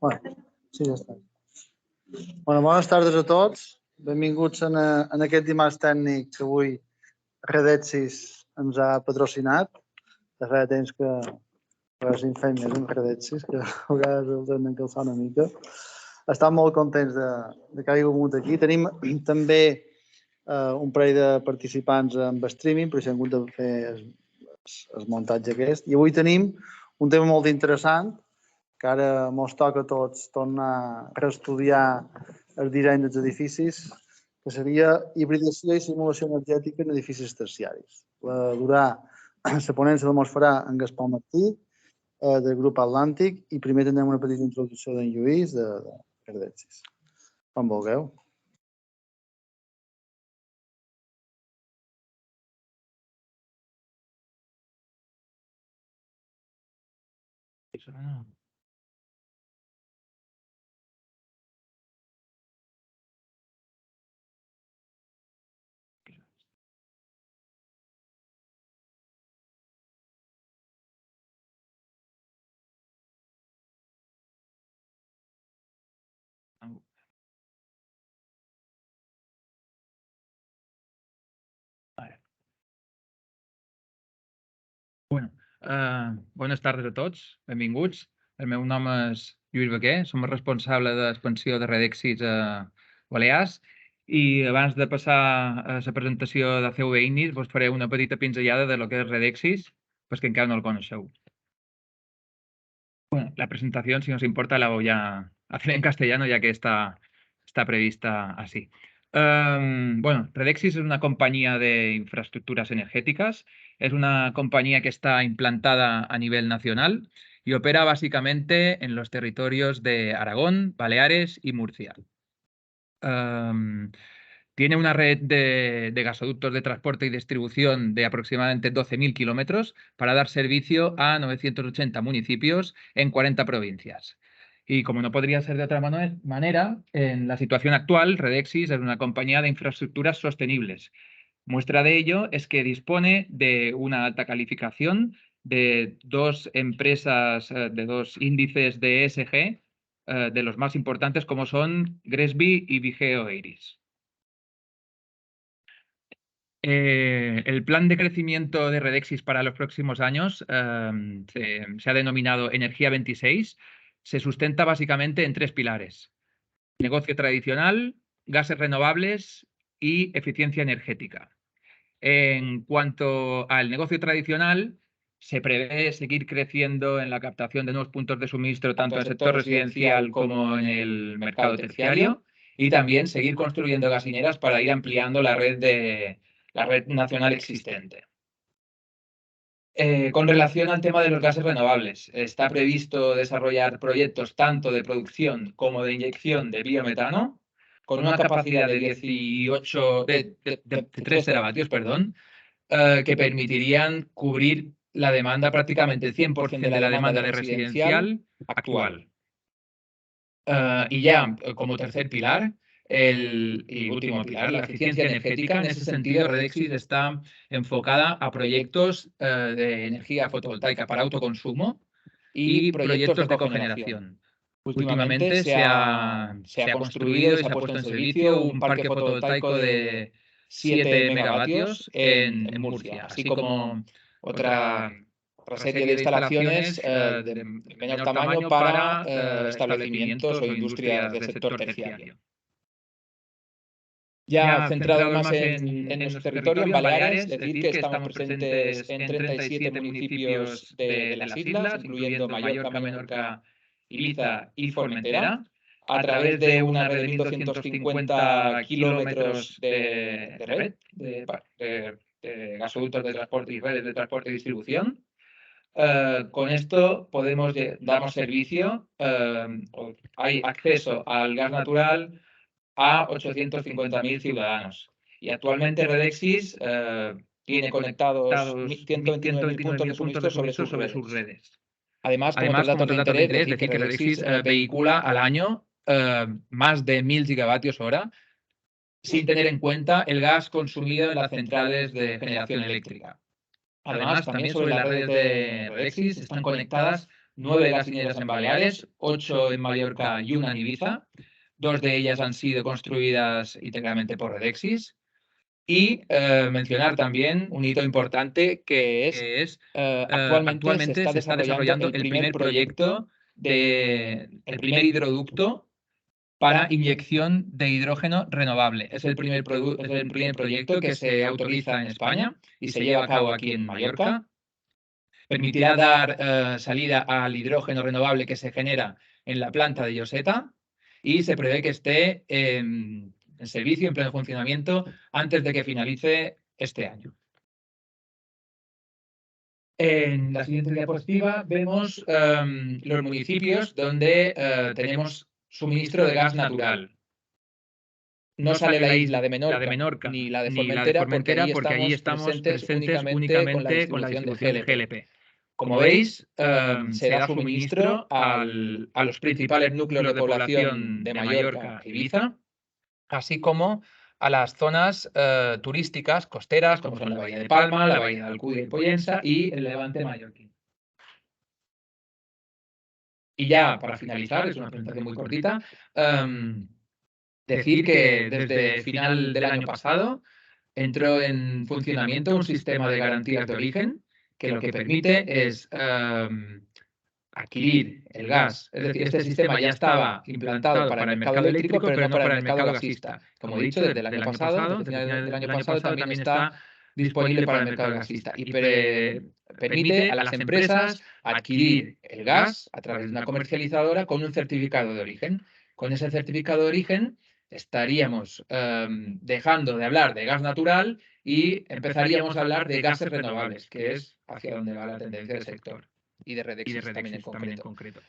Bueno, sí, ja està. Bueno, bones tardes a tots. Benvinguts en aquest dimarts tècnic que avui Redexis ens ha patrocinat. De feia temps que fem més amb Redexis, que a vegades els hem d'encalçar una mica. Estem molt contents de que hagi vingut aquí. Tenim també un parell de participants amb streaming, però si hem hagut de fer el muntatge aquest. I avui tenim un tema molt interessant, que ara ens toca a tots tornar a reestudiar el disseny dels edificis, que seria hibridació i simulació energètica en edificis terciaris. La ponència la farà en Gaspar Martí, del grup Atlàntic, i primer tindrem una petita introducció d'en Lluís, de Redexis. Com vulgueu. Bones tardes a tots, benvinguts. El meu nom és Lluís Baquer, som el responsable d'expansió de Redexis a Balears i abans de passar a la presentació de CV Ignis vos faré una petita pinzellada de lo que és Redexis, perquè encara no el coneixeu. Bueno, la presentación, si nos importa, la voy a hacer en castellano, ya que está prevista así. Bueno, Redexis es una compañía de infraestructuras energéticas. Es una compañía que está implantada a nivel nacional y opera básicamente en los territorios de Aragón, Baleares y Murcia. Tiene una red de gasoductos de transporte y distribución de aproximadamente 12.000 kilómetros para dar servicio a 980 municipios en 40 provincias. Y como no podría ser de otra manera, en la situación actual, Redexis es una compañía de infraestructuras sostenibles. Muestra de ello es que dispone de una alta calificación de dos empresas, de dos índices de ESG, de los más importantes como son GRESB y Vigeo Eiris. El plan de crecimiento de Redexis para los próximos años se ha denominado Energía 26. Se sustenta básicamente en tres pilares: negocio tradicional, gases renovables y eficiencia energética. En cuanto al negocio tradicional, se prevé seguir creciendo en la captación de nuevos puntos de suministro tanto en el sector residencial como en el mercado terciario y también seguir construyendo gasolineras para ir ampliando la red nacional existente. Con relación al tema de los gases renovables, está previsto desarrollar proyectos tanto de producción como de inyección de biometano con una capacidad de 3 teravatios, que permitirían cubrir la demanda, prácticamente el 100% de la demanda de residencial actual. Y ya como tercer pilar, y último pilar, la eficiencia energética. En ese sentido, Redexis está enfocada a proyectos de energía fotovoltaica para autoconsumo y proyectos de cogeneración. Últimamente se ha construido y se ha puesto en servicio un parque fotovoltaico de 7 megavatios en Murcia, así como otra serie de instalaciones de menor tamaño para establecimientos o industrias del sector terciario. Ya centrado más en nuestro territorio, en Baleares, decir que estamos presentes en 37 municipios de las islas, incluyendo Mallorca, Menorca, Ibiza y Formentera, a través de una red de 1.250 kilómetros de red, de gasoductos de transporte y redes de transporte y distribución. Con esto damos servicio, hay acceso al gas natural a 850.000 ciudadanos. Y actualmente Redexis tiene conectados 129.000 puntos de suministro sobre sus redes. Además, como dato de interés, decir que Redexis vehicula al año más de 1.000 gigavatios hora, sin tener en cuenta el gas consumido en las centrales de generación eléctrica. Además, también sobre las redes de Redexis están conectadas 9 gasolineras en Baleares, 8 en Mallorca y 1 en Ibiza. 2 de ellas han sido construidas íntegramente por Redexis. Y mencionar también un hito importante que es actualmente se está desarrollando el primer proyecto el primer hidroducto para inyección de hidrógeno renovable. Es el primer proyecto que se autoriza en España y se lleva a cabo aquí en Mallorca. Permitirá dar salida al hidrógeno renovable que se genera en la planta de Lloseta y se prevé que esté en servicio, en pleno funcionamiento, antes de que finalice este año. En la siguiente diapositiva vemos los municipios donde tenemos suministro de gas natural. No sale la isla de Menorca ni la de Formentera porque allí estamos presentes únicamente con la distribución de GLP. Como veis, se da suministro a los principales núcleos de población de Mallorca e Ibiza, así como a las zonas turísticas costeras, como son la Bahía de Palma, la Bahía de Alcudia y Pollensa y el Levante mallorquín. Y ya, para finalizar, es una presentación muy cortita, decir que desde final del año pasado entró en funcionamiento un sistema de garantías de origen que lo que permite es adquirir el gas. Es decir, este sistema ya estaba implantado para el mercado eléctrico, pero no para el mercado gasista. Como he dicho, desde el año pasado, desde final del año pasado, también está disponible para el mercado gasista y permite a las empresas adquirir el gas a través de una comercializadora con un certificado de origen. Con ese certificado de origen estaríamos dejando de hablar de gas natural y empezaríamos a hablar de gases renovables, que es hacia donde va la tendencia del sector. Y de Redexis también en concreto.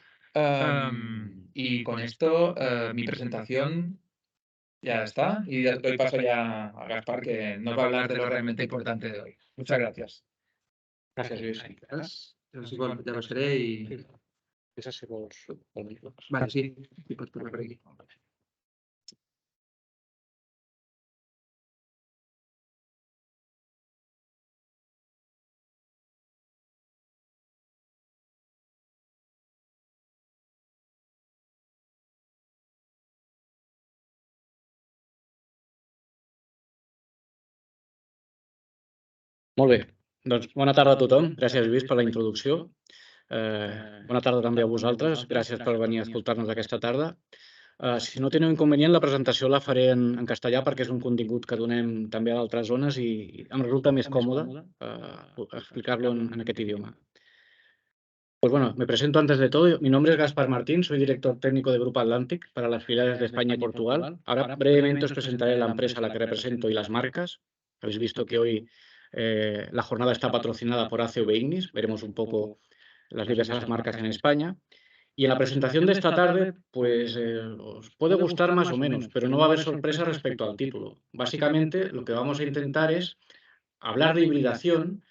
Y con esto mi presentación ya está. Y doy paso ya a Gaspar, que nos va a hablar de lo realmente importante de hoy. Muchas gracias. Gràcies, Lluís. Ja lo seré i... Esa si vols. Vale, sí, pots parlar per aquí. Molt bé. Doncs bona tarda a tothom. Gràcies, Lluís, per la introducció. Bona tarda també a vosaltres. Gràcies per venir a escoltar-nos aquesta tarda. Si no teniu inconvenient, la presentació la faré en castellà perquè és un contingut que donem també a d'altres zones i em resulta més còmode explicar-lo en aquest idioma. Pues bueno, me presento antes de todo. Mi nombre es Gaspar Martín, soy director técnico de Grupo Atlantic para las filiales de España y Portugal. Ahora brevemente os presentaré la empresa a la que represento y las marcas. Habéis visto que hoy la jornada está patrocinada por ACV Ignis. Veremos un poco las diversas marcas en España. Y en la presentación de esta tarde, pues os puede gustar más o menos, pero no va a haber sorpresa respecto al título. Básicamente, lo que vamos a intentar es hablar de hibridación.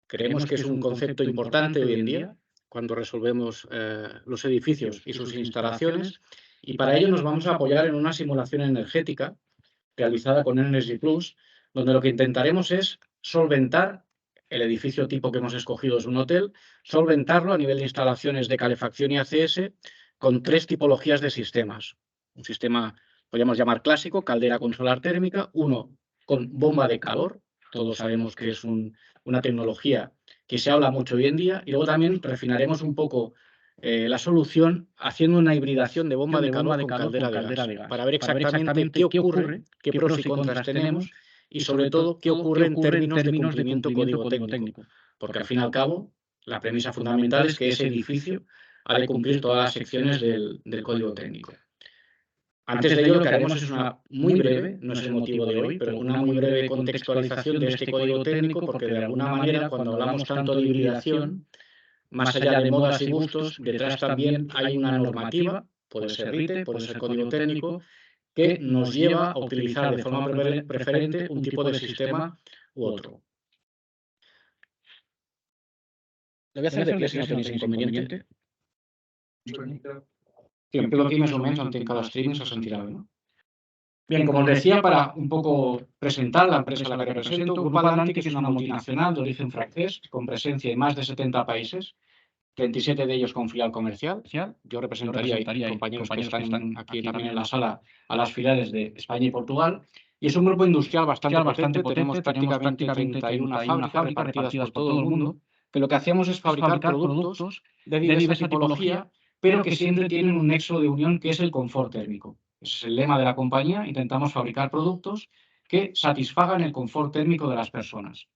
Creemos que es un concepto importante hoy en día cuando resolvemos los edificios y sus instalaciones, y para ello nos vamos a apoyar en una simulación energética realizada con Energy Plus, donde lo que intentaremos es solventar el edificio tipo que hemos escogido, es un hotel, solventarlo a nivel de instalaciones de calefacción y ACS con 3 tipologías de sistemas. Un sistema, podríamos llamar clásico, caldera con solar térmica, uno con bomba de calor, todos sabemos que es una tecnología que se habla mucho hoy en día, y luego también refinaremos un poco la solución haciendo una hibridación de bomba de calor con caldera de gas, para ver exactamente qué ocurre, qué pros y contras tenemos y sobre todo qué ocurre en términos de cumplimiento código técnico. Porque al fin y al cabo, la premisa fundamental es que ese edificio ha de cumplir todas las secciones del código técnico. Antes de ello, lo que haremos es una muy breve, no es el motivo de hoy, pero una muy breve contextualización de este código técnico, porque de alguna manera, cuando hablamos tanto de hibridación, más allá de modas y gustos, detrás también hay una normativa, puede ser RITE, puede ser código técnico, que nos lleva a utilizar de forma preferente un tipo de sistema u otro. Lo voy a hacer de pie si no tenéis inconveniente. Sí, em quedo aquí més o menys on tinc cada streaming, se sentirà bé, no? Bien, como os decía, para un poco presentar la empresa a la que represento, Grupo Atlantic es una multinacional de origen francés con presencia en más de 70 países, 27 de ellos con filial comercial. Yo representaría, y compañeros que están aquí también en la sala, a las filiales de España y Portugal. Y es un grupo industrial bastante potente. Tenemos prácticamente 31 fábricas repartidas por todo el mundo, que lo que hacemos es fabricar productos de diversa tipología, pero que siempre tienen un nexo de unión que es el confort térmico. Ese es el lema de la compañía. Intentamos fabricar productos que satisfagan el confort térmico de las personas.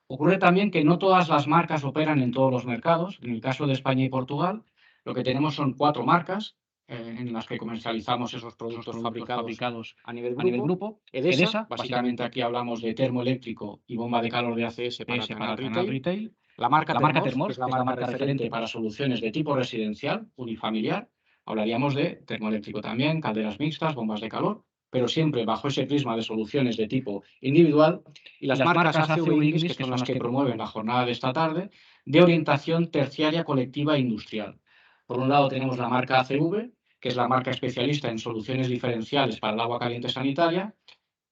Ocurre también que no todas las marcas operan en todos los mercados. En el caso de España y Portugal, lo que tenemos son 4 marcas en las que comercializamos esos productos fabricados a nivel grupo. Edesa, básicamente aquí hablamos de termoeléctrico y bomba de calor de ACS para el canal retail. La marca Thermos, que es la marca referente para soluciones de tipo residencial, unifamiliar. Hablaríamos de termoeléctrico también, calderas mixtas, bombas de calor, pero siempre bajo ese prisma de soluciones de tipo individual, y las marcas ACV Ignis, que son las que promueven la jornada de esta tarde, de orientación terciaria colectiva e industrial. Por un lado tenemos la marca ACV, que es la marca especialista en soluciones diferenciales para el agua caliente sanitaria,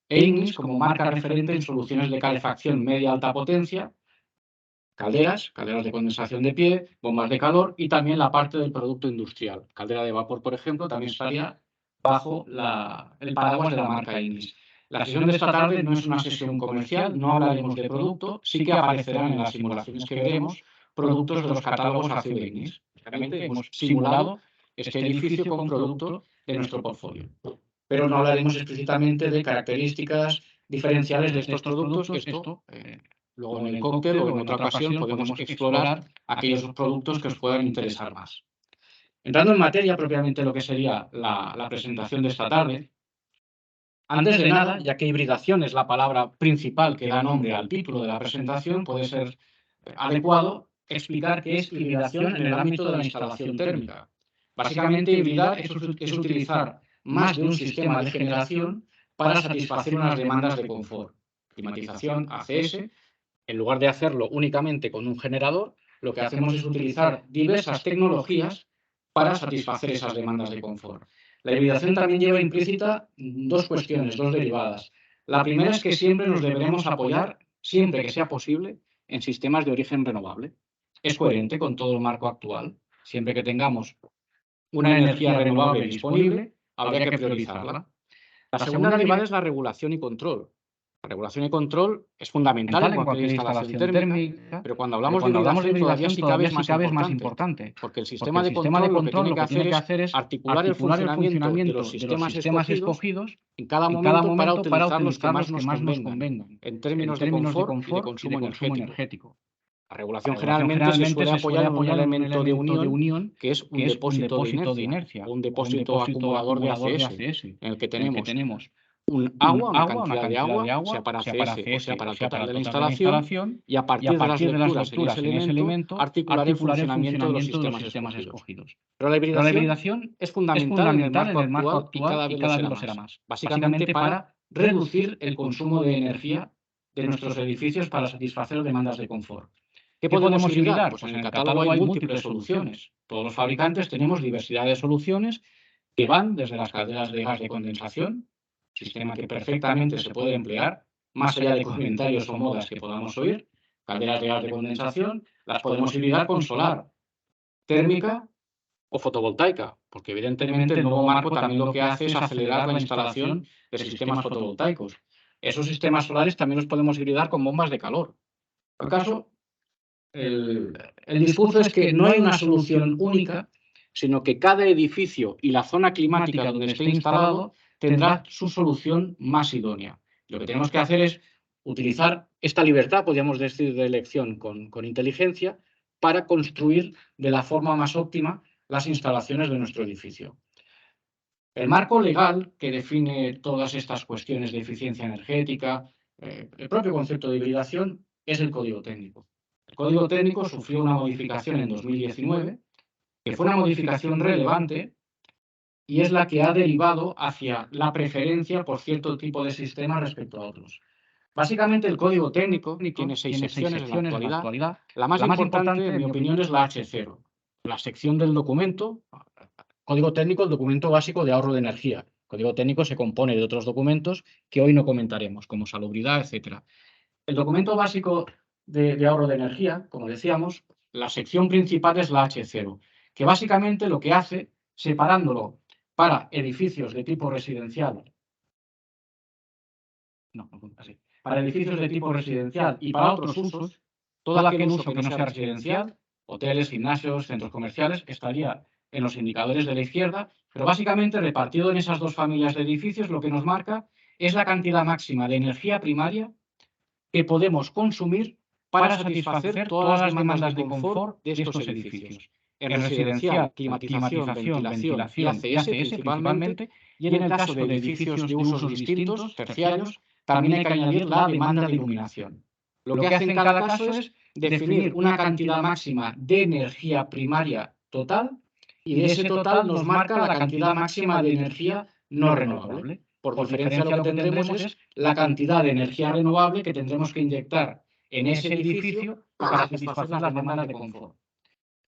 e Ignis como marca referente en soluciones de calefacción media-alta potencia, calderas de condensación de pie, bombas de calor y también la parte del producto industrial. Caldera de vapor, por ejemplo, también estaría bajo el paraguas de la marca Ignis. La sesión de esta tarde no es una sesión comercial, no hablaremos de producto, sí que aparecerán en las simulaciones que veremos productos de los catálogos ACV Ignis. Realmente hemos simulado este edificio con producto de nuestro portfolio. Pero no hablaremos explícitamente de características diferenciales de estos productos. Luego en el cóctel o en otra ocasión podemos explorar aquellos productos que os puedan interesar más. Entrando en materia propiamente lo que sería la presentación de esta tarde, antes de nada, ya que hibridación es la palabra principal que da nombre al título de la presentación, puede ser adecuado explicar qué es hibridación en el ámbito de la instalación térmica. Básicamente, hibridar es utilizar más de un sistema de generación para satisfacer unas demandas de confort. Climatización, ACS. En lugar de hacerlo únicamente con un generador, lo que hacemos es utilizar diversas tecnologías para satisfacer esas demandas de confort. La hibridación también lleva implícita 2 cuestiones, 2 derivadas. La primera es que siempre nos deberemos apoyar, siempre que sea posible, en sistemas de origen renovable. Es coherente con todo el marco actual. Siempre que tengamos una energía renovable disponible, habría que priorizarla. La segunda derivada es la regulación y control. La regulación y control es fundamental en cualquier instalación térmica, pero cuando hablamos de hibridación todavía sí cabe es más importante, porque el sistema de control lo que tiene que hacer es articular el funcionamiento de los sistemas escogidos en cada momento para utilizar los que más nos convengan, en términos de confort y de consumo energético. La regulación generalmente se suele apoyar en un elemento de unión que es un depósito de inercia, un depósito acumulador de ACS, en el que tenemos un agua, una cantidad de agua, sea para ACS o sea para el total de la instalación, y a partir de las lecturas en ese elemento, articular el funcionamiento de los sistemas escogidos. Pero la hibridación es fundamental en el marco actual y cada vez lo será más. Básicamente para reducir el consumo de energía de nuestros edificios para satisfacer demandas de confort. ¿Qué podemos hibridar? Pues en el catálogo hay múltiples soluciones. Todos los fabricantes tenemos diversidad de soluciones que van desde las calderas de gas de condensación, sistema que perfectamente se puede emplear, más allá de comentarios o modas que podamos oír, calderas de gas de condensación, las podemos hibridar con solar, térmica o fotovoltaica, porque evidentemente el nuevo marco también lo que hace es acelerar la instalación de sistemas fotovoltaicos. Esos sistemas solares también los podemos hibridar con bombas de calor. En caso, el discurso es que no hay una solución única, sino que cada edificio y la zona climática donde esté instalado tendrá su solución más idónea. Lo que tenemos que hacer es utilizar esta libertad, podríamos decir, de elección con inteligencia para construir de la forma más óptima las instalaciones de nuestro edificio. El marco legal que define todas estas cuestiones de eficiencia energética, el propio concepto de hibridación, es el Código Técnico. El Código Técnico sufrió una modificación en 2019, que fue una modificación relevante y es la que ha derivado hacia la preferencia por cierto tipo de sistemas respecto a otros. Básicamente, el Código Técnico tiene 6 secciones en la actualidad. La más importante, en mi opinión, es la H0, la sección del documento, Código Técnico, el documento básico de ahorro de energía, código técnico se compone de otros documentos que hoy no comentaremos, como salubridad, etc. El documento básico de ahorro de energía, como decíamos, la sección principal es la H0, que básicamente lo que hace, separándolo para edificios de tipo residencial, para edificios de tipo residencial y para otros usos, todo aquel uso que no sea residencial, hoteles, gimnasios, centros comerciales, estaría en los indicadores de la izquierda, pero básicamente repartido en esas dos familias de edificios, lo que nos marca es la cantidad máxima de energía primaria que podemos consumir para satisfacer todas las demandas de confort de estos edificios. En residencial, climatización, ventilación y ACS principalmente, y en el caso de edificios de usos distintos, terciarios, también hay que añadir la demanda de iluminación. Lo que hace en cada caso es definir una cantidad máxima de energía primaria total y de ese total nos marca la cantidad máxima de energía no renovable. Por diferencia, lo que tendremos es la cantidad de energía renovable que tendremos que inyectar en ese edificio para satisfacer las demandas de confort.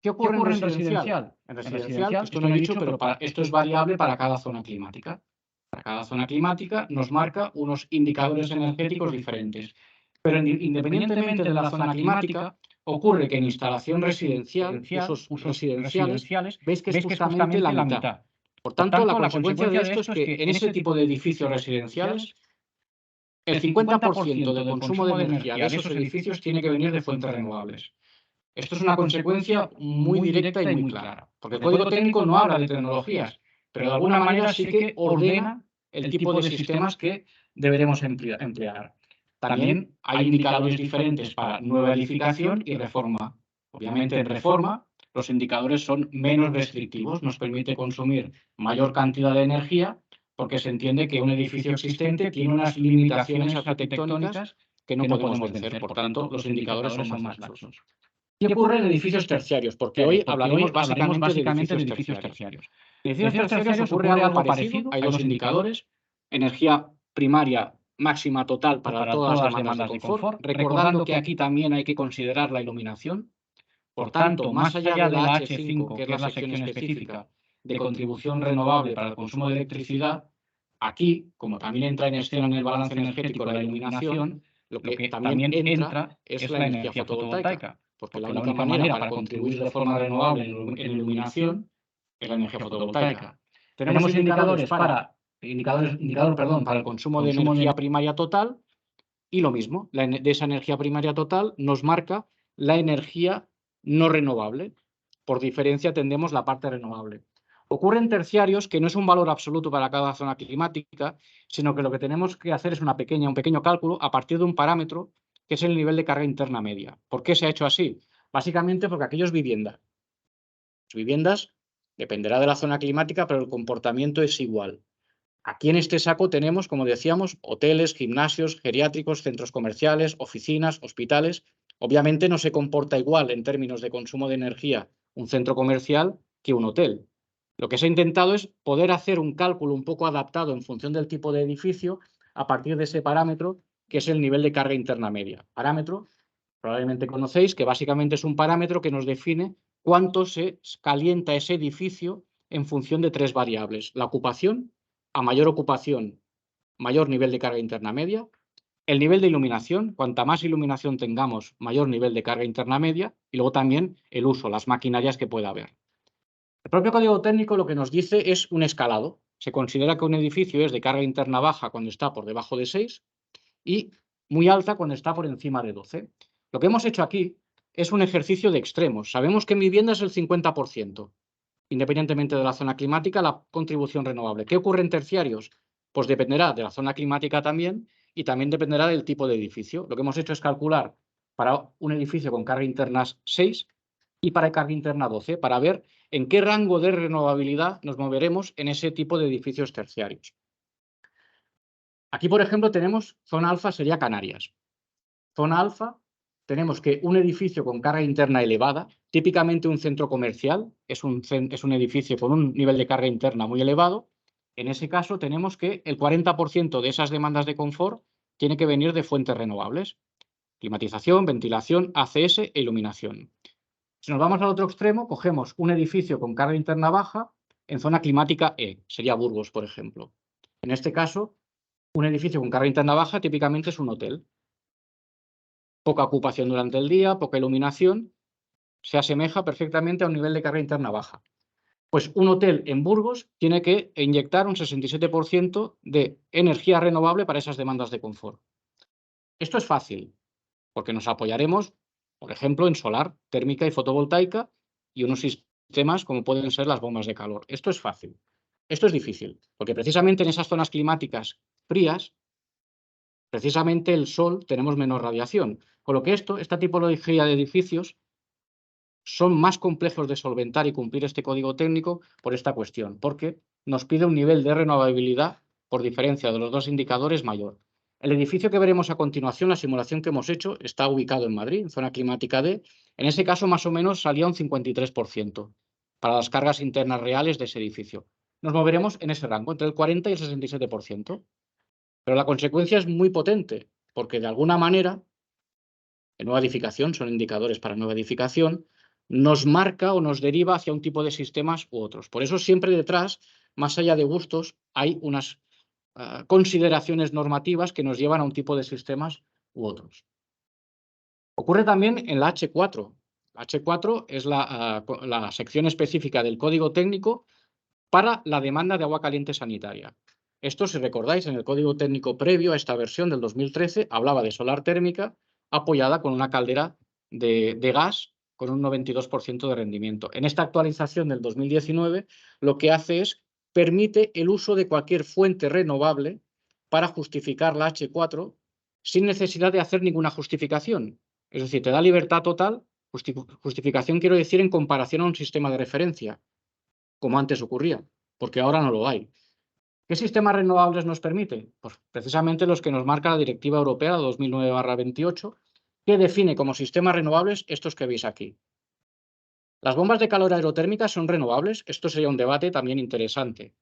¿Qué ocurre en residencial? En residencial, esto no he dicho, pero esto es variable para cada zona climática. Para cada zona climática nos marca unos indicadores energéticos diferentes. Pero independientemente de la zona climática, ocurre que en instalación residencial, usos residenciales, veis que es justamente la mitad. Por tanto, la consecuencia de esto es que en ese tipo de edificios residenciales, el 50% del consumo de energía de esos edificios tiene que venir de fuentes renovables. Esto es una consecuencia muy directa y muy clara, porque el código técnico no habla de tecnologías, pero de alguna manera sí que ordena el tipo de sistemas que deberemos emplear. También hay indicadores diferentes para nueva edificación y reforma. Obviamente, en reforma, los indicadores son menos restrictivos, nos permite consumir mayor cantidad de energía porque se entiende que un edificio existente tiene unas limitaciones arquitectónicas que no podemos vencer. Por tanto, los indicadores son más laxos. ¿Qué ocurre en edificios terciarios? Porque hoy hablaremos básicamente de edificios terciarios. En edificios terciarios ocurre algo parecido. Hay dos indicadores. Energía primaria máxima total para todas las demandas de confort. Recordando que aquí también hay que considerar la iluminación. Por tanto, más allá de la H5, que es la sección específica de contribución renovable para el consumo de electricidad, aquí, como también entra en escena en el balance energético la iluminación, lo que también entra es la energía fotovoltaica, porque la única manera para contribuir de forma renovable en iluminación es la energía fotovoltaica. Tenemos indicador para el consumo de energía primaria total y lo mismo, de esa energía primaria total nos marca la energía no renovable. Por diferencia tendemos la parte renovable. Ocurre en terciarios que no es un valor absoluto para cada zona climática, sino que lo que tenemos que hacer es un pequeño cálculo a partir de un parámetro que es el nivel de carga interna media. ¿Por qué se ha hecho así? Básicamente porque aquello es vivienda. Las viviendas dependerá de la zona climática, pero el comportamiento es igual. Aquí en este saco tenemos, como decíamos, hoteles, gimnasios, geriátricos, centros comerciales, oficinas, hospitales. Obviamente no se comporta igual en términos de consumo de energía un centro comercial que un hotel. Lo que se ha intentado es poder hacer un cálculo un poco adaptado en función del tipo de edificio a partir de ese parámetro que es el nivel de carga interna media. Parámetro, probablemente conocéis, que básicamente es un parámetro que nos define cuánto se calienta ese edificio en función de tres variables. La ocupación, a mayor ocupación, mayor nivel de carga interna media. El nivel de iluminación, cuanta más iluminación tengamos, mayor nivel de carga interna media. Y luego también el uso, las maquinarias que pueda haber. El propio código técnico lo que nos dice es un escalado. Se considera que un edificio es de carga interna baja cuando está por debajo de 6 y muy alta cuando está por encima de 12. Lo que hemos hecho aquí es un ejercicio de extremos. Sabemos que en vivienda es el 50%. Independientemente de la zona climática, la contribución renovable. ¿Qué ocurre en terciarios? Pues dependerá de la zona climática también y también dependerá del tipo de edificio. Lo que hemos hecho es calcular para un edificio con carga interna 6 y para carga interna 12, para ver en qué rango de renovabilidad nos moveremos en ese tipo de edificios terciarios. Aquí, por ejemplo, tenemos zona alfa, sería Canarias. Zona alfa, tenemos que un edificio con carga interna elevada, típicamente un centro comercial, es un edificio con un nivel de carga interna muy elevado. En ese caso, tenemos que el 40% de esas demandas de confort tiene que venir de fuentes renovables. Climatización, ventilación, ACS e iluminación. Si nos vamos al otro extremo, cogemos un edificio con carga interna baja en zona climática E, sería Burgos, por ejemplo. En este caso, un edificio con carga interna baja típicamente es un hotel. Poca ocupación durante el día, poca iluminación, se asemeja perfectamente a un nivel de carga interna baja. Pues un hotel en Burgos tiene que inyectar un 67% de energía renovable para esas demandas de confort. Esto es fácil, porque nos apoyaremos, por ejemplo, en solar, térmica y fotovoltaica y unos sistemas como pueden ser las bombas de calor. Esto es fácil. Esto es difícil, porque precisamente en esas zonas climáticas frías, precisamente el sol tenemos menos radiación, con lo que esta tipología de edificios son más complejos de solventar y cumplir este código técnico por esta cuestión, porque nos pide un nivel de renovabilidad, por diferencia de los dos indicadores, mayor. El edificio que veremos a continuación, la simulación que hemos hecho, está ubicado en Madrid, en zona climática D. En ese caso, más o menos, salía un 53% para las cargas internas reales de ese edificio. Nos moveremos en ese rango, entre el 40 y el 67%. Pero la consecuencia es muy potente, porque de alguna manera, en nueva edificación, son indicadores para nueva edificación, nos marca o nos deriva hacia un tipo de sistemas u otros. Por eso siempre detrás, más allá de gustos, hay unas consideraciones normativas que nos llevan a un tipo de sistemas u otros. Ocurre también en la H4. La H4 es la sección específica del código técnico para la demanda de agua caliente sanitaria. Esto, si recordáis, en el código técnico previo a esta versión del 2013 hablaba de solar térmica apoyada con una caldera de gas con un 92% de rendimiento. En esta actualización del 2019 lo que hace es permite el uso de cualquier fuente renovable para justificar la H4 sin necesidad de hacer ninguna justificación. Es decir, te da libertad total, justificación quiero decir en comparación a un sistema de referencia, como antes ocurría, porque ahora no lo hay. ¿Qué sistemas renovables nos permite? Pues precisamente los que nos marca la Directiva Europea 2009/28, que define como sistemas renovables estos que veis aquí. ¿Las bombas de calor aerotérmicas son renovables? Esto sería un debate también interesante.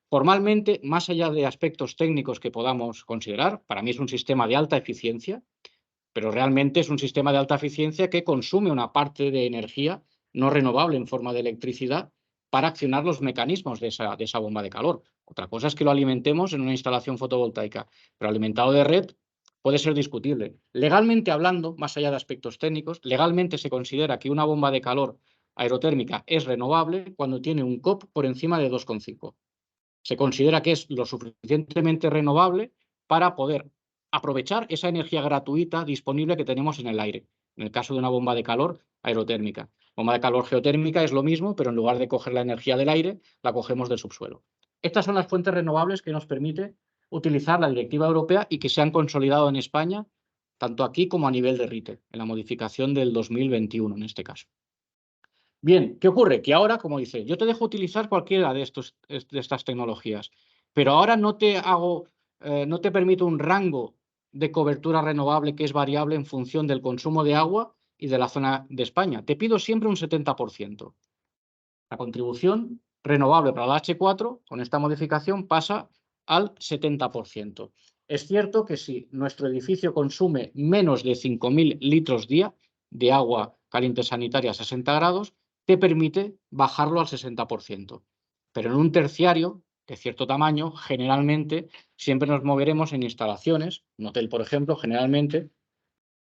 Formalmente, más allá de aspectos técnicos que podamos considerar, para mí es un sistema de alta eficiencia, pero realmente es un sistema de alta eficiencia que consume una parte de energía no renovable en forma de electricidad para accionar los mecanismos de esa bomba de calor. Otra cosa es que lo alimentemos en una instalación fotovoltaica, pero alimentado de red puede ser discutible. Legalmente hablando, más allá de aspectos técnicos, legalmente se considera que una bomba de calor aerotérmica es renovable cuando tiene un COP por encima de 2,5. Se considera que es lo suficientemente renovable para poder aprovechar esa energía gratuita disponible que tenemos en el aire, en el caso de una bomba de calor aerotérmica. Bomba de calor geotérmica es lo mismo, pero en lugar de coger la energía del aire, la cogemos del subsuelo. Estas son las fuentes renovables que nos permite utilizar la Directiva Europea y que se han consolidado en España, tanto aquí como a nivel de RITE, en la modificación del 2021 en este caso. Bien, ¿qué ocurre? Que ahora, como dice, yo te dejo utilizar cualquiera de estas tecnologías, pero ahora no te permito un rango de cobertura renovable que es variable en función del consumo de agua y de la zona de España. Te pido siempre un 70%. La contribución renovable para la H4, con esta modificación, pasa al 70%. Es cierto que si nuestro edificio consume menos de 5.000 litros día de agua caliente sanitaria a 60 grados, te permite bajarlo al 60%. Pero en un terciario de cierto tamaño, generalmente siempre nos moveremos en instalaciones, un hotel, por ejemplo, generalmente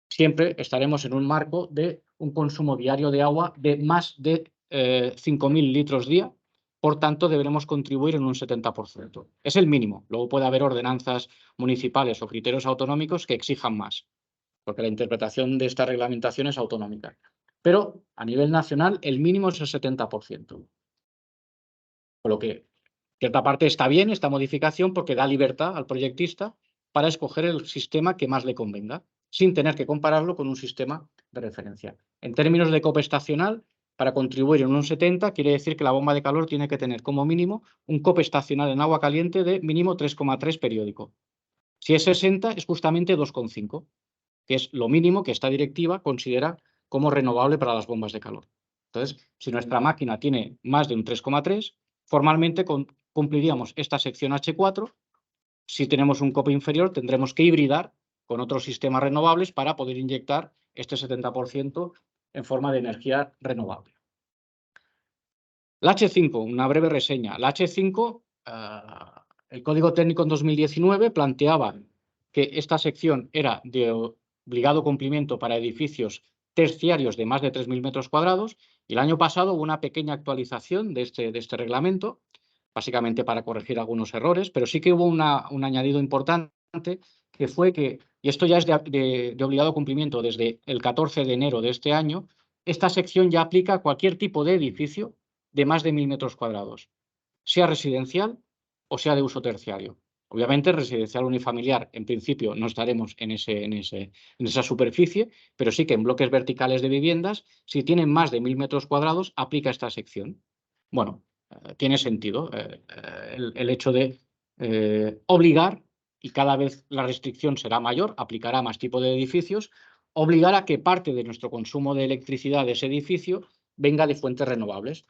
siempre estaremos en un marco de un consumo diario de agua de más de 5.000 litros día, por tanto deberemos contribuir en un 70%. Es el mínimo. Luego puede haber ordenanzas municipales o criterios autonómicos que exijan más, porque la interpretación de esta reglamentación es autonómica. Pero a nivel nacional el mínimo es el 70%. Por lo que, en cierta parte, está bien esta modificación porque da libertad al proyectista para escoger el sistema que más le convenga, sin tener que compararlo con un sistema de referencia. En términos de cope estacional, para contribuir en un 70, quiere decir que la bomba de calor tiene que tener como mínimo un cope estacional en agua caliente de mínimo 3,3 periódico. Si es 60, es justamente 2,5, que es lo mínimo que esta directiva considera como renovable para las bombas de calor. Entonces, si nuestra máquina tiene más de un 3,3, formalmente cumpliríamos esta sección H4. Si tenemos un cope inferior, tendremos que hibridar con otros sistemas renovables para poder inyectar este 70% en forma de energía renovable. La H5, una breve reseña. La H5 El Código Técnico en 2019 planteaba que esta sección era de obligado cumplimiento para edificios terciarios de más de 3.000 metros cuadrados y el año pasado hubo una pequeña actualización de este reglamento, básicamente para corregir algunos errores, pero sí que hubo un añadido importante que fue que, y esto ya es de obligado cumplimiento desde el 14 de enero de este año, esta sección ya aplica a cualquier tipo de edificio de más de 1.000 metros cuadrados, sea residencial o sea de uso terciario. Obviamente, residencial unifamiliar, en principio, no estaremos en esa superficie, pero sí que en bloques verticales de viviendas, si tienen más de 1.000 metros cuadrados, aplica esta sección. Bueno, tiene sentido el hecho de obligar, y cada vez la restricción será mayor, aplicará más tipo de edificios, obligar a que parte de nuestro consumo de electricidad de ese edificio venga de fuentes renovables.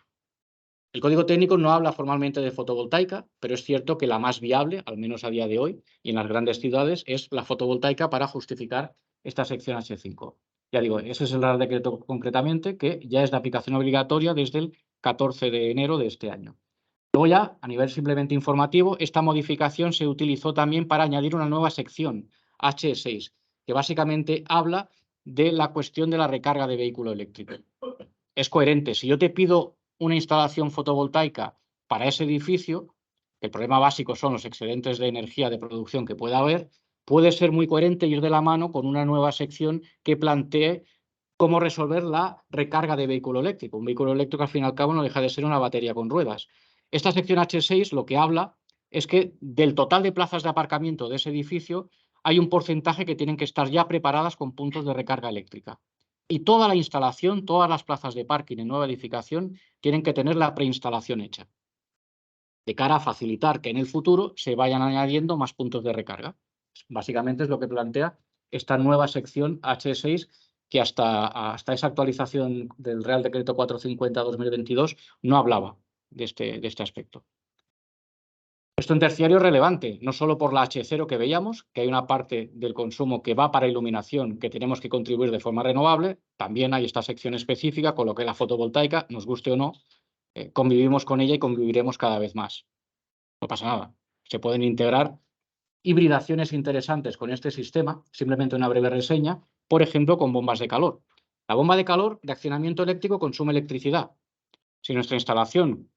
El Código Técnico no habla formalmente de fotovoltaica, pero es cierto que la más viable, al menos a día de hoy, y en las grandes ciudades, es la fotovoltaica para justificar esta sección H5. Ya digo, ese es el Real Decreto concretamente, que ya es de aplicación obligatoria desde el 14 de enero de este año. Luego ya, a nivel simplemente informativo, esta modificación se utilizó también para añadir una nueva sección, H6, que básicamente habla de la cuestión de la recarga de vehículo eléctrico. Es coherente. Si yo te pido una instalación fotovoltaica para ese edificio, el problema básico son los excedentes de energía de producción que pueda haber, puede ser muy coherente ir de la mano con una nueva sección que plantee cómo resolver la recarga de vehículo eléctrico. Un vehículo eléctrico, al fin y al cabo, no deja de ser una batería con ruedas. Esta sección H6 lo que habla es que del total de plazas de aparcamiento de ese edificio hay un porcentaje que tienen que estar ya preparadas con puntos de recarga eléctrica. Y toda la instalación, todas las plazas de parking en nueva edificación tienen que tener la preinstalación hecha, de cara a facilitar que en el futuro se vayan añadiendo más puntos de recarga. Básicamente es lo que plantea esta nueva sección H6, que hasta esa actualización del Real Decreto 450-2022 no hablaba de este aspecto. Esto en terciario es relevante, no solo por la H0 que veíamos, que hay una parte del consumo que va para iluminación que tenemos que contribuir de forma renovable, también hay esta sección específica con lo que es la fotovoltaica, nos guste o no, convivimos con ella y conviviremos cada vez más. No pasa nada, se pueden integrar hibridaciones interesantes con este sistema, simplemente una breve reseña, por ejemplo, con bombas de calor. La bomba de calor de accionamiento eléctrico consume electricidad. Si nuestra instalación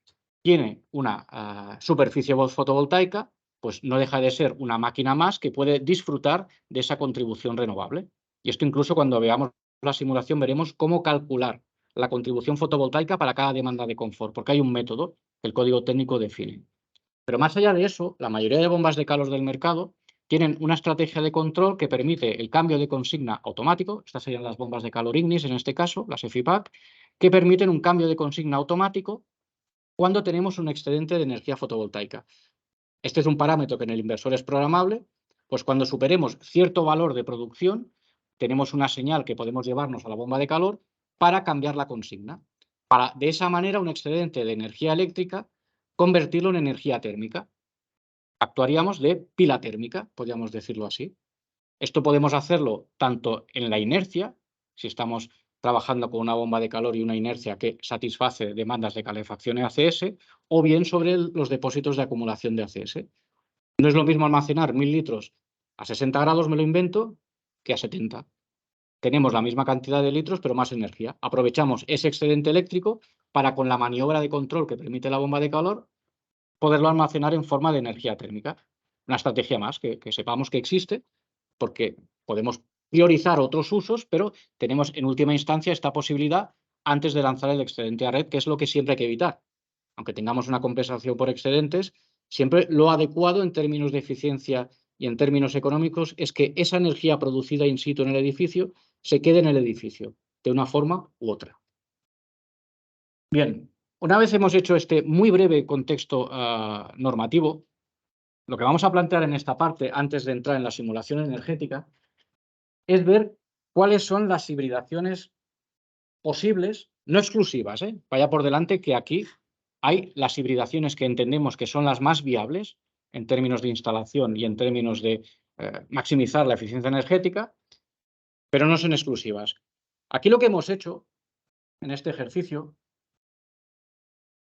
tiene una superficie fotovoltaica, pues no deja de ser una máquina más que puede disfrutar de esa contribución renovable. Y esto incluso cuando veamos la simulación veremos cómo calcular la contribución fotovoltaica para cada demanda de confort, porque hay un método que el código técnico define. Pero más allá de eso, la mayoría de bombas de calor del mercado tienen una estrategia de control que permite el cambio de consigna automático. Estas serían las bombas de calor Ignis, en este caso, las EFIPAC, que permiten un cambio de consigna automático cuando tenemos un excedente de energía fotovoltaica. Este es un parámetro que en el inversor es programable, pues cuando superemos cierto valor de producción, tenemos una señal que podemos llevarnos a la bomba de calor para cambiar la consigna. Para, de esa manera, un excedente de energía eléctrica, convertirlo en energía térmica. Actuaríamos de pila térmica, podríamos decirlo así. Esto podemos hacerlo tanto en la inercia, si estamos trabajando con una bomba de calor y una inercia que satisface demandas de calefacción y ACS, o bien sobre los depósitos de acumulación de ACS. No es lo mismo almacenar 1.000 litros a 60 grados, me lo invento, que a 70. Tenemos la misma cantidad de litros, pero más energía. Aprovechamos ese excedente eléctrico para, con la maniobra de control que permite la bomba de calor, poderlo almacenar en forma de energía térmica. Una estrategia más que sepamos que existe, porque podemos priorizar otros usos, pero tenemos en última instancia esta posibilidad antes de lanzar el excedente a red, que es lo que siempre hay que evitar. Aunque tengamos una compensación por excedentes, siempre lo adecuado en términos de eficiencia y en términos económicos es que esa energía producida in situ en el edificio se quede en el edificio, de una forma u otra. Bien, una vez hemos hecho este muy breve contexto normativo, lo que vamos a plantear en esta parte, antes de entrar en la simulación energética, es ver cuáles son las hibridaciones posibles, no exclusivas, vaya por delante que aquí hay las hibridaciones que entendemos que son las más viables en términos de instalación y en términos de maximizar la eficiencia energética, pero no son exclusivas. Aquí lo que hemos hecho en este ejercicio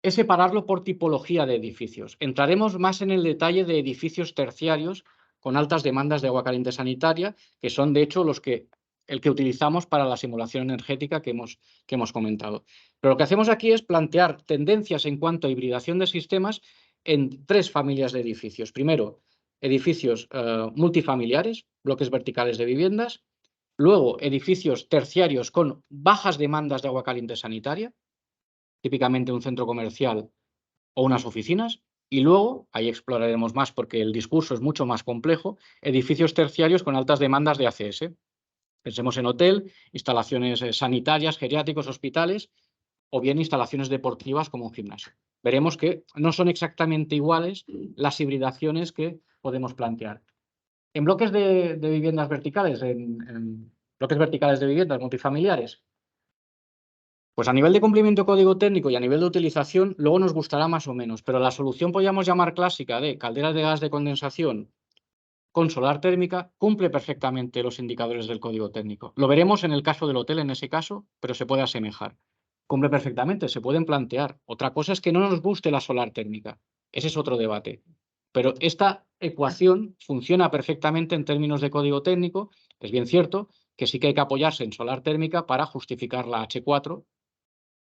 es separarlo por tipología de edificios. Entraremos más en el detalle de edificios terciarios con altas demandas de agua caliente sanitaria, que son de hecho el que utilizamos para la simulación energética que hemos comentado. Pero lo que hacemos aquí es plantear tendencias en cuanto a hibridación de sistemas en 3 familias de edificios. Primero, edificios multifamiliares, bloques verticales de viviendas. Luego, edificios terciarios con bajas demandas de agua caliente sanitaria, típicamente un centro comercial o unas oficinas. Y luego, ahí exploraremos más porque el discurso es mucho más complejo, edificios terciarios con altas demandas de ACS. Pensemos en hotel, instalaciones sanitarias, geriátricos, hospitales o bien instalaciones deportivas como un gimnasio. Veremos que no son exactamente iguales las hibridaciones que podemos plantear. En bloques de viviendas verticales, en bloques verticales de viviendas multifamiliares, pues a nivel de cumplimiento de código técnico y a nivel de utilización, luego nos gustará más o menos, pero la solución podríamos llamar clásica de calderas de gas de condensación con solar térmica cumple perfectamente los indicadores del código técnico. Lo veremos en el caso del hotel en ese caso, pero se puede asemejar. Cumple perfectamente, se pueden plantear. Otra cosa es que no nos guste la solar térmica. Ese es otro debate. Pero esta ecuación funciona perfectamente en términos de código técnico. Es bien cierto que sí que hay que apoyarse en solar térmica para justificar la H4,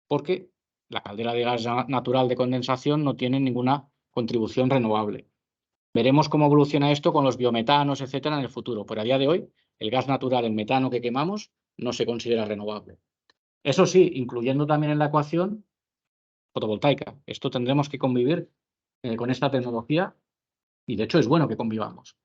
porque la caldera de gas natural de condensación no tiene ninguna contribución renovable. Veremos cómo evoluciona esto con los biometanos, etcétera, en el futuro. Pero a día de hoy, el gas natural, el metano que quemamos, no se considera renovable. Eso sí, incluyendo también en la ecuación fotovoltaica. Esto tendremos que convivir con esta tecnología y de hecho es bueno que convivamos.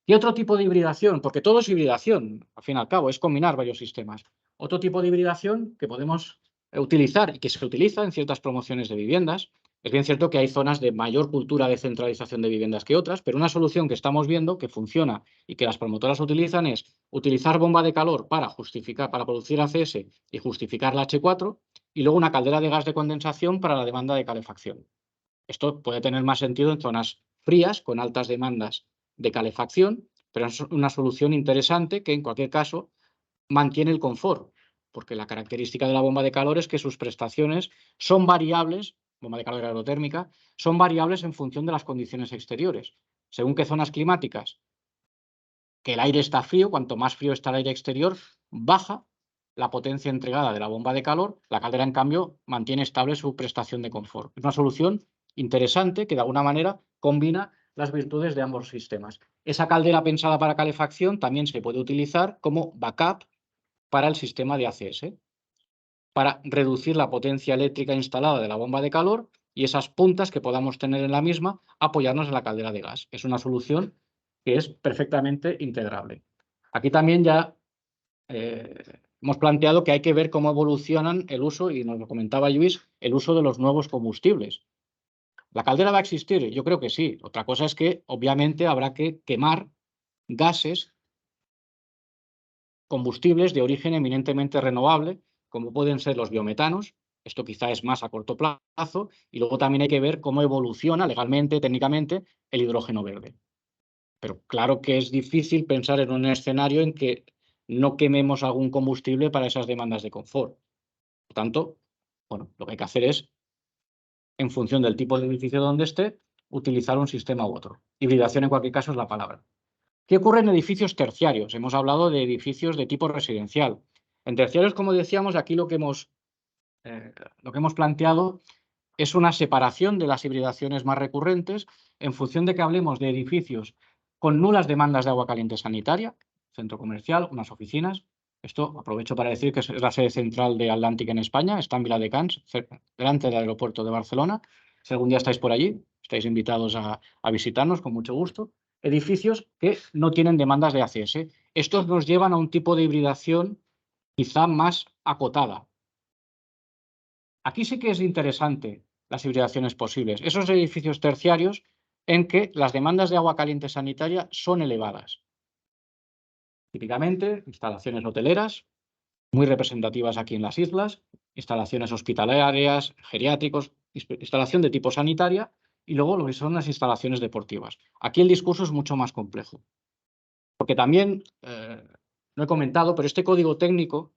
¿Qué otro tipo de hibridación? Porque todo es hibridación, al fin y al cabo, es combinar varios sistemas. Otro tipo de hibridación que podemos utilizar y que se utiliza en ciertas promociones de viviendas. Es bien cierto que hay zonas de mayor cultura de centralización de viviendas que otras, pero una solución que estamos viendo que funciona y que las promotoras utilizan es utilizar bomba de calor para justificar, para producir ACS y justificar la H4 y luego una caldera de gas de condensación para la demanda de calefacción. Esto puede tener más sentido en zonas frías con altas demandas de calefacción, pero es una solución interesante que en cualquier caso mantiene el confort, porque la característica de la bomba de calor es que sus prestaciones son variables, bomba de calor aerotérmica, son variables en función de las condiciones exteriores. Según qué zonas climáticas, que el aire está frío, cuanto más frío está el aire exterior, baja la potencia entregada de la bomba de calor, la caldera en cambio mantiene estable su prestación de confort. Es una solución interesante que de alguna manera combina las virtudes de ambos sistemas. Esa caldera pensada para calefacción también se puede utilizar como backup para el sistema de ACS, para reducir la potencia eléctrica instalada de la bomba de calor y esas puntas que podamos tener en la misma, apoyarnos en la caldera de gas. Es una solución que es perfectamente integrable. Aquí también ya hemos planteado que hay que ver cómo evolucionan el uso, y nos lo comentaba Luis, el uso de los nuevos combustibles. ¿La caldera va a existir? Yo creo que sí. Otra cosa es que, obviamente, habrá que quemar gases, combustibles de origen eminentemente renovable, como pueden ser los biometanos. Esto quizá es más a corto plazo. Y luego también hay que ver cómo evoluciona legalmente, técnicamente, el hidrógeno verde. Pero claro que es difícil pensar en un escenario en que no quememos algún combustible para esas demandas de confort. Por tanto, bueno, lo que hay que hacer es, en función del tipo de edificio donde esté, utilizar un sistema u otro. Hibridación, en cualquier caso, es la palabra. ¿Qué ocurre en edificios terciarios? Hemos hablado de edificios de tipo residencial. En terciarios, como decíamos, aquí lo que hemos planteado es una separación de las hibridaciones más recurrentes en función de que hablemos de edificios con nulas demandas de agua caliente sanitaria, centro comercial, unas oficinas. Esto aprovecho para decir que es la sede central de Atlantic en España, está en Viladecans, delante del aeropuerto de Barcelona. Si algún día estáis por allí, estáis invitados a visitarnos con mucho gusto. Edificios que no tienen demandas de ACS. Estos nos llevan a un tipo de hibridación quizá más acotada. Aquí sí que es interesante las hibridaciones posibles. Esos edificios terciarios en que las demandas de agua caliente sanitaria son elevadas. Típicamente, instalaciones hoteleras, muy representativas aquí en las islas, instalaciones hospitalarias, geriátricos, instalación de tipo sanitaria y luego lo que son las instalaciones deportivas. Aquí el discurso es mucho más complejo. Porque también, no he comentado, pero este código técnico,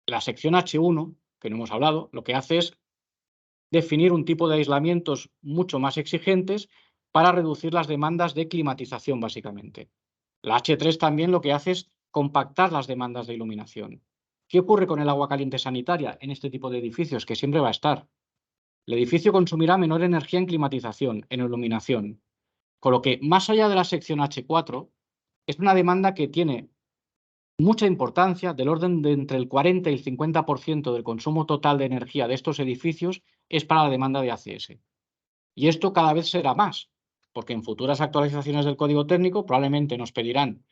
la sección H1, que no hemos hablado, lo que hace es definir un tipo de aislamientos mucho más exigentes para reducir las demandas de climatización, básicamente. La H3 también lo que hace es compactar las demandas de iluminación. ¿Qué ocurre con el agua caliente sanitaria en este tipo de edificios? Que siempre va a estar. El edificio consumirá menor energía en climatización, en iluminación. Con lo que, más allá de la sección H4, es una demanda que tiene mucha importancia, del orden de entre el 40 y el 50% del consumo total de energía de estos edificios es para la demanda de ACS. Y esto cada vez será más, porque en futuras actualizaciones del código técnico probablemente nos pedirán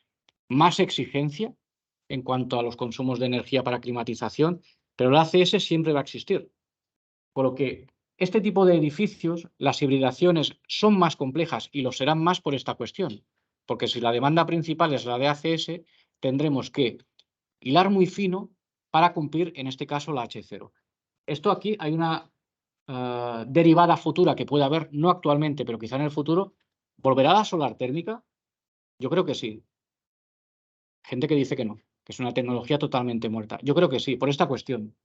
más exigencia en cuanto a los consumos de energía para climatización, pero el ACS siempre va a existir. Por lo que este tipo de edificios, las hibridaciones son más complejas y lo serán más por esta cuestión. Porque si la demanda principal es la de ACS, tendremos que hilar muy fino para cumplir, en este caso, la H0. Esto aquí hay una derivada futura que puede haber, no actualmente, pero quizá en el futuro. ¿Volverá la solar térmica? Yo creo que sí. Gente que dice que no, que es una tecnología totalmente muerta. Yo creo que sí, por esta cuestión.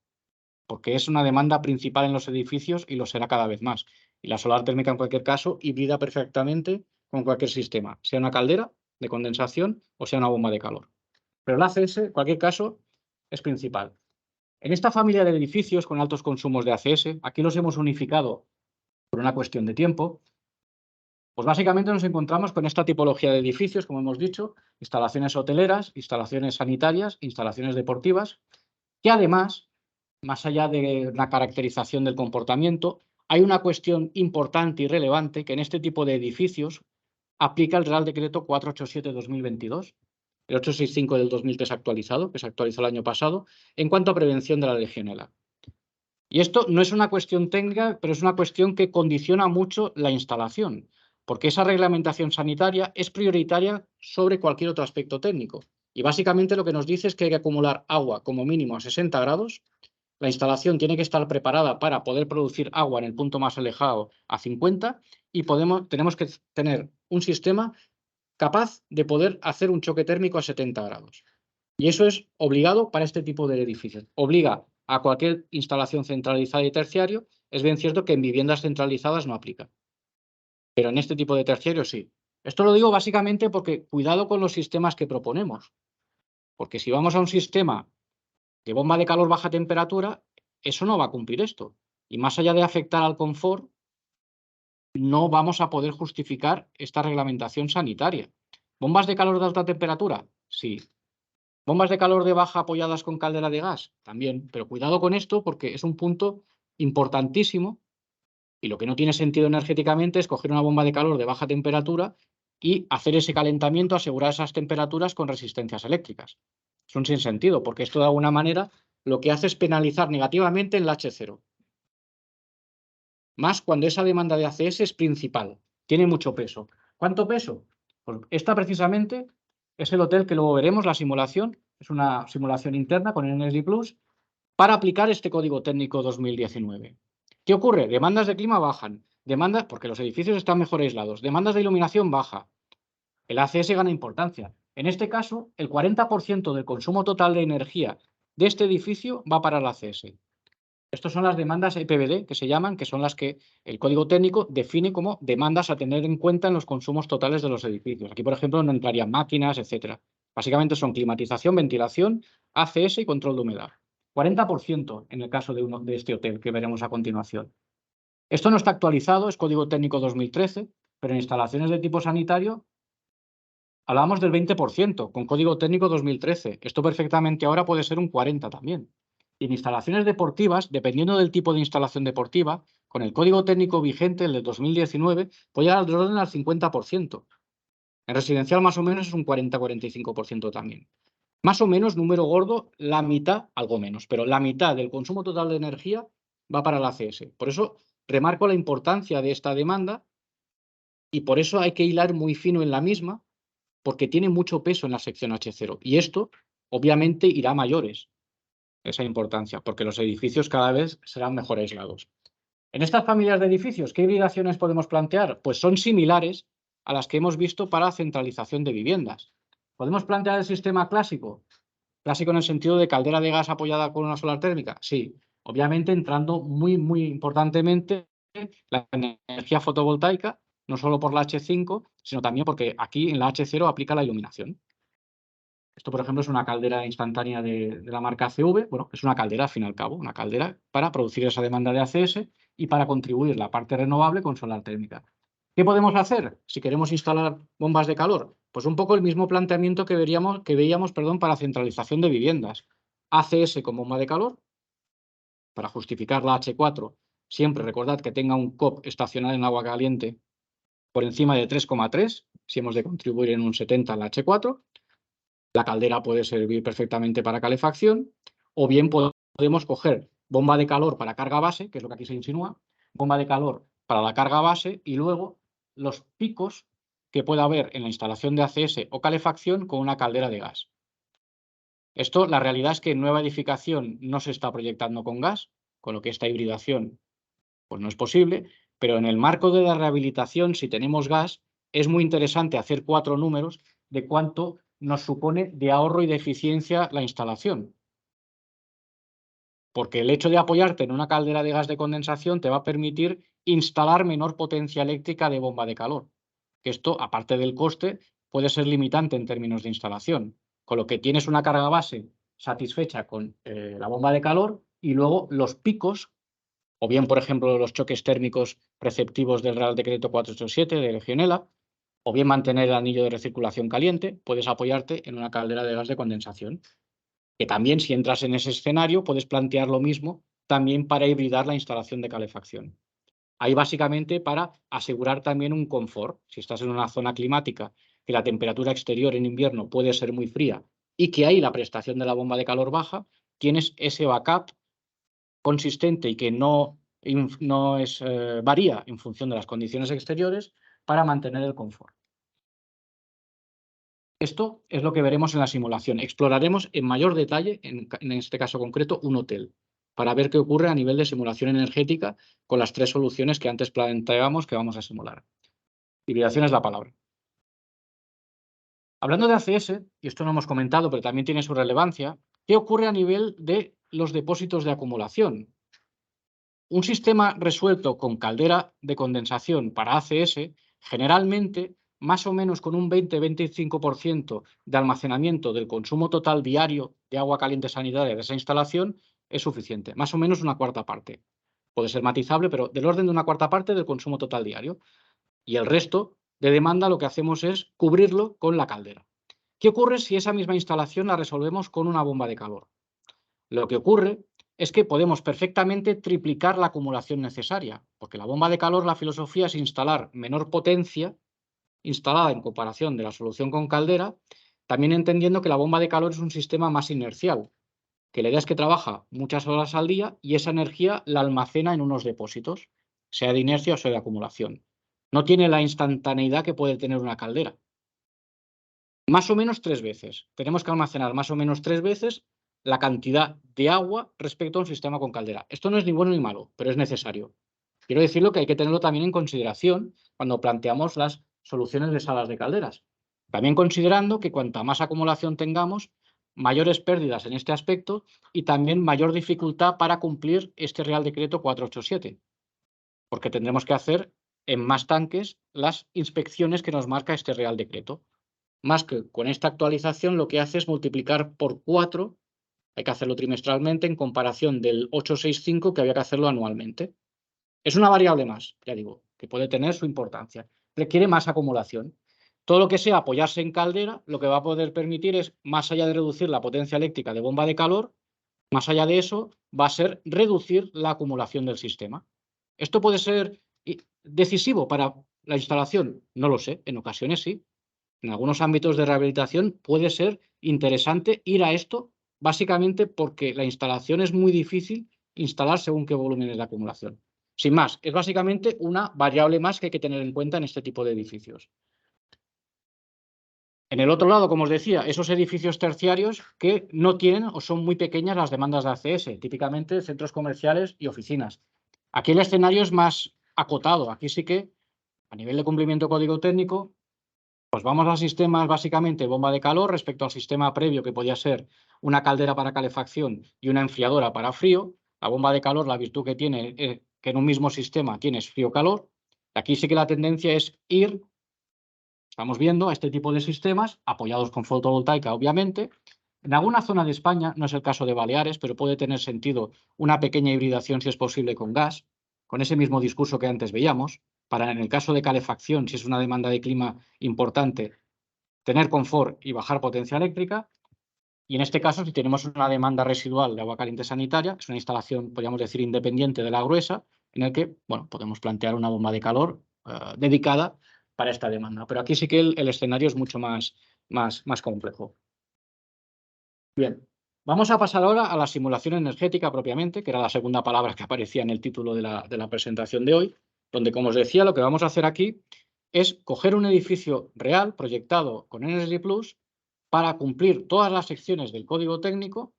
Porque es una demanda principal en los edificios y lo será cada vez más. Y la solar térmica, en cualquier caso, hibrida perfectamente con cualquier sistema, sea una caldera de condensación o sea una bomba de calor. Pero el ACS, en cualquier caso, es principal. En esta familia de edificios con altos consumos de ACS, aquí los hemos unificado por una cuestión de tiempo, pues básicamente nos encontramos con esta tipología de edificios, como hemos dicho, instalaciones hoteleras, instalaciones sanitarias, instalaciones deportivas, que además, más allá de una caracterización del comportamiento, hay una cuestión importante y relevante que en este tipo de edificios aplica el Real Decreto 487/2022, el 865 del 2003 actualizado, que se actualizó el año pasado, en cuanto a prevención de la Legionela. Y esto no es una cuestión técnica, pero es una cuestión que condiciona mucho la instalación, porque esa reglamentación sanitaria es prioritaria sobre cualquier otro aspecto técnico. Y básicamente lo que nos dice es que hay que acumular agua como mínimo a 60 grados. La instalación tiene que estar preparada para poder producir agua en el punto más alejado a 50 y tenemos que tener un sistema capaz de poder hacer un choque térmico a 70 grados. Y eso es obligado para este tipo de edificios. Obliga a cualquier instalación centralizada y terciario. Es bien cierto que en viviendas centralizadas no aplica, pero en este tipo de terciarios sí. Esto lo digo básicamente porque cuidado con los sistemas que proponemos, porque si vamos a un sistema de bomba de calor baja temperatura, eso no va a cumplir esto. Y más allá de afectar al confort, no vamos a poder justificar esta reglamentación sanitaria. ¿Bombas de calor de alta temperatura? Sí. ¿Bombas de calor de baja apoyadas con caldera de gas? También. Pero cuidado con esto porque es un punto importantísimo y lo que no tiene sentido energéticamente es coger una bomba de calor de baja temperatura y hacer ese calentamiento, asegurar esas temperaturas con resistencias eléctricas. Es un sinsentido porque esto de alguna manera lo que hace es penalizar negativamente en la H0. Más cuando esa demanda de ACS es principal, tiene mucho peso. ¿Cuánto peso? Pues esta precisamente es el hotel que luego veremos, la simulación, es una simulación interna con Energy Plus, para aplicar este código técnico 2019. ¿Qué ocurre? Demandas de clima bajan, demandas, porque los edificios están mejor aislados, demandas de iluminación baja, el ACS gana importancia. En este caso, el 40% del consumo total de energía de este edificio va para el ACS. Estas son las demandas EPBD, que se llaman, que son las que el código técnico define como demandas a tener en cuenta en los consumos totales de los edificios. Aquí, por ejemplo, no entrarían máquinas, etcétera. Básicamente son climatización, ventilación, ACS y control de humedad. 40% en el caso de este hotel que veremos a continuación. Esto no está actualizado, es código técnico 2013, pero en instalaciones de tipo sanitario hablamos del 20%, con código técnico 2013. Esto perfectamente ahora puede ser un 40% también. Y en instalaciones deportivas, dependiendo del tipo de instalación deportiva, con el código técnico vigente, el de 2019, puede llegar al orden al 50%. En residencial más o menos es un 40-45% también. Más o menos, número gordo, la mitad, algo menos, pero la mitad del consumo total de energía va para la ACS. Por eso remarco la importancia de esta demanda y por eso hay que hilar muy fino en la misma, porque tiene mucho peso en la sección H0. Y esto, obviamente, irá a mayores, esa importancia, porque los edificios cada vez serán mejor aislados. En estas familias de edificios, ¿qué hibridaciones podemos plantear? Pues son similares a las que hemos visto para centralización de viviendas. ¿Podemos plantear el sistema clásico? Clásico en el sentido de caldera de gas apoyada con una solar térmica. Sí. Obviamente entrando muy importantemente la energía fotovoltaica, no solo por la H5, sino también porque aquí en la H0 aplica la iluminación. Esto, por ejemplo, es una caldera instantánea de la marca CV. Bueno, es una caldera, al fin y al cabo, una caldera para producir esa demanda de ACS y para contribuir la parte renovable con solar térmica. ¿Qué podemos hacer si queremos instalar bombas de calor? Pues un poco el mismo planteamiento que veíamos para centralización de viviendas. ACS con bomba de calor, para justificar la H4, siempre recordad que tenga un COP estacional en agua caliente por encima de 3,3, si hemos de contribuir en un 70 en la H4. La caldera puede servir perfectamente para calefacción, o bien podemos coger bomba de calor para carga base, que es lo que aquí se insinúa, bomba de calor para la carga base y luego los picos que pueda haber en la instalación de ACS o calefacción con una caldera de gas. Esto, la realidad es que en nueva edificación no se está proyectando con gas, con lo que esta hibridación pues no es posible, pero en el marco de la rehabilitación, si tenemos gas, es muy interesante hacer 4 números de cuánto nos supone de ahorro y de eficiencia la instalación. Porque el hecho de apoyarte en una caldera de gas de condensación te va a permitir instalar menor potencia eléctrica de bomba de calor. Que esto, aparte del coste, puede ser limitante en términos de instalación. Con lo que tienes una carga base satisfecha con la bomba de calor y luego los picos, o bien, por ejemplo, los choques térmicos preceptivos del Real Decreto 487 de Legionela, o bien mantener el anillo de recirculación caliente, puedes apoyarte en una caldera de gas de condensación. Que también, si entras en ese escenario, puedes plantear lo mismo también para hibridar la instalación de calefacción. Ahí básicamente para asegurar también un confort. Si estás en una zona climática que la temperatura exterior en invierno puede ser muy fría y que ahí la prestación de la bomba de calor baja, tienes ese backup consistente y que no varía en función de las condiciones exteriores para mantener el confort. Esto es lo que veremos en la simulación. Exploraremos en mayor detalle, en este caso concreto, un hotel, para ver qué ocurre a nivel de simulación energética con las 3 soluciones que antes planteábamos que vamos a simular. Hibridación es la palabra. Hablando de ACS, y esto no hemos comentado, pero también tiene su relevancia, ¿qué ocurre a nivel de los depósitos de acumulación? Un sistema resuelto con caldera de condensación para ACS, generalmente, más o menos con un 20-25% de almacenamiento del consumo total diario de agua caliente sanitaria de esa instalación, es suficiente. Más o menos una cuarta parte. Puede ser matizable, pero del orden de una cuarta parte del consumo total diario. Y el resto de demanda lo que hacemos es cubrirlo con la caldera. ¿Qué ocurre si esa misma instalación la resolvemos con una bomba de calor? Lo que ocurre es que podemos perfectamente triplicar la acumulación necesaria, porque la bomba de calor, la filosofía es instalar menor potencia instalada en comparación de la solución con caldera, también entendiendo que la bomba de calor es un sistema más inercial, que la idea es que trabaja muchas horas al día y esa energía la almacena en unos depósitos, sea de inercia o sea de acumulación. No tiene la instantaneidad que puede tener una caldera. Más o menos 3 veces. Tenemos que almacenar más o menos 3 veces la cantidad de agua respecto a un sistema con caldera. Esto no es ni bueno ni malo, pero es necesario. Quiero decirlo que hay que tenerlo también en consideración cuando planteamos las soluciones de salas de calderas. También considerando que cuanta más acumulación tengamos, mayores pérdidas en este aspecto y también mayor dificultad para cumplir este Real Decreto 487, porque tendremos que hacer en más tanques las inspecciones que nos marca este Real Decreto. Más que con esta actualización lo que hace es multiplicar por 4, hay que hacerlo trimestralmente en comparación del 865 que había que hacerlo anualmente. Es una variable más, ya digo, que puede tener su importancia. Requiere más acumulación. Todo lo que sea apoyarse en caldera, lo que va a poder permitir es, más allá de reducir la potencia eléctrica de bomba de calor, más allá de eso, va a ser reducir la acumulación del sistema. ¿Esto puede ser decisivo para la instalación? No lo sé, en ocasiones sí. En algunos ámbitos de rehabilitación puede ser interesante ir a esto, básicamente porque la instalación es muy difícil instalar según qué volúmenes de acumulación. Sin más, es básicamente una variable más que hay que tener en cuenta en este tipo de edificios. En el otro lado, como os decía, esos edificios terciarios que no tienen o son muy pequeñas las demandas de ACS, típicamente centros comerciales y oficinas. Aquí el escenario es más acotado. Aquí sí que, a nivel de cumplimiento código técnico, pues vamos a sistemas básicamente bomba de calor respecto al sistema previo que podía ser una caldera para calefacción y una enfriadora para frío. La bomba de calor, la virtud que tiene es que en un mismo sistema tienes frío-calor. Aquí sí que la tendencia es ir, estamos viendo, a este tipo de sistemas, apoyados con fotovoltaica, obviamente. En alguna zona de España, no es el caso de Baleares, pero puede tener sentido una pequeña hibridación, si es posible, con gas, con ese mismo discurso que antes veíamos, para en el caso de calefacción, si es una demanda de clima importante, tener confort y bajar potencia eléctrica. Y en este caso, si tenemos una demanda residual de agua caliente sanitaria, es una instalación, podríamos decir, independiente de la gruesa, en el que, bueno, podemos plantear una bomba de calor dedicada para esta demanda. Pero aquí sí que el escenario es mucho más complejo. Bien, vamos a pasar ahora a la simulación energética propiamente, que era la segunda palabra que aparecía en el título de la presentación de hoy, donde, como os decía, lo que vamos a hacer aquí es coger un edificio real proyectado con Energy Plus para cumplir todas las secciones del código técnico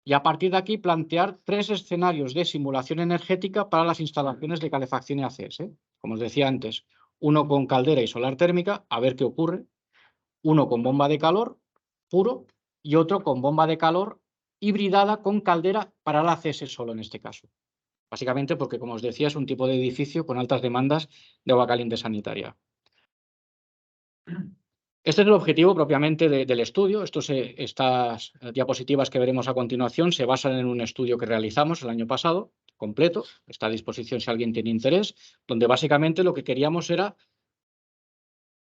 y a partir de aquí plantear 3 escenarios de simulación energética para las instalaciones de calefacción y ACS. Como os decía antes, uno con caldera y solar térmica, a ver qué ocurre, uno con bomba de calor puro y otro con bomba de calor hibridada con caldera para el ACS solo en este caso. Básicamente porque, como os decía, es un tipo de edificio con altas demandas de agua caliente sanitaria. Este es el objetivo propiamente del estudio. Estas diapositivas que veremos a continuación se basan en un estudio que realizamos el año pasado, completo, está a disposición si alguien tiene interés, donde básicamente lo que queríamos era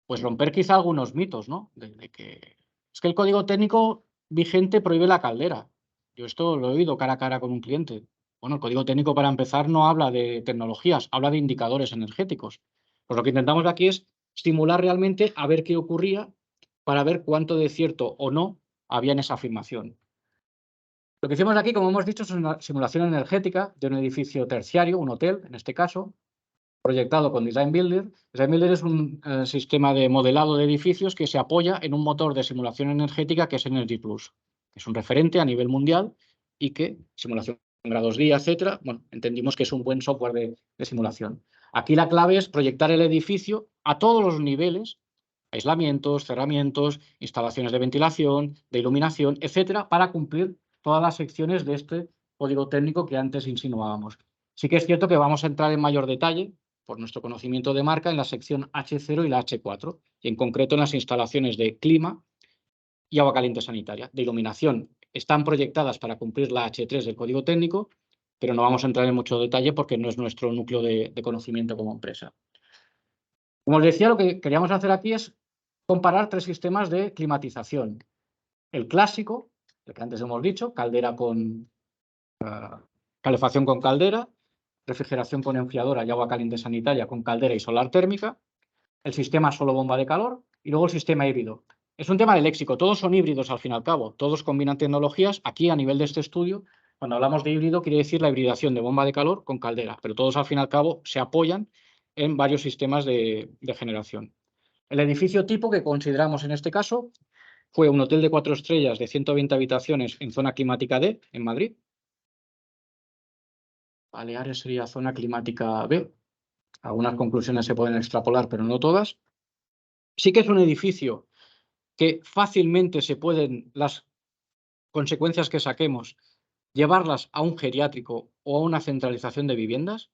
pues romper quizá algunos mitos, ¿no? De que es que el código técnico vigente prohíbe la caldera. Yo esto lo he oído cara a cara con un cliente. Bueno, el código técnico, para empezar, no habla de tecnologías, habla de indicadores energéticos. Pues lo que intentamos aquí es estimular realmente a ver qué ocurría para ver cuánto de cierto o no había en esa afirmación. Lo que hicimos aquí, como hemos dicho, es una simulación energética de un edificio terciario, un hotel en este caso, proyectado con Design Builder. Design Builder es un sistema de modelado de edificios que se apoya en un motor de simulación energética que es Energy Plus. Es un referente a nivel mundial y que, simulación grados día, etcétera, bueno, entendimos que es un buen software de simulación. Aquí la clave es proyectar el edificio a todos los niveles, aislamientos, cerramientos, instalaciones de ventilación, de iluminación, etcétera, para cumplir todas las secciones de este código técnico que antes insinuábamos. Sí que es cierto que vamos a entrar en mayor detalle por nuestro conocimiento de marca en la sección H0 y la H4, y en concreto en las instalaciones de clima y agua caliente sanitaria. De iluminación están proyectadas para cumplir la H3 del código técnico, pero no vamos a entrar en mucho detalle porque no es nuestro núcleo de conocimiento como empresa. Como os decía, lo que queríamos hacer aquí es comparar 3 sistemas de climatización. El clásico, el que antes hemos dicho, caldera con calefacción con caldera, refrigeración con enfriadora y agua caliente sanitaria con caldera y solar térmica, el sistema solo bomba de calor y luego el sistema híbrido. Es un tema de léxico, todos son híbridos al fin y al cabo, todos combinan tecnologías. Aquí, a nivel de este estudio, cuando hablamos de híbrido, quiere decir la hibridación de bomba de calor con caldera, pero todos al fin y al cabo se apoyan en varios sistemas de generación. El edificio tipo que consideramos en este caso fue un hotel de 4 estrellas de 120 habitaciones en zona climática D, en Madrid. Baleares sería zona climática B. Algunas conclusiones se pueden extrapolar, pero no todas. Sí que es un edificio que fácilmente se pueden, las consecuencias que saquemos, llevarlas a un geriátrico o a una centralización de viviendas,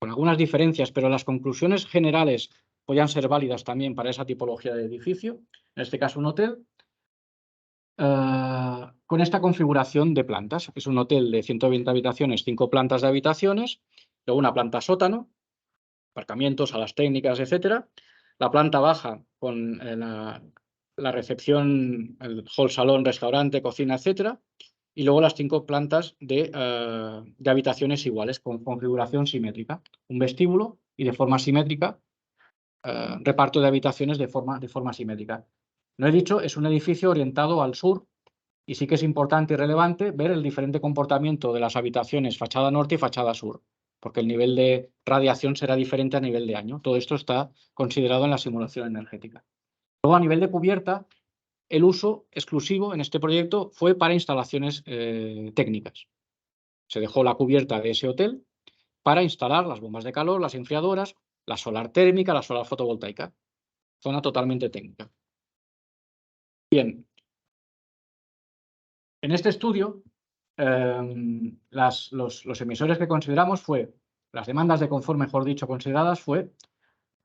con algunas diferencias, pero las conclusiones generales podrían ser válidas también para esa tipología de edificio, en este caso un hotel, con esta configuración de plantas. Es un hotel de 120 habitaciones, 5 plantas de habitaciones, luego una planta sótano, aparcamientos, salas técnicas, etcétera. La planta baja con la recepción, el hall, salón, restaurante, cocina, etcétera. Y luego las 5 plantas de habitaciones iguales, con configuración simétrica. Un vestíbulo y de forma simétrica, reparto de habitaciones de forma simétrica. No he dicho, es un edificio orientado al sur y sí que es importante y relevante ver el diferente comportamiento de las habitaciones fachada norte y fachada sur, porque el nivel de radiación será diferente a nivel de año. Todo esto está considerado en la simulación energética. Luego, a nivel de cubierta, el uso exclusivo en este proyecto fue para instalaciones técnicas. Se dejó la cubierta de ese hotel para instalar las bombas de calor, las enfriadoras, la solar térmica, la solar fotovoltaica. Zona totalmente técnica. Bien. En este estudio los emisores que consideramos fue, las demandas de confort, mejor dicho, consideradas fue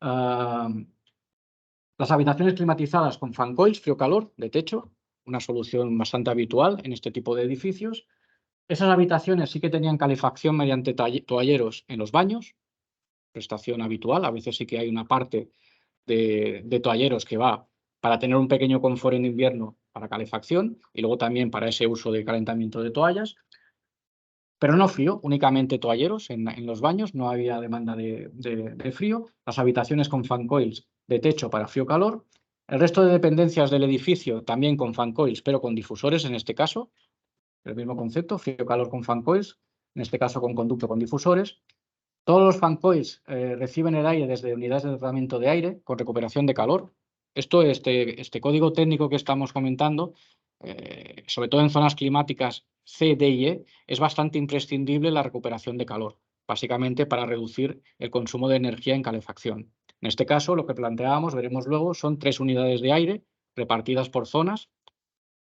las habitaciones climatizadas con fan coils, frío-calor de techo, una solución bastante habitual en este tipo de edificios. Esas habitaciones sí que tenían calefacción mediante toalleros en los baños, prestación habitual. A veces sí que hay una parte de toalleros que va para tener un pequeño confort en invierno para calefacción y luego también para ese uso de calentamiento de toallas. Pero no frío, únicamente toalleros en los baños, no había demanda de frío. Las habitaciones con fan coils de techo para frío-calor. El resto de dependencias del edificio también con fan coils, pero con difusores en este caso. El mismo concepto, frío-calor con fan coils, en este caso con conducto con difusores. Todos los fan coils reciben el aire desde unidades de tratamiento de aire con recuperación de calor. Este código técnico que estamos comentando, sobre todo en zonas climáticas C, D y E, es bastante imprescindible la recuperación de calor, básicamente para reducir el consumo de energía en calefacción. En este caso, lo que planteábamos, veremos luego, son 3 unidades de aire repartidas por zonas,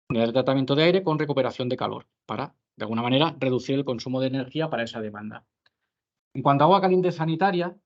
unidades de tratamiento de aire con recuperación de calor, para, de alguna manera, reducir el consumo de energía para esa demanda. En cuanto a agua caliente sanitaria,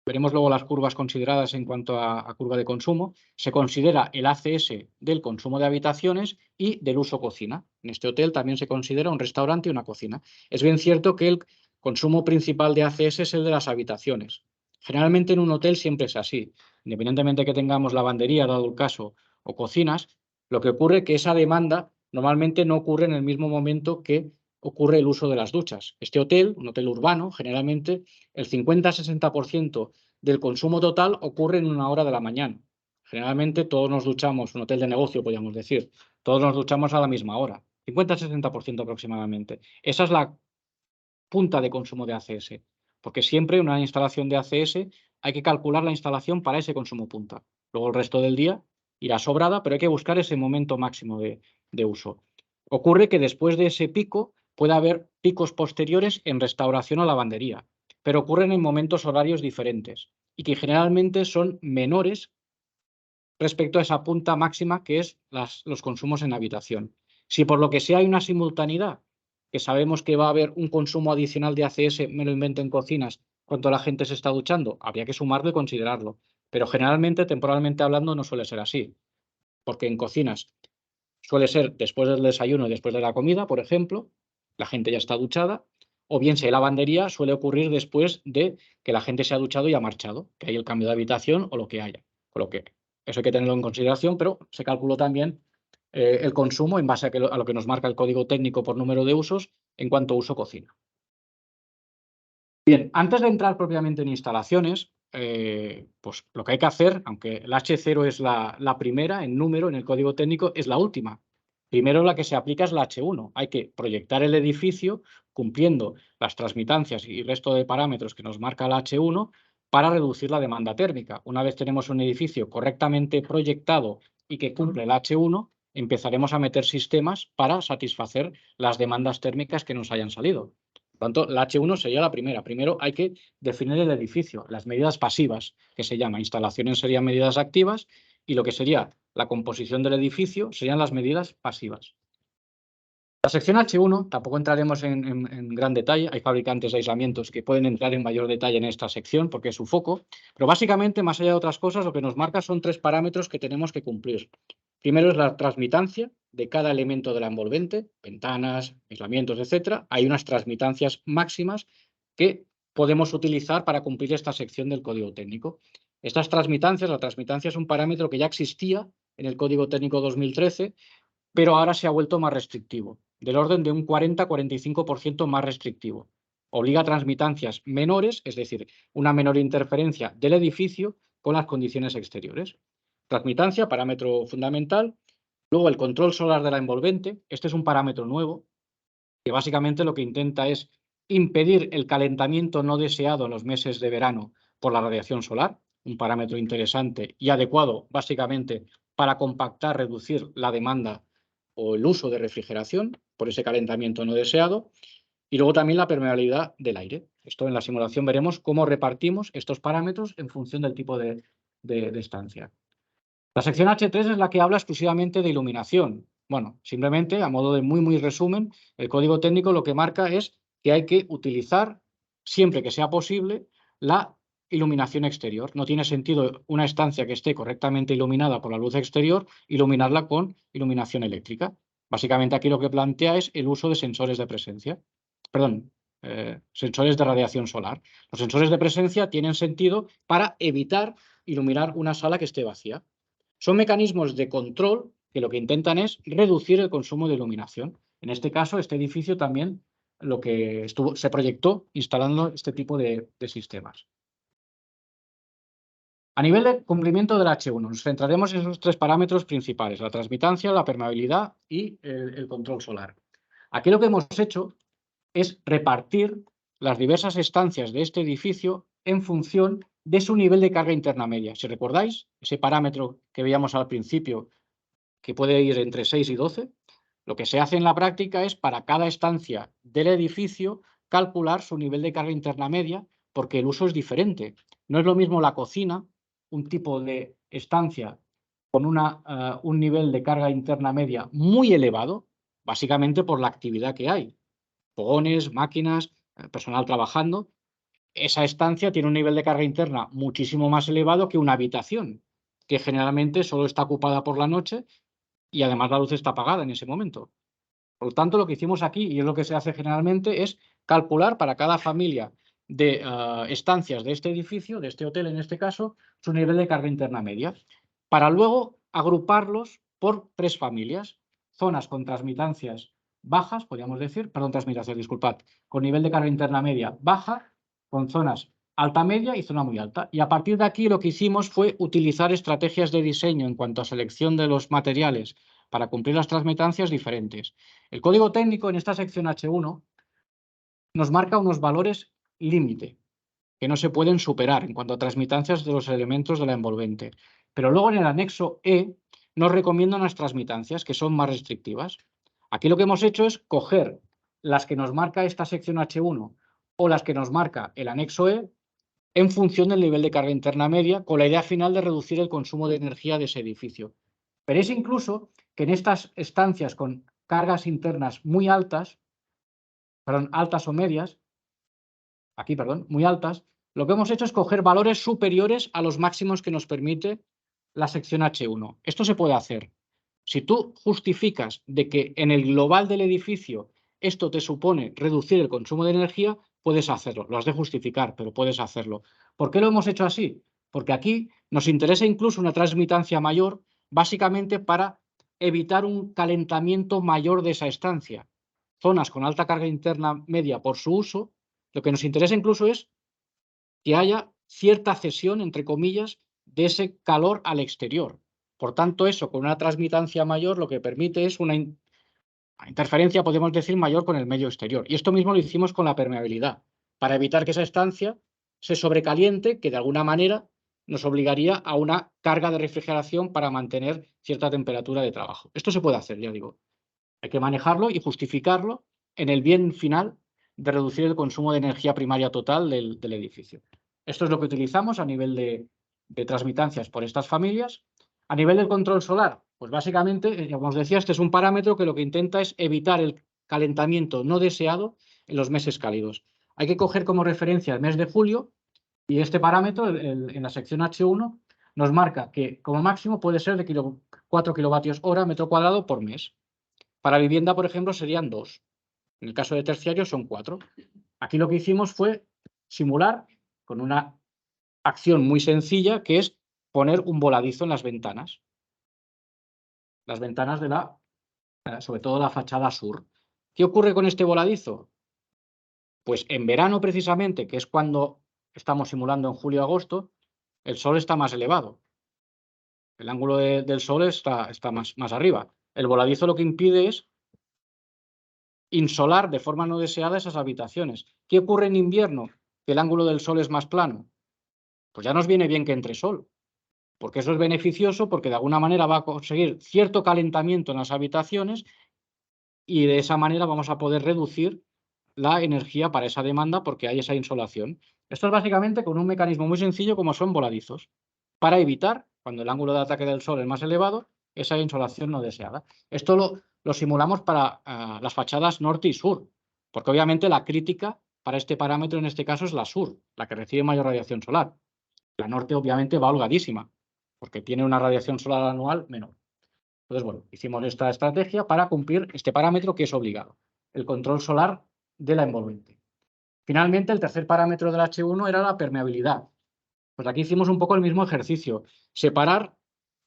veremos luego las curvas consideradas en cuanto a curva de consumo, se considera el ACS del consumo de habitaciones y del uso cocina. En este hotel también se considera un restaurante y una cocina. Es bien cierto que el consumo principal de ACS es el de las habitaciones. Generalmente en un hotel siempre es así. Independientemente de que tengamos lavandería, dado el caso, o cocinas, lo que ocurre es que esa demanda normalmente no ocurre en el mismo momento que ocurre el uso de las duchas. Este hotel, un hotel urbano, generalmente el 50-60% del consumo total ocurre en una hora de la mañana. Generalmente todos nos duchamos, un hotel de negocio podríamos decir, todos nos duchamos a la misma hora, 50-60% aproximadamente. Esa es la punta de consumo de ACS, porque siempre una instalación de ACS hay que calcular la instalación para ese consumo punta. Luego el resto del día irá sobrada, pero hay que buscar ese momento máximo de uso. Ocurre que después de ese pico puede haber picos posteriores en restauración o lavandería, pero ocurren en momentos horarios diferentes y que generalmente son menores respecto a esa punta máxima que es los consumos en habitación. Si por lo que sea hay una simultaneidad, que sabemos que va a haber un consumo adicional de ACS, me lo invento en cocinas, cuando la gente se está duchando, habría que sumarlo y considerarlo. Pero generalmente, temporalmente hablando, no suele ser así, porque en cocinas suele ser después del desayuno y después de la comida, por ejemplo, la gente ya está duchada, o bien si hay lavandería, suele ocurrir después de que la gente se ha duchado y ha marchado, que hay el cambio de habitación o lo que haya. Por lo que eso hay que tenerlo en consideración, pero se calculó también el consumo en base a lo que nos marca el código técnico por número de usos en cuanto a uso cocina. Bien, antes de entrar propiamente en instalaciones, pues lo que hay que hacer, aunque el H0 es la primera en número en el código técnico, es la última. Primero la que se aplica es la H1. Hay que proyectar el edificio cumpliendo las transmitancias y el resto de parámetros que nos marca la H1 para reducir la demanda térmica. Una vez tenemos un edificio correctamente proyectado y que cumple el H1, empezaremos a meter sistemas para satisfacer las demandas térmicas que nos hayan salido. Por tanto, la H1 sería la primera. Primero hay que definir el edificio, las medidas pasivas, que se llama. Instalaciones serían medidas activas y lo que sería la composición del edificio serían las medidas pasivas. La sección H1, tampoco entraremos en gran detalle, hay fabricantes de aislamientos que pueden entrar en mayor detalle en esta sección porque es su foco, pero básicamente, más allá de otras cosas, lo que nos marca son 3 parámetros que tenemos que cumplir. Primero es la transmitancia de cada elemento de la envolvente, ventanas, aislamientos, etcétera. Hay unas transmitancias máximas que podemos utilizar para cumplir esta sección del código técnico. Estas transmitancias, la transmitancia es un parámetro que ya existía en el código técnico 2013, pero ahora se ha vuelto más restrictivo, del orden de un 40-45% más restrictivo. Obliga a transmitancias menores, es decir, una menor interferencia del edificio con las condiciones exteriores. Transmitancia, parámetro fundamental. Luego el control solar de la envolvente. Este es un parámetro nuevo que básicamente lo que intenta es impedir el calentamiento no deseado en los meses de verano por la radiación solar. Un parámetro interesante y adecuado básicamente para compactar, reducir la demanda o el uso de refrigeración por ese calentamiento no deseado. Y luego también la permeabilidad del aire. Esto en la simulación veremos cómo repartimos estos parámetros en función del tipo de estancia. La sección H3 es la que habla exclusivamente de iluminación. Bueno, simplemente, a modo de muy resumen, el código técnico lo que marca es que hay que utilizar, siempre que sea posible, la iluminación exterior. No tiene sentido una estancia que esté correctamente iluminada por la luz exterior, iluminarla con iluminación eléctrica. Básicamente aquí lo que plantea es el uso de sensores de presencia. Perdón, sensores de radiación solar. Los sensores de presencia tienen sentido para evitar iluminar una sala que esté vacía. Son mecanismos de control que lo que intentan es reducir el consumo de iluminación. En este caso, este edificio también lo que se proyectó instalando este tipo de sistemas. A nivel de cumplimiento del H1, nos centraremos en esos 3 parámetros principales: la transmitancia, la permeabilidad y el control solar. Aquí lo que hemos hecho es repartir las diversas estancias de este edificio en función de su nivel de carga interna media. Si recordáis, ese parámetro que veíamos al principio, que puede ir entre 6 y 12, lo que se hace en la práctica es, para cada estancia del edificio, calcular su nivel de carga interna media, porque el uso es diferente. No es lo mismo la cocina, un tipo de estancia con un nivel de carga interna media muy elevado, básicamente por la actividad que hay. Fogones, máquinas, personal trabajando. Esa estancia tiene un nivel de carga interna muchísimo más elevado que una habitación, que generalmente solo está ocupada por la noche y además la luz está apagada en ese momento. Por lo tanto, lo que hicimos aquí, y es lo que se hace generalmente, es calcular para cada familia de estancias de este edificio, de este hotel en este caso, su nivel de carga interna media, para luego agruparlos por 3 familias: zonas con transmitancias bajas, podríamos decir, perdón, transmitancias, disculpad, con nivel de carga interna media baja, con zonas alta, media y zona muy alta. Y a partir de aquí lo que hicimos fue utilizar estrategias de diseño en cuanto a selección de los materiales para cumplir las transmitancias diferentes. El código técnico en esta sección H1 nos marca unos valores límite que no se pueden superar en cuanto a transmitancias de los elementos de la envolvente. Pero luego en el anexo E nos recomienda unas transmitancias que son más restrictivas. Aquí lo que hemos hecho es coger las que nos marca esta sección H1 o las que nos marca el anexo E en función del nivel de carga interna media, con la idea final de reducir el consumo de energía de ese edificio. Veréis incluso que en estas estancias con cargas internas muy altas, altas o medias, muy altas, lo que hemos hecho es coger valores superiores a los máximos que nos permite la sección H1. Esto se puede hacer. Si tú justificas de que en el global del edificio esto te supone reducir el consumo de energía, puedes hacerlo. Lo has de justificar, pero puedes hacerlo. ¿Por qué lo hemos hecho así? Porque aquí nos interesa incluso una transmitancia mayor, básicamente para evitar un calentamiento mayor de esa estancia. Zonas con alta carga interna media por su uso, lo que nos interesa incluso es que haya cierta cesión, entre comillas, de ese calor al exterior. Por tanto, eso, con una transmitancia mayor, lo que permite es una interferencia, podemos decir, mayor con el medio exterior. Y esto mismo lo hicimos con la permeabilidad, para evitar que esa estancia se sobrecaliente, que de alguna manera nos obligaría a una carga de refrigeración para mantener cierta temperatura de trabajo. Esto se puede hacer, ya digo. Hay que manejarlo y justificarlo en el bien final de reducir el consumo de energía primaria total del edificio. Esto es lo que utilizamos a nivel de transmitancias por estas familias. A nivel del control solar, pues básicamente, como os decía, este es un parámetro que lo que intenta es evitar el calentamiento no deseado en los meses cálidos. Hay que coger como referencia el mes de julio y este parámetro en la sección H1 nos marca que como máximo puede ser de 4 kilovatios hora metro cuadrado por mes. Para vivienda, por ejemplo, serían 2. En el caso de terciario son 4. Aquí lo que hicimos fue simular con una acción muy sencilla, que es poner un voladizo en las ventanas. Las ventanas de sobre todo la fachada sur. ¿Qué ocurre con este voladizo? Pues en verano, precisamente, que es cuando estamos simulando en julio-agosto, el sol está más elevado. El ángulo del sol está más arriba. El voladizo lo que impide es insolar de forma no deseada esas habitaciones. ¿Qué ocurre en invierno? Que el ángulo del sol es más plano. Pues ya nos viene bien que entre sol, porque eso es beneficioso, porque de alguna manera va a conseguir cierto calentamiento en las habitaciones y de esa manera vamos a poder reducir la energía para esa demanda porque hay esa insolación. Esto es básicamente con un mecanismo muy sencillo como son voladizos, para evitar, cuando el ángulo de ataque del sol es más elevado, esa insolación no deseada. Esto lo simulamos para las fachadas norte y sur, porque obviamente la crítica para este parámetro en este caso es la sur, la que recibe mayor radiación solar. La norte obviamente va holgadísima, porque tiene una radiación solar anual menor. Entonces, bueno, hicimos esta estrategia para cumplir este parámetro que es obligado, el control solar de la envolvente. Finalmente, el tercer parámetro del H1 era la permeabilidad. Pues aquí hicimos un poco el mismo ejercicio, separar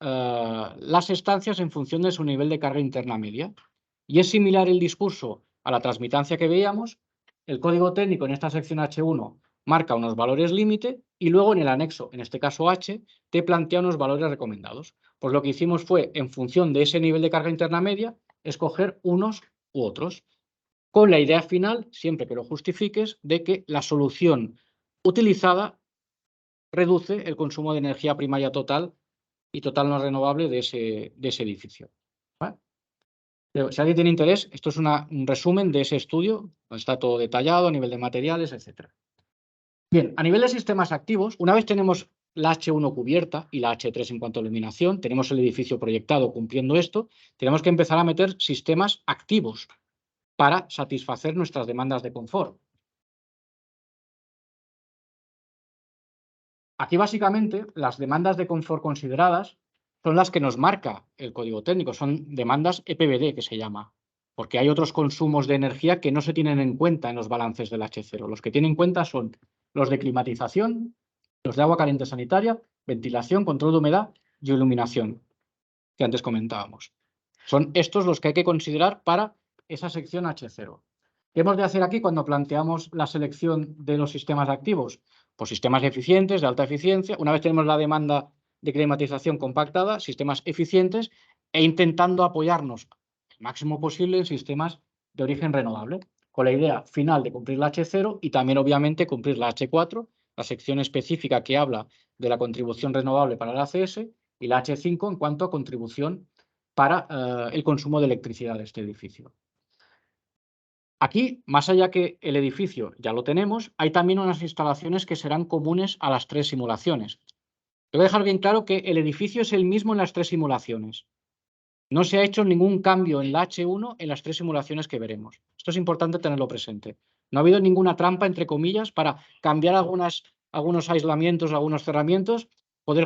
las estancias en función de su nivel de carga interna media. Y es similar el discurso a la transmitancia que veíamos. El código técnico en esta sección H1 marca unos valores límite y luego en el anexo, en este caso H, te plantea unos valores recomendados. Pues lo que hicimos fue, en función de ese nivel de carga interna media, escoger unos u otros, con la idea final, siempre que lo justifiques, de que la solución utilizada reduce el consumo de energía primaria total y total no renovable de ese edificio. ¿Vale? Pero si alguien tiene interés, esto es un resumen de ese estudio, donde está todo detallado a nivel de materiales, etc. Bien, a nivel de sistemas activos, una vez tenemos la H1 cubierta y la H3 en cuanto a iluminación, tenemos el edificio proyectado cumpliendo esto, tenemos que empezar a meter sistemas activos para satisfacer nuestras demandas de confort. Aquí básicamente las demandas de confort consideradas son las que nos marca el código técnico, son demandas EPBD que se llama, porque hay otros consumos de energía que no se tienen en cuenta en los balances del H0. Los que tienen en cuenta son los de climatización, los de agua caliente sanitaria, ventilación, control de humedad y iluminación, que antes comentábamos. Son estos los que hay que considerar para esa sección H0. ¿Qué hemos de hacer aquí cuando planteamos la selección de los sistemas activos? Pues sistemas eficientes, de alta eficiencia. Una vez tenemos la demanda de climatización compactada, sistemas eficientes e intentando apoyarnos el máximo posible en sistemas de origen renovable, con la idea final de cumplir la H0 y también obviamente cumplir la H4, la sección específica que habla de la contribución renovable para la ACS, y la H5 en cuanto a contribución para el consumo de electricidad de este edificio. Aquí, más allá que el edificio ya lo tenemos, hay también unas instalaciones que serán comunes a las tres simulaciones. Te voy a dejar bien claro que el edificio es el mismo en las tres simulaciones. No se ha hecho ningún cambio en la H1 en las tres simulaciones que veremos. Esto es importante tenerlo presente. No ha habido ninguna trampa, entre comillas, para cambiar algunos aislamientos, algunos cerramientos.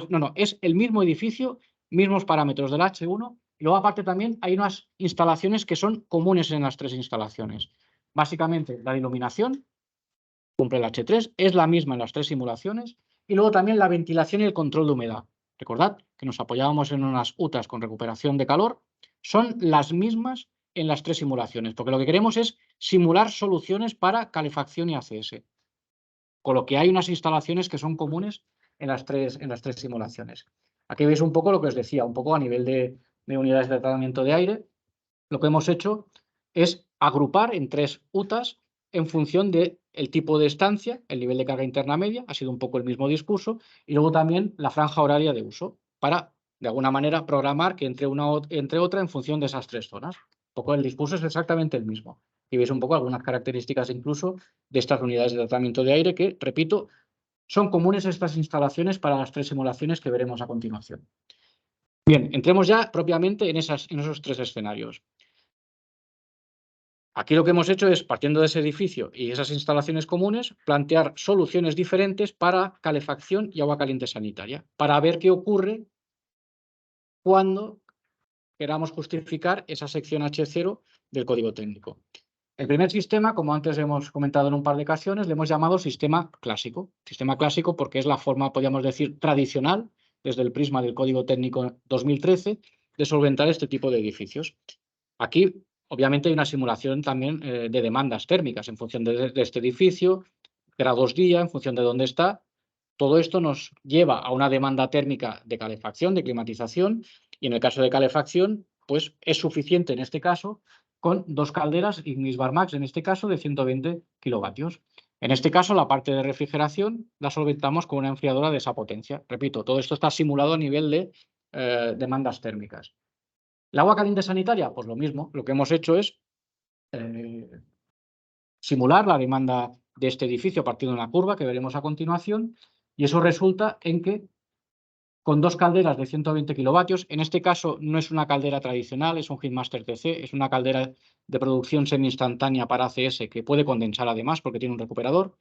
No, es el mismo edificio, mismos parámetros del H1. Y luego, aparte, también hay unas instalaciones que son comunes en las tres instalaciones. Básicamente, la de iluminación cumple el H3, es la misma en las tres simulaciones. Y luego también la ventilación y el control de humedad. Recordad que nos apoyábamos en unas UTAs con recuperación de calor. Son las mismas en las tres simulaciones, porque lo que queremos es simular soluciones para calefacción y ACS. Con lo que hay unas instalaciones que son comunes en las tres simulaciones. Aquí veis un poco lo que os decía, un poco a nivel de unidades de tratamiento de aire. Lo que hemos hecho es agrupar en tres UTAs en función del tipo de estancia, el nivel de carga interna media, ha sido un poco el mismo discurso, y luego también la franja horaria de uso, para, de alguna manera, programar que entre una entre otra en función de esas tres zonas. Un poco el discurso es exactamente el mismo. Y veis un poco algunas características incluso de estas unidades de tratamiento de aire que, repito, son comunes estas instalaciones para las tres simulaciones que veremos a continuación. Bien, entremos ya propiamente en esos tres escenarios. Aquí lo que hemos hecho es, partiendo de ese edificio y esas instalaciones comunes, plantear soluciones diferentes para calefacción y agua caliente sanitaria, para ver qué ocurre cuando queramos justificar esa sección H0 del código técnico. El primer sistema, como antes hemos comentado en un par de ocasiones, le hemos llamado sistema clásico. Sistema clásico porque es la forma, podríamos decir, tradicional, desde el prisma del código técnico 2013, de solventar este tipo de edificios. Aquí, obviamente, hay una simulación también de demandas térmicas en función de este edificio, grados día, en función de dónde está. Todo esto nos lleva a una demanda térmica de calefacción, de climatización, y en el caso de calefacción, pues es suficiente en este caso con dos calderas Ignis Barmax, en este caso de 120 kilovatios. En este caso, la parte de refrigeración la solventamos con una enfriadora de esa potencia. Repito, todo esto está simulado a nivel de demandas térmicas. ¿El agua caliente sanitaria? Pues lo mismo. Lo que hemos hecho es simular la demanda de este edificio a partir de una curva que veremos a continuación, y eso resulta en que con 2 calderas de 120 kilovatios. En este caso no es una caldera tradicional, es un Heatmaster TC, es una caldera de producción semi-instantánea para ACS que puede condensar además porque tiene un recuperador,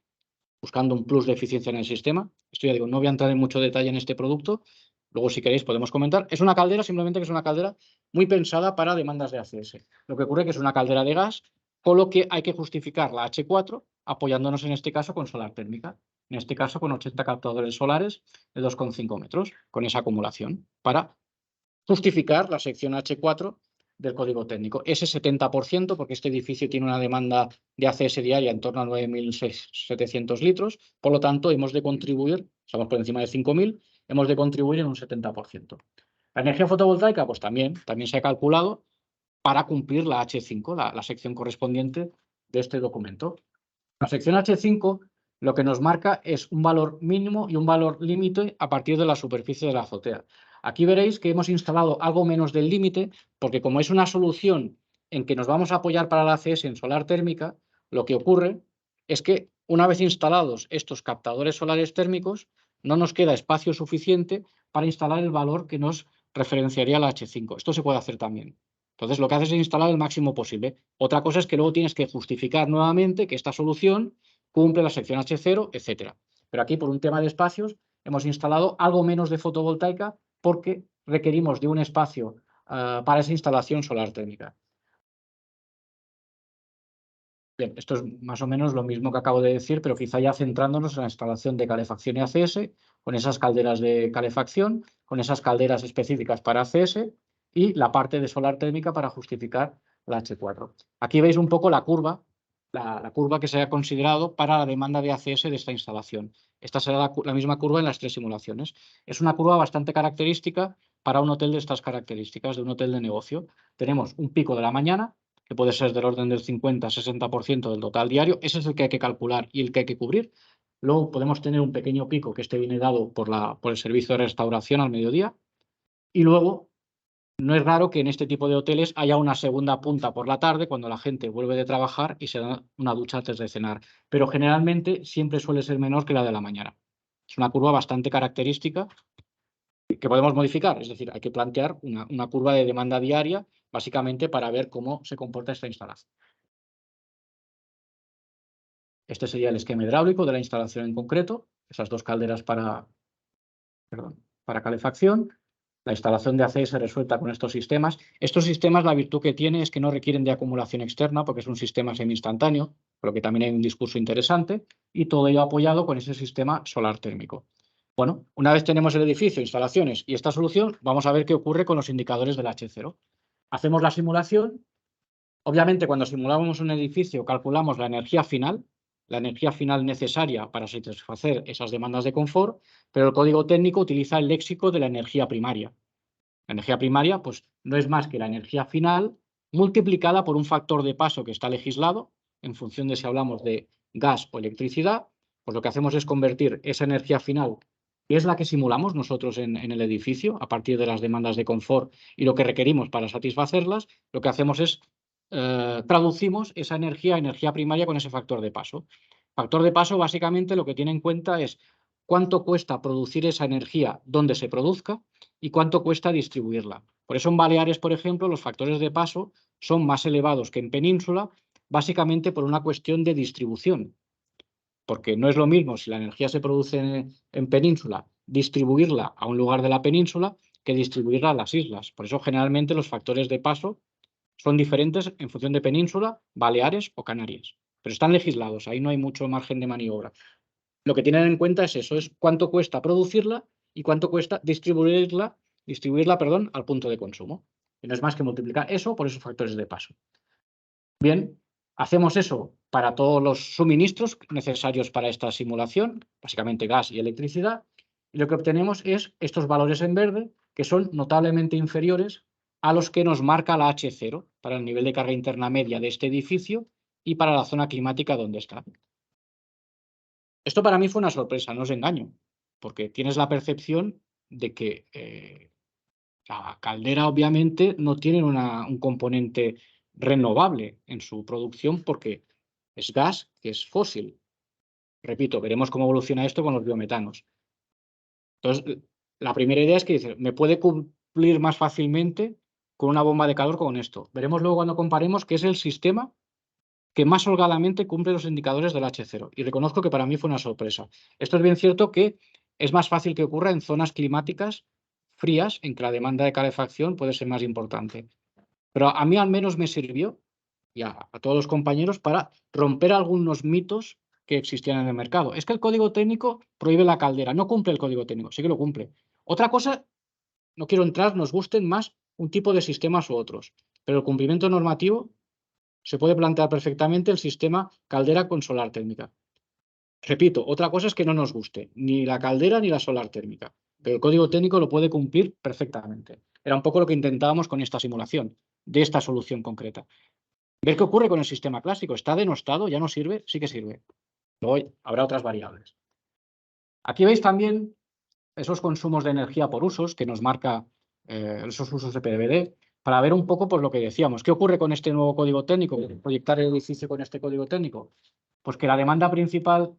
buscando un plus de eficiencia en el sistema. Esto ya digo, no voy a entrar en mucho detalle en este producto, luego si queréis podemos comentar. Es una caldera, simplemente que es una caldera muy pensada para demandas de ACS. Lo que ocurre es que es una caldera de gas, con lo que hay que justificar la H4 apoyándonos en este caso con solar térmica. En este caso con 80 captadores solares de 2,5 metros, con esa acumulación, para justificar la sección H4 del código técnico. Ese 70%, porque este edificio tiene una demanda de ACS diaria en torno a 9.700 litros, por lo tanto hemos de contribuir, estamos por encima de 5.000, hemos de contribuir en un 70%. La energía fotovoltaica, pues también se ha calculado para cumplir la H5, la sección correspondiente de este documento. La sección H5 lo que nos marca es un valor mínimo y un valor límite a partir de la superficie de la azotea. Aquí veréis que hemos instalado algo menos del límite, porque como es una solución en que nos vamos a apoyar para la ACS en solar térmica, lo que ocurre es que una vez instalados estos captadores solares térmicos, no nos queda espacio suficiente para instalar el valor que nos referenciaría la H5. Esto se puede hacer también. Entonces, lo que haces es instalar el máximo posible. Otra cosa es que luego tienes que justificar nuevamente que esta solución cumple la sección H0, etcétera. Pero aquí, por un tema de espacios, hemos instalado algo menos de fotovoltaica porque requerimos de un espacio para esa instalación solar térmica. Bien, esto es más o menos lo mismo que acabo de decir, pero quizá ya centrándonos en la instalación de calefacción y ACS, con esas calderas de calefacción, con esas calderas específicas para ACS y la parte de solar térmica para justificar la H4. Aquí veis un poco la curva que se ha considerado para la demanda de ACS de esta instalación. Esta será la misma curva en las 3 simulaciones. Es una curva bastante característica para un hotel de estas características, de un hotel de negocio. Tenemos un pico de la mañana, que puede ser del orden del 50-60% del total diario. Ese es el que hay que calcular y el que hay que cubrir. Luego podemos tener un pequeño pico que este viene dado por el servicio de restauración al mediodía. Y luego, no es raro que en este tipo de hoteles haya una segunda punta por la tarde, cuando la gente vuelve de trabajar y se da una ducha antes de cenar. Pero generalmente siempre suele ser menor que la de la mañana. Es una curva bastante característica que podemos modificar. Es decir, hay que plantear una curva de demanda diaria, básicamente para ver cómo se comporta esta instalación. Este sería el esquema hidráulico de la instalación en concreto, esas 2 calderas para calefacción. La instalación de ACS resuelta con estos sistemas. Estos sistemas, la virtud que tiene es que no requieren de acumulación externa porque es un sistema semi-instantáneo, por lo que también hay un discurso interesante, y todo ello apoyado con ese sistema solar térmico. Bueno, una vez tenemos el edificio, instalaciones y esta solución, vamos a ver qué ocurre con los indicadores del H0. Hacemos la simulación. Obviamente, cuando simulamos un edificio, calculamos la energía final necesaria para satisfacer esas demandas de confort, pero el código técnico utiliza el léxico de la energía primaria. La energía primaria, pues, no es más que la energía final multiplicada por un factor de paso que está legislado, en función de si hablamos de gas o electricidad. Pues lo que hacemos es convertir esa energía final, que es la que simulamos nosotros en el edificio, a partir de las demandas de confort y lo que requerimos para satisfacerlas, lo que hacemos es traducimos esa energía a energía primaria con ese factor de paso. Factor de paso, básicamente, lo que tiene en cuenta es cuánto cuesta producir esa energía donde se produzca y cuánto cuesta distribuirla. Por eso en Baleares, por ejemplo, los factores de paso son más elevados que en Península, básicamente por una cuestión de distribución. Porque no es lo mismo si la energía se produce en Península, distribuirla a un lugar de la península que distribuirla a las islas. Por eso generalmente los factores de paso son diferentes en función de Península, Baleares o Canarias. Pero están legislados, ahí no hay mucho margen de maniobra. Lo que tienen en cuenta es eso, es cuánto cuesta producirla y cuánto cuesta distribuirla, al punto de consumo. Y no es más que multiplicar eso por esos factores de paso. Bien, hacemos eso para todos los suministros necesarios para esta simulación, básicamente gas y electricidad, y lo que obtenemos es estos valores en verde, que son notablemente inferiores a los que nos marca la H0 para el nivel de carga interna media de este edificio y para la zona climática donde está. Esto para mí fue una sorpresa, no os engaño, porque tienes la percepción de que la caldera obviamente no tiene un componente renovable en su producción porque es gas que es fósil. Repito, veremos cómo evoluciona esto con los biometanos. Entonces, la primera idea es que dice, me puede cumplir más fácilmente con una bomba de calor con esto. Veremos luego cuando comparemos que es el sistema que más holgadamente cumple los indicadores del H0. Y reconozco que para mí fue una sorpresa. Esto es bien cierto que es más fácil que ocurra en zonas climáticas frías, en que la demanda de calefacción puede ser más importante. Pero a mí al menos me sirvió, y a todos los compañeros, para romper algunos mitos que existían en el mercado. Es que el código técnico prohíbe la caldera, no cumple el código técnico, sí que lo cumple. Otra cosa, no quiero entrar, nos gusten más un tipo de sistemas u otros, pero el cumplimiento normativo se puede plantear perfectamente el sistema caldera con solar térmica. Repito, otra cosa es que no nos guste ni la caldera ni la solar térmica, pero el código técnico lo puede cumplir perfectamente. Era un poco lo que intentábamos con esta simulación de esta solución concreta. Ver qué ocurre con el sistema clásico. ¿Está denostado? ¿Ya no sirve? Sí que sirve. Luego habrá otras variables. Aquí veis también esos consumos de energía por usos que nos marca esos usos de PVD, para ver un poco pues, lo que decíamos. ¿Qué ocurre con este nuevo código técnico? Proyectar el edificio con este código técnico. Pues que la demanda principal,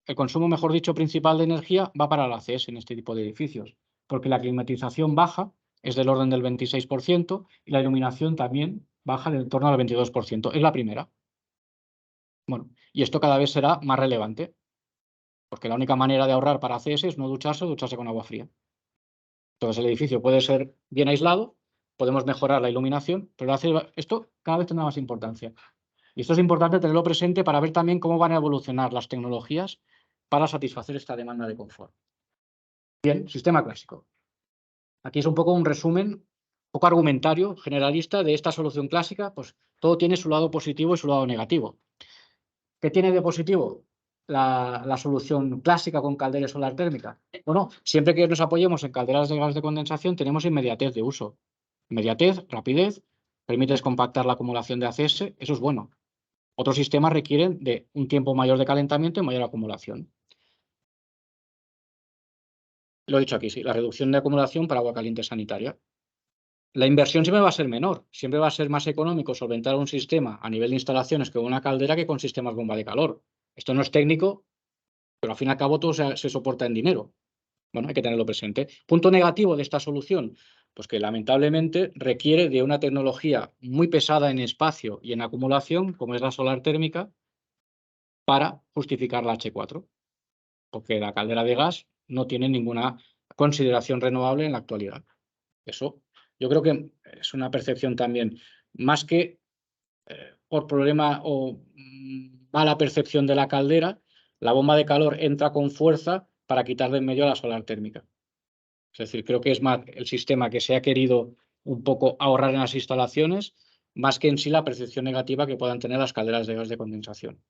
el consumo, mejor dicho, principal de energía va para la ACS en este tipo de edificios, porque la climatización baja, es del orden del 26%, y la iluminación también baja en torno al 22%. Es la primera. Bueno, y esto cada vez será más relevante, porque la única manera de ahorrar para ACS es no ducharse o ducharse con agua fría. Entonces el edificio puede ser bien aislado, podemos mejorar la iluminación, pero esto cada vez tendrá más importancia. Y esto es importante tenerlo presente para ver también cómo van a evolucionar las tecnologías para satisfacer esta demanda de confort. Bien, sistema clásico. Aquí es un poco un resumen, un poco argumentario generalista de esta solución clásica, pues todo tiene su lado positivo y su lado negativo. ¿Qué tiene de positivo la solución clásica con caldera solar térmica? Bueno, siempre que nos apoyemos en calderas de gas de condensación tenemos inmediatez de uso. Inmediatez, rapidez, permite descompactar la acumulación de ACS, eso es bueno. Otros sistemas requieren de un tiempo mayor de calentamiento y mayor acumulación. Lo he dicho aquí, sí, la reducción de acumulación para agua caliente sanitaria. La inversión siempre va a ser menor, siempre va a ser más económico solventar un sistema a nivel de instalaciones con una caldera que con sistemas bomba de calor. Esto no es técnico, pero al fin y al cabo todo se soporta en dinero. Bueno, hay que tenerlo presente. Punto negativo de esta solución, pues que lamentablemente requiere de una tecnología muy pesada en espacio y en acumulación, como es la solar térmica, para justificar la H4, porque la caldera de gas no tiene ninguna consideración renovable en la actualidad. Eso yo creo que es una percepción también, más que por problema o mala percepción de la caldera, la bomba de calor entra con fuerza para quitar de en medio la solar térmica. Es decir, creo que es más el sistema que se ha querido un poco ahorrar en las instalaciones, más que en sí la percepción negativa que puedan tener las calderas de gas de condensación.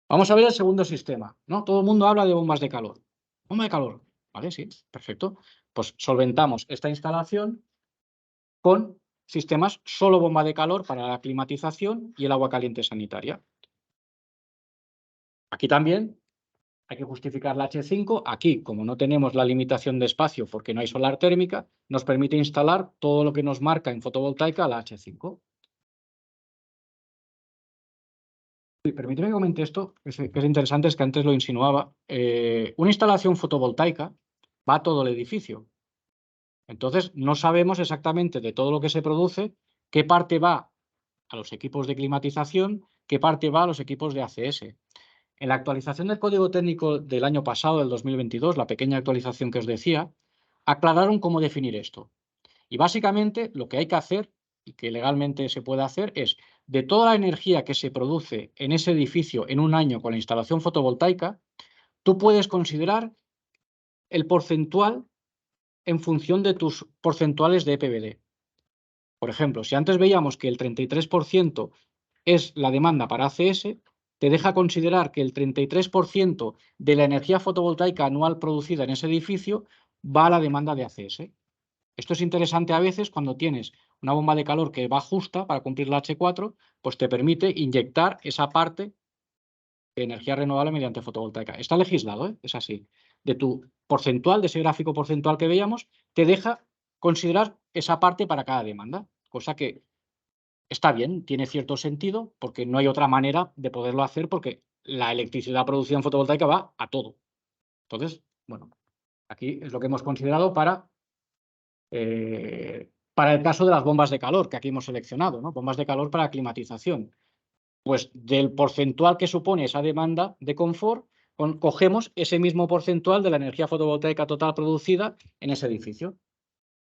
Vamos a ver el segundo sistema, ¿no? Todo el mundo habla de bombas de calor. Bomba de calor, ¿vale? Sí, perfecto. Pues solventamos esta instalación con sistemas solo bomba de calor para la climatización y el agua caliente sanitaria. Aquí también hay que justificar la H5. Aquí, como no tenemos la limitación de espacio porque no hay solar térmica, nos permite instalar todo lo que nos marca en fotovoltaica la H5. Y permíteme que comente esto, que es interesante, es que antes lo insinuaba. Una instalación fotovoltaica va a todo el edificio. Entonces, no sabemos exactamente de todo lo que se produce, qué parte va a los equipos de climatización, qué parte va a los equipos de ACS. En la actualización del código técnico del año pasado, del 2022, la pequeña actualización que os decía, aclararon cómo definir esto. Y básicamente lo que hay que hacer, y que legalmente se puede hacer, es de toda la energía que se produce en ese edificio en un año con la instalación fotovoltaica, tú puedes considerar el porcentual en función de tus porcentuales de EPBD. Por ejemplo, si antes veíamos que el 33% es la demanda para ACS, te deja considerar que el 33% de la energía fotovoltaica anual producida en ese edificio va a la demanda de ACS. Esto es interesante a veces cuando tienes una bomba de calor que va justa para cumplir la H4, pues te permite inyectar esa parte de energía renovable mediante fotovoltaica. Está legislado, ¿eh? Es así. De tu porcentual, de ese gráfico porcentual que veíamos, te deja considerar esa parte para cada demanda, cosa que está bien, tiene cierto sentido, porque no hay otra manera de poderlo hacer, porque la electricidad producida en fotovoltaica va a todo. Entonces, bueno, Aquí es lo que hemos considerado para el caso de las bombas de calor que aquí hemos seleccionado, ¿no? Bombas de calor para climatización. Pues del porcentual que supone esa demanda de confort, cogemos ese mismo porcentual de la energía fotovoltaica total producida en ese edificio.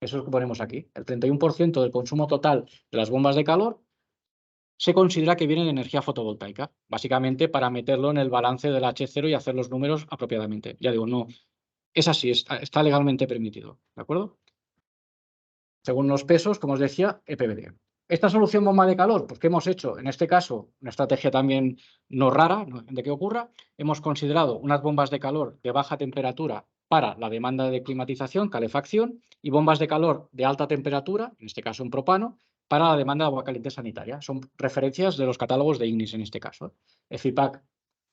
Eso es lo que ponemos aquí. El 31% del consumo total de las bombas de calor se considera que viene de energía fotovoltaica, básicamente para meterlo en el balance del H0 y hacer los números apropiadamente. Ya digo, no, es así, está legalmente permitido, ¿de acuerdo? Según los pesos, como os decía, EPBD. Esta solución bomba de calor, pues ¿qué hemos hecho? En este caso, una estrategia también no rara de que ocurra, hemos considerado unas bombas de calor de baja temperatura para la demanda de climatización, calefacción, y bombas de calor de alta temperatura, en este caso en propano, para la demanda de agua caliente sanitaria. Son referencias de los catálogos de Ignis en este caso. EFIPAC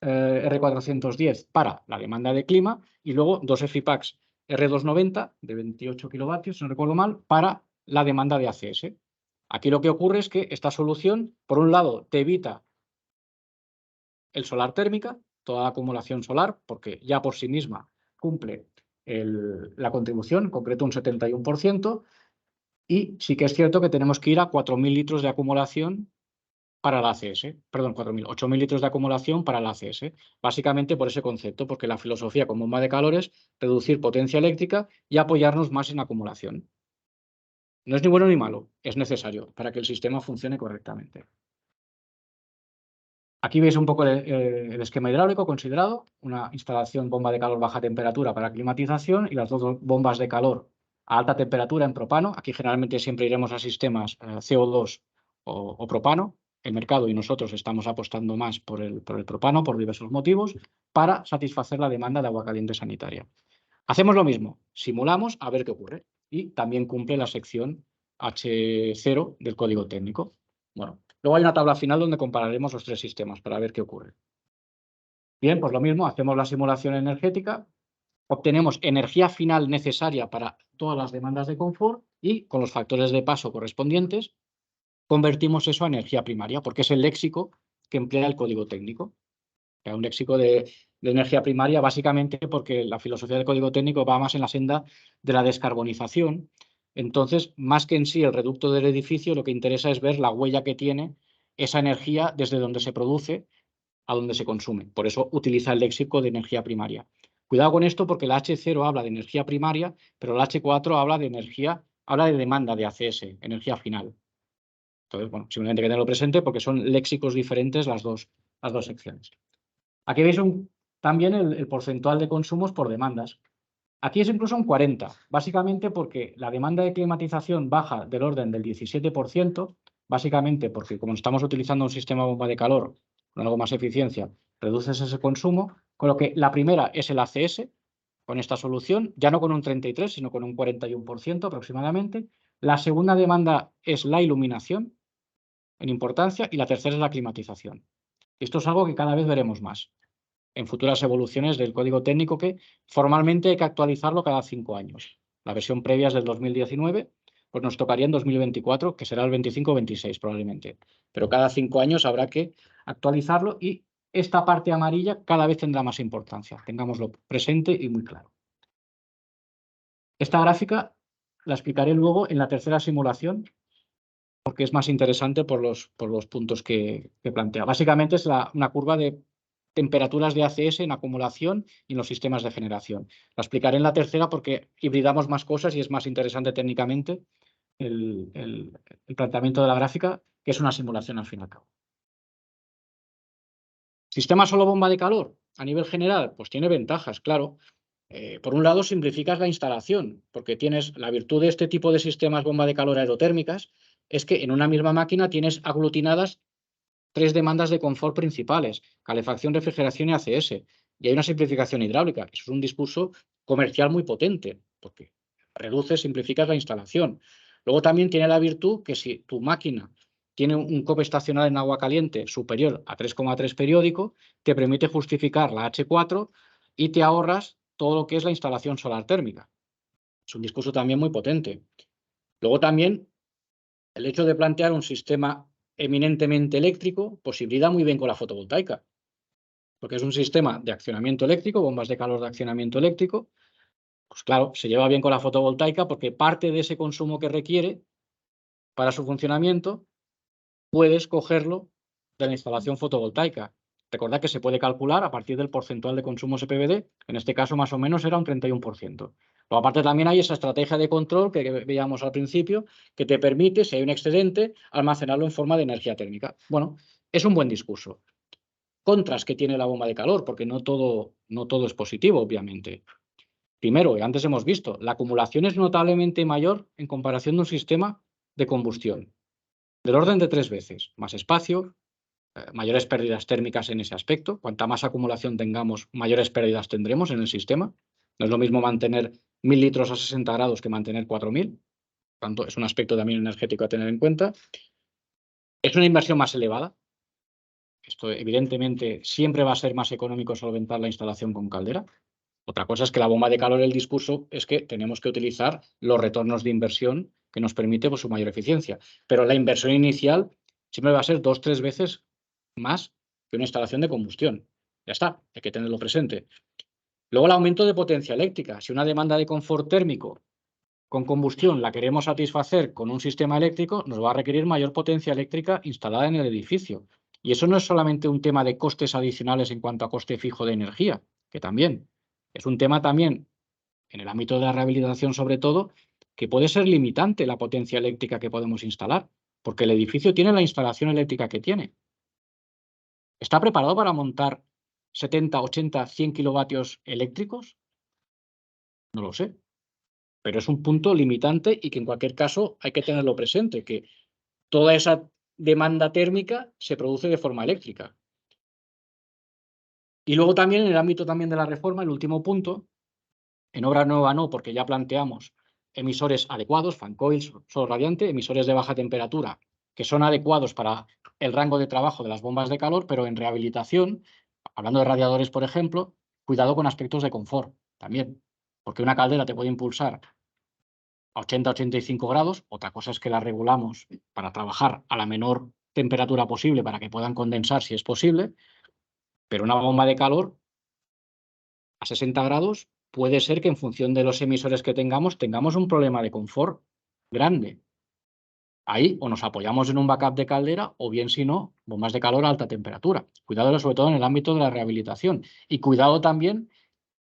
R410 para la demanda de clima y luego dos EFIPACs R290 de 28 kilovatios, si no recuerdo mal, para la demanda de ACS. Aquí lo que ocurre es que esta solución, por un lado, te evita el solar térmica, toda la acumulación solar, porque ya por sí misma cumple la contribución, en concreto un 71%, y sí que es cierto que tenemos que ir a 4.000 litros de acumulación para la ACS, perdón, 8.000 litros de acumulación para la ACS, básicamente por ese concepto, porque la filosofía con bomba de calor es reducir potencia eléctrica y apoyarnos más en acumulación. No es ni bueno ni malo, es necesario para que el sistema funcione correctamente. Aquí veis un poco el esquema hidráulico considerado, una instalación bomba de calor baja temperatura para climatización y las dos bombas de calor a alta temperatura en propano. Aquí generalmente siempre iremos a sistemas CO2 o propano. El mercado y nosotros estamos apostando más por el propano por diversos motivos para satisfacer la demanda de agua caliente sanitaria. Hacemos lo mismo, simulamos a ver qué ocurre y también cumple la sección H0 del código técnico. Bueno, luego hay una tabla final donde compararemos los tres sistemas para ver qué ocurre. Bien, pues lo mismo, hacemos la simulación energética, obtenemos energía final necesaria para todas las demandas de confort y con los factores de paso correspondientes convertimos eso a energía primaria, porque es el léxico que emplea el código técnico. Un léxico de energía primaria, básicamente porque la filosofía del código técnico va más en la senda de la descarbonización. Entonces, más que en sí el reducto del edificio, lo que interesa es ver la huella que tiene esa energía desde donde se produce a donde se consume. Por eso utiliza el léxico de energía primaria. Cuidado con esto porque la H0 habla de energía primaria, pero la H4 habla de demanda de ACS, energía final. Entonces, bueno, simplemente hay que tenerlo presente porque son léxicos diferentes las dos secciones. Aquí veis también el porcentual de consumos por demandas. Aquí es incluso un 40%, básicamente porque la demanda de climatización baja del orden del 17%, básicamente porque como estamos utilizando un sistema bomba de calor con algo más eficiencia, reduces ese consumo, con lo que la primera es el ACS, con esta solución, ya no con un 33%, sino con un 41% aproximadamente. La segunda demanda es la iluminación, en importancia, y la tercera es la climatización. Esto es algo que cada vez veremos más en futuras evoluciones del código técnico que formalmente hay que actualizarlo cada 5 años. La versión previa es del 2019, pues nos tocaría en 2024, que será el 25-26 probablemente. Pero cada 5 años habrá que actualizarlo y esta parte amarilla cada vez tendrá más importancia. Tengámoslo presente y muy claro. Esta gráfica la explicaré luego en la tercera simulación, porque es más interesante por los puntos que plantea. Básicamente es una curva de temperaturas de ACS en acumulación y en los sistemas de generación. La explicaré en la tercera porque hibridamos más cosas y es más interesante técnicamente el planteamiento de la gráfica, que es una simulación al fin y al cabo. ¿Sistema solo bomba de calor? A nivel general, pues tiene ventajas, claro. Por un lado, simplificas la instalación, porque tienes la virtud de este tipo de sistemas bomba de calor aerotérmicas, es que en una misma máquina tienes aglutinadas 3 demandas de confort principales: calefacción, refrigeración y ACS. Y hay una simplificación hidráulica. Eso es un discurso comercial muy potente, porque reduces, simplificas la instalación. Luego también tiene la virtud que si tu máquina tiene un COP estacional en agua caliente superior a 3,3 periódico, te permite justificar la H4 y te ahorras todo lo que es la instalación solar térmica. Es un discurso también muy potente. Luego también el hecho de plantear un sistema eminentemente eléctrico, pues hibrida muy bien con la fotovoltaica, porque es un sistema de accionamiento eléctrico, bombas de calor de accionamiento eléctrico, Pues claro, se lleva bien con la fotovoltaica porque parte de ese consumo que requiere para su funcionamiento puedes cogerlo de la instalación fotovoltaica. Recordad que se puede calcular a partir del porcentual de consumo SPVD, en este caso más o menos era un 31%. Luego, aparte también hay esa estrategia de control que veíamos al principio, que te permite, si hay un excedente, almacenarlo en forma de energía térmica. Bueno, es un buen discurso. Contras que tiene la bomba de calor, porque no todo es positivo, obviamente. Primero, antes hemos visto, la acumulación es notablemente mayor en comparación de un sistema de combustión, del orden de 3 veces. Más espacio, mayores pérdidas térmicas en ese aspecto. Cuanta más acumulación tengamos, mayores pérdidas tendremos en el sistema. No es lo mismo mantener 1000 litros a 60 grados que mantener 4000. Por tanto, es un aspecto también energético a tener en cuenta. Es una inversión más elevada. Esto, evidentemente, siempre va a ser más económico solventar la instalación con caldera. Otra cosa es que la bomba de calor, el discurso es que tenemos que utilizar los retornos de inversión que nos permite su mayor eficiencia. Pero la inversión inicial siempre va a ser 2 o 3 veces más que una instalación de combustión. Ya está, hay que tenerlo presente. Luego el aumento de potencia eléctrica. Si una demanda de confort térmico con combustión la queremos satisfacer con un sistema eléctrico, nos va a requerir mayor potencia eléctrica instalada en el edificio. Y eso no es solamente un tema de costes adicionales en cuanto a coste fijo de energía, que también. Es un tema también, en el ámbito de la rehabilitación sobre todo, que puede ser limitante la potencia eléctrica que podemos instalar, porque el edificio tiene la instalación eléctrica que tiene. ¿Está preparado para montar 70, 80, 100 kilovatios eléctricos? No lo sé, pero es un punto limitante y que en cualquier caso hay que tenerlo presente, que toda esa demanda térmica se produce de forma eléctrica. Y luego también en el ámbito también de la reforma, el último punto, en obra nueva no, porque ya planteamos emisores adecuados, fan coils, sol radiante, emisores de baja temperatura, que son adecuados para el rango de trabajo de las bombas de calor, pero en rehabilitación, hablando de radiadores, por ejemplo, cuidado con aspectos de confort también, porque una caldera te puede impulsar a 80-85 grados, otra cosa es que la regulamos para trabajar a la menor temperatura posible para que puedan condensar si es posible, pero una bomba de calor a 60 grados puede ser que en función de los emisores que tengamos un problema de confort grande. Ahí o nos apoyamos en un backup de caldera o bien, si no, bombas de calor a alta temperatura. Cuidado sobre todo en el ámbito de la rehabilitación. Y cuidado también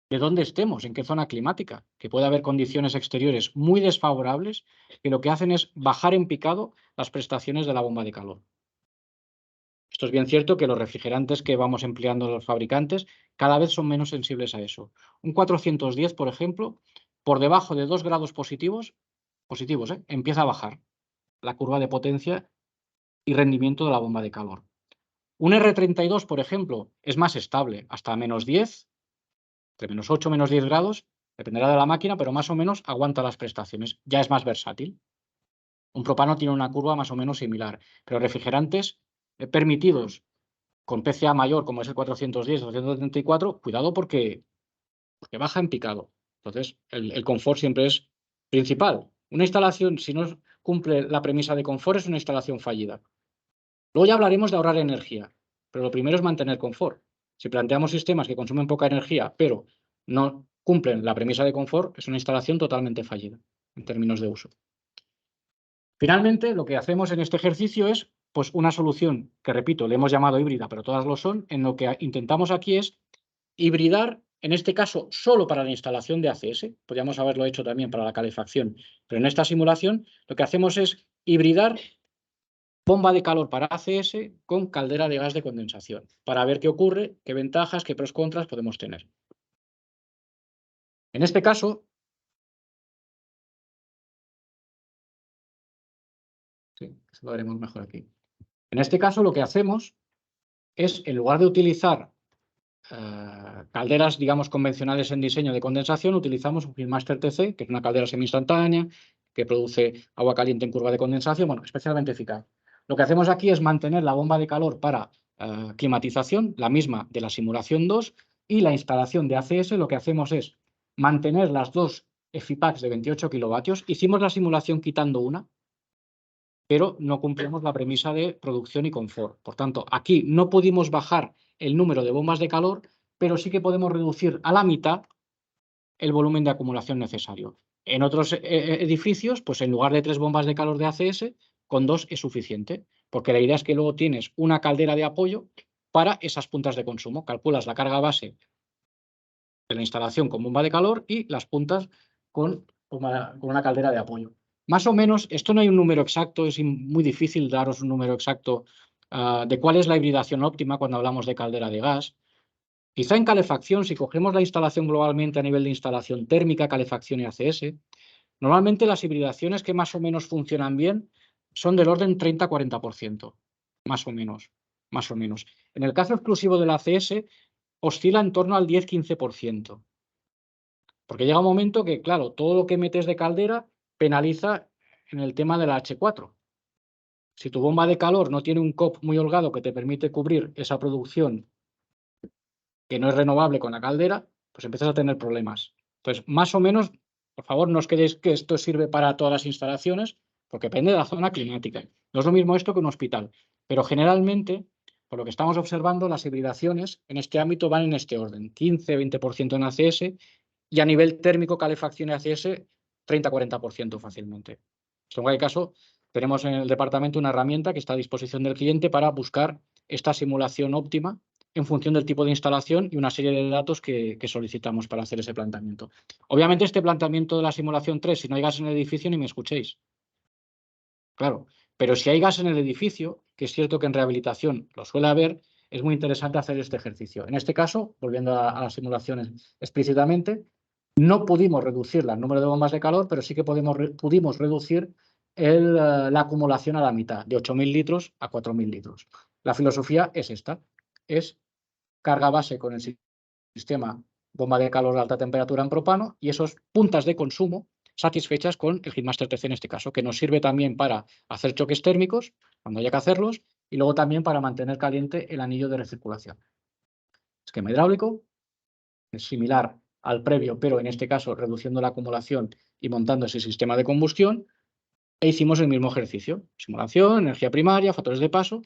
de dónde estemos, en qué zona climática, que puede haber condiciones exteriores muy desfavorables que lo que hacen es bajar en picado las prestaciones de la bomba de calor. Esto es bien cierto que los refrigerantes que vamos empleando los fabricantes cada vez son menos sensibles a eso. Un 410, por ejemplo, por debajo de 2 grados positivos, empieza a bajar la curva de potencia y rendimiento de la bomba de calor. Un R32, por ejemplo, es más estable, hasta menos 10, entre menos 8 menos 10 grados, dependerá de la máquina, pero más o menos aguanta las prestaciones. Ya es más versátil. Un propano tiene una curva más o menos similar, pero refrigerantes permitidos con PCA mayor, como es el 410 o 234, cuidado porque baja en picado. Entonces, el confort siempre es principal. Una instalación, si no cumple la premisa de confort, es una instalación fallida. Luego ya hablaremos de ahorrar energía, pero lo primero es mantener confort. Si planteamos sistemas que consumen poca energía, pero no cumplen la premisa de confort, es una instalación totalmente fallida en términos de uso. Finalmente, lo que hacemos en este ejercicio es pues, una solución que, repito, le hemos llamado híbrida, pero todas lo son. En lo que intentamos aquí es hibridar, en este caso, solo para la instalación de ACS. Podríamos haberlo hecho también para la calefacción, pero en esta simulación lo que hacemos es hibridar bomba de calor para ACS con caldera de gas de condensación, para ver qué ocurre, qué ventajas, qué pros contras podemos tener. En este caso, sí, lo haremos mejor aquí. En este caso, lo que hacemos es, en lugar de utilizar calderas, digamos, convencionales en diseño de condensación, utilizamos un Filmaster TC, que es una caldera semi-instantánea, que produce agua caliente en curva de condensación, bueno, especialmente eficaz. Lo que hacemos aquí es mantener la bomba de calor para climatización, la misma de la simulación 2, y la instalación de ACS, lo que hacemos es mantener las dos EFI-packs de 28 kilovatios. Hicimos la simulación quitando una, pero no cumplimos la premisa de producción y confort. Por tanto, aquí no pudimos bajar el número de bombas de calor, pero sí que podemos reducir a la mitad el volumen de acumulación necesario. En otros edificios, pues en lugar de 3 bombas de calor de ACS, con 2 es suficiente, porque la idea es que luego tienes una caldera de apoyo para esas puntas de consumo. Calculas la carga base de la instalación con bomba de calor y las puntas con una caldera de apoyo. Más o menos, esto no hay un número exacto, es muy difícil daros un número exacto de cuál es la hibridación óptima cuando hablamos de caldera de gas. Quizá en calefacción, si cogemos la instalación globalmente a nivel de instalación térmica, calefacción y ACS, normalmente las hibridaciones que más o menos funcionan bien son del orden 30-40%, más o menos, más o menos. En el caso exclusivo del ACS, oscila en torno al 10-15%. Porque llega un momento que, claro, todo lo que metes de caldera penaliza en el tema de la H4. Si tu bomba de calor no tiene un COP muy holgado que te permite cubrir esa producción que no es renovable con la caldera, pues empiezas a tener problemas. Entonces, más o menos, por favor, no os quedéis que esto sirve para todas las instalaciones, porque depende de la zona climática. No es lo mismo esto que un hospital, pero generalmente, por lo que estamos observando, las hibridaciones en este ámbito van en este orden, 15-20% en ACS y a nivel térmico, calefacción y ACS, 30-40% fácilmente. En cualquier caso, tenemos en el departamento una herramienta que está a disposición del cliente para buscar esta simulación óptima en función del tipo de instalación y una serie de datos que solicitamos para hacer ese planteamiento. Obviamente, este planteamiento de la simulación 3, si no hay gas en el edificio, ni me escuchéis. Claro, pero si hay gas en el edificio, que es cierto que en rehabilitación lo suele haber, es muy interesante hacer este ejercicio. En este caso, volviendo a las simulaciones explícitamente, no pudimos reducir el número de bombas de calor, pero sí que pudimos reducir la acumulación a la mitad, de 8.000 litros a 4.000 litros. La filosofía es esta, es carga base con el sistema bomba de calor de alta temperatura en propano y esos puntas de consumo satisfechas con el Heatmaster TC en este caso, que nos sirve también para hacer choques térmicos cuando haya que hacerlos y luego también para mantener caliente el anillo de recirculación. Esquema hidráulico es similar al previo, pero en este caso reduciendo la acumulación y montando ese sistema de combustión, e hicimos el mismo ejercicio. Simulación, energía primaria, factores de paso,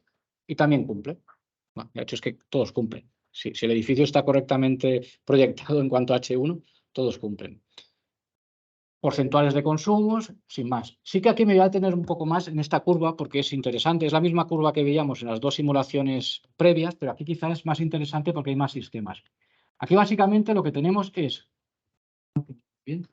y también cumple. Bueno, de hecho, es que todos cumplen. Si el edificio está correctamente proyectado en cuanto a H1, todos cumplen. Porcentuales de consumos, sin más. Sí que aquí me voy a tener un poco más en esta curva porque es interesante. Es la misma curva que veíamos en las dos simulaciones previas, pero aquí quizás es más interesante porque hay más sistemas. Aquí básicamente lo que tenemos es, bien,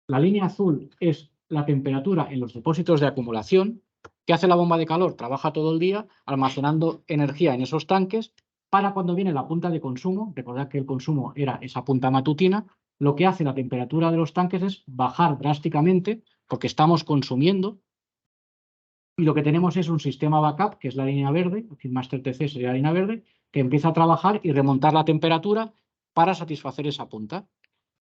la línea azul es la temperatura en los depósitos de acumulación. ¿Qué hace la bomba de calor? Trabaja todo el día almacenando energía en esos tanques para cuando viene la punta de consumo, recordad que el consumo era esa punta matutina, lo que hace la temperatura de los tanques es bajar drásticamente porque estamos consumiendo y lo que tenemos es un sistema backup, que es la línea verde, el Heatmaster TC sería la línea verde, que empieza a trabajar y remontar la temperatura para satisfacer esa punta.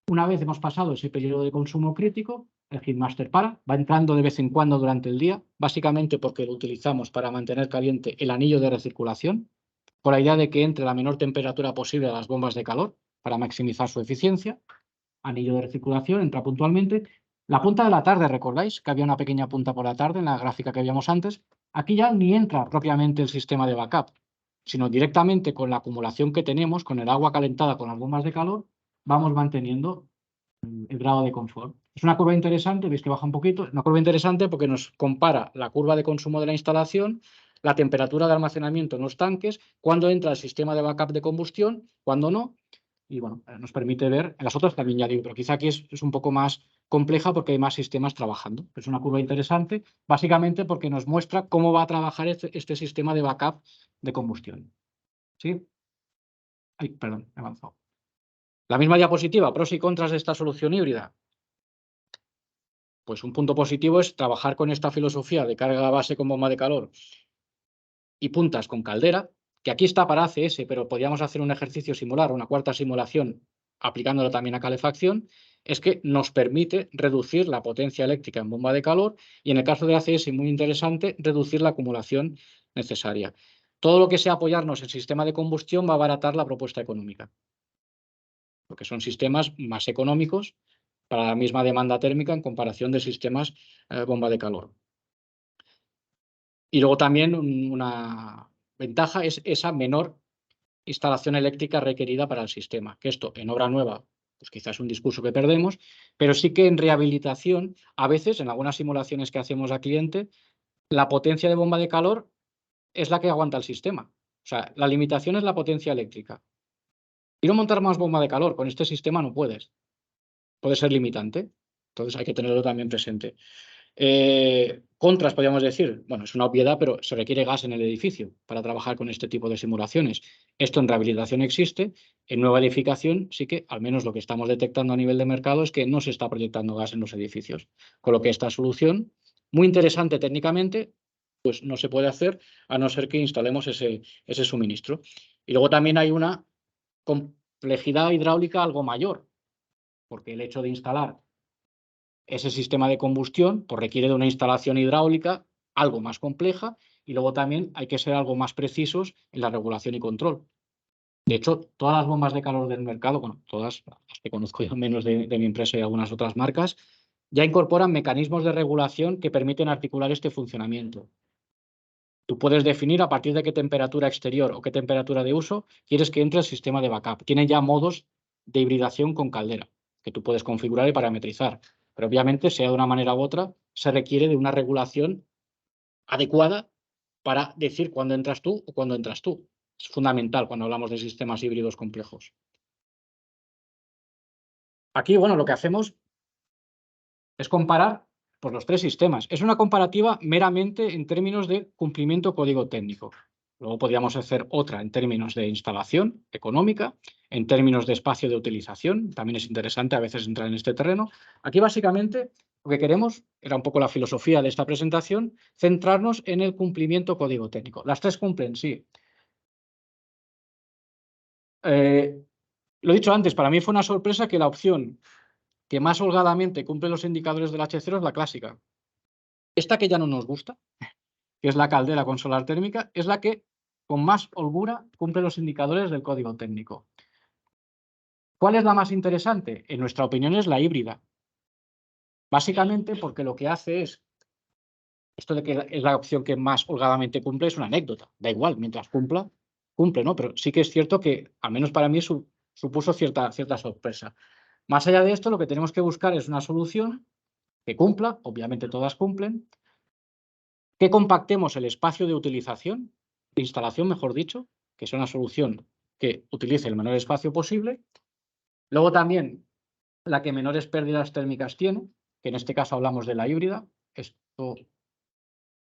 Una vez hemos pasado ese periodo de consumo crítico, el Heatmaster va entrando de vez en cuando durante el día, básicamente porque lo utilizamos para mantener caliente el anillo de recirculación, con la idea de que entre la menor temperatura posible a las bombas de calor para maximizar su eficiencia. Anillo de recirculación entra puntualmente. La punta de la tarde, ¿recordáis? Que había una pequeña punta por la tarde en la gráfica que habíamos antes. Aquí ya ni entra propiamente el sistema de backup, sino directamente con la acumulación que tenemos, con el agua calentada con las bombas de calor, vamos manteniendo el grado de confort. Es una curva interesante, veis que baja un poquito, es una curva interesante porque nos compara la curva de consumo de la instalación, la temperatura de almacenamiento en los tanques, cuándo entra el sistema de backup de combustión, cuándo no, y bueno, nos permite ver, en las otras también ya digo, pero quizá aquí es un poco más compleja porque hay más sistemas trabajando. Es una curva interesante, básicamente porque nos muestra cómo va a trabajar este sistema de backup de combustión. ¿Sí? Ay, perdón, he avanzado. La misma diapositiva, pros y contras de esta solución híbrida. Pues un punto positivo es trabajar con esta filosofía de carga base con bomba de calor y puntas con caldera, que aquí está para ACS, pero podríamos hacer un ejercicio simular, una cuarta simulación, aplicándolo también a calefacción, es que nos permite reducir la potencia eléctrica en bomba de calor y en el caso de ACS, muy interesante, reducir la acumulación necesaria. Todo lo que sea apoyarnos en sistema de combustión va a abaratar la propuesta económica, porque son sistemas más económicos para la misma demanda térmica en comparación de sistemas bomba de calor. Y luego también una ventaja es esa menor instalación eléctrica requerida para el sistema, que esto en obra nueva pues quizás es un discurso que perdemos, pero sí que en rehabilitación, a veces, en algunas simulaciones que hacemos a cliente, la potencia de bomba de calor es la que aguanta el sistema. O sea, la limitación es la potencia eléctrica. Quiero montar más bomba de calor, con este sistema no puedes. Puede ser limitante, entonces hay que tenerlo también presente. Contras, podríamos decir, bueno, es una obviedad, pero se requiere gas en el edificio para trabajar con este tipo de simulaciones. Esto en rehabilitación existe, en nueva edificación sí que, al menos lo que estamos detectando a nivel de mercado, es que no se está proyectando gas en los edificios. Con lo que esta solución, muy interesante técnicamente, pues no se puede hacer a no ser que instalemos ese suministro. Y luego también hay una complejidad hidráulica algo mayor, porque el hecho de instalar ese sistema de combustión pues requiere de una instalación hidráulica algo más compleja y luego también hay que ser algo más precisos en la regulación y control. De hecho, todas las bombas de calor del mercado, bueno, todas las que conozco yo al menos de mi empresa y algunas otras marcas, ya incorporan mecanismos de regulación que permiten articular este funcionamiento. Tú puedes definir a partir de qué temperatura exterior o qué temperatura de uso quieres que entre el sistema de backup. Tiene ya modos de hibridación con caldera que tú puedes configurar y parametrizar. Pero obviamente, sea de una manera u otra, se requiere de una regulación adecuada para decir cuándo entras tú o cuándo entras tú. Es fundamental cuando hablamos de sistemas híbridos complejos. Aquí, bueno, lo que hacemos es comparar pues, los tres sistemas. Es una comparativa meramente en términos de cumplimiento código técnico. Luego podríamos hacer otra en términos de instalación económica, en términos de espacio de utilización. También es interesante a veces entrar en este terreno. Aquí básicamente lo que queremos, era un poco la filosofía de esta presentación, centrarnos en el cumplimiento código técnico. Las tres cumplen, sí. Lo he dicho antes, para mí fue una sorpresa que la opción que más holgadamente cumple los indicadores del H0 es la clásica. Esta que ya no nos gusta, que es la caldera con solar térmica, es la que con más holgura cumple los indicadores del código técnico. ¿Cuál es la más interesante? En nuestra opinión es la híbrida. Básicamente porque lo que hace es, esto de que es la opción que más holgadamente cumple es una anécdota. Da igual, mientras cumpla, cumple, ¿no? Pero sí que es cierto que, al menos para mí, supuso cierta sorpresa. Más allá de esto, lo que tenemos que buscar es una solución que cumpla, obviamente todas cumplen, que compactemos el espacio de utilización, de instalación, mejor dicho, que sea una solución que utilice el menor espacio posible. Luego también la que menores pérdidas térmicas tiene, que en este caso hablamos de la híbrida.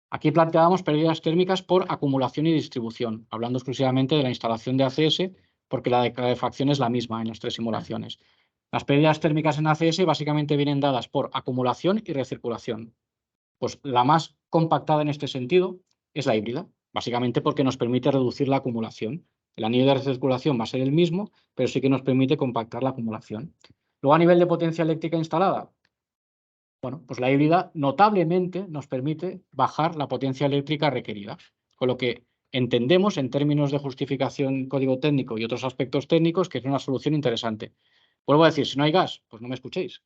Aquí planteábamos pérdidas térmicas por acumulación y distribución, hablando exclusivamente de la instalación de ACS, porque la de calefacción es la misma en las tres simulaciones. Las pérdidas térmicas en ACS básicamente vienen dadas por acumulación y recirculación. Pues la más compactada en este sentido es la híbrida, básicamente porque nos permite reducir la acumulación. El anillo de recirculación va a ser el mismo, pero sí que nos permite compactar la acumulación. Luego, a nivel de potencia eléctrica instalada, bueno, pues la híbrida notablemente nos permite bajar la potencia eléctrica requerida, con lo que entendemos en términos de justificación código técnico y otros aspectos técnicos que es una solución interesante. Vuelvo a decir, si no hay gas, pues no me escuchéis,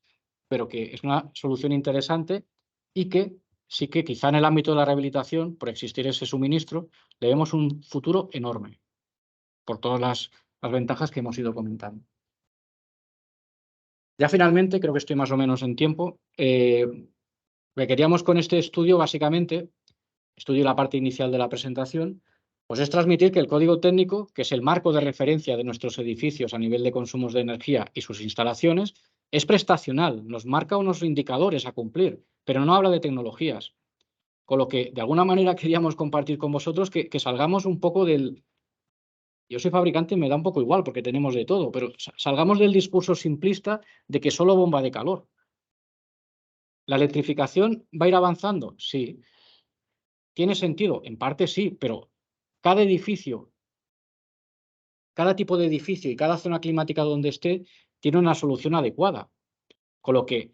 pero que es una solución interesante y que sí que quizá en el ámbito de la rehabilitación, por existir ese suministro, le vemos un futuro enorme, por todas las ventajas que hemos ido comentando. Ya finalmente, creo que estoy más o menos en tiempo, lo que queríamos con este estudio, básicamente, estudio la parte inicial de la presentación, pues es transmitir que el código técnico, que es el marco de referencia de nuestros edificios a nivel de consumos de energía y sus instalaciones, es prestacional, nos marca unos indicadores a cumplir, pero no habla de tecnologías. Con lo que, de alguna manera, queríamos compartir con vosotros que salgamos un poco del... Yo soy fabricante y me da un poco igual porque tenemos de todo, pero salgamos del discurso simplista de que solo bomba de calor. ¿La electrificación va a ir avanzando? Sí. ¿Tiene sentido? En parte sí, pero cada edificio, cada tipo de edificio y cada zona climática donde esté tiene una solución adecuada. Con lo que,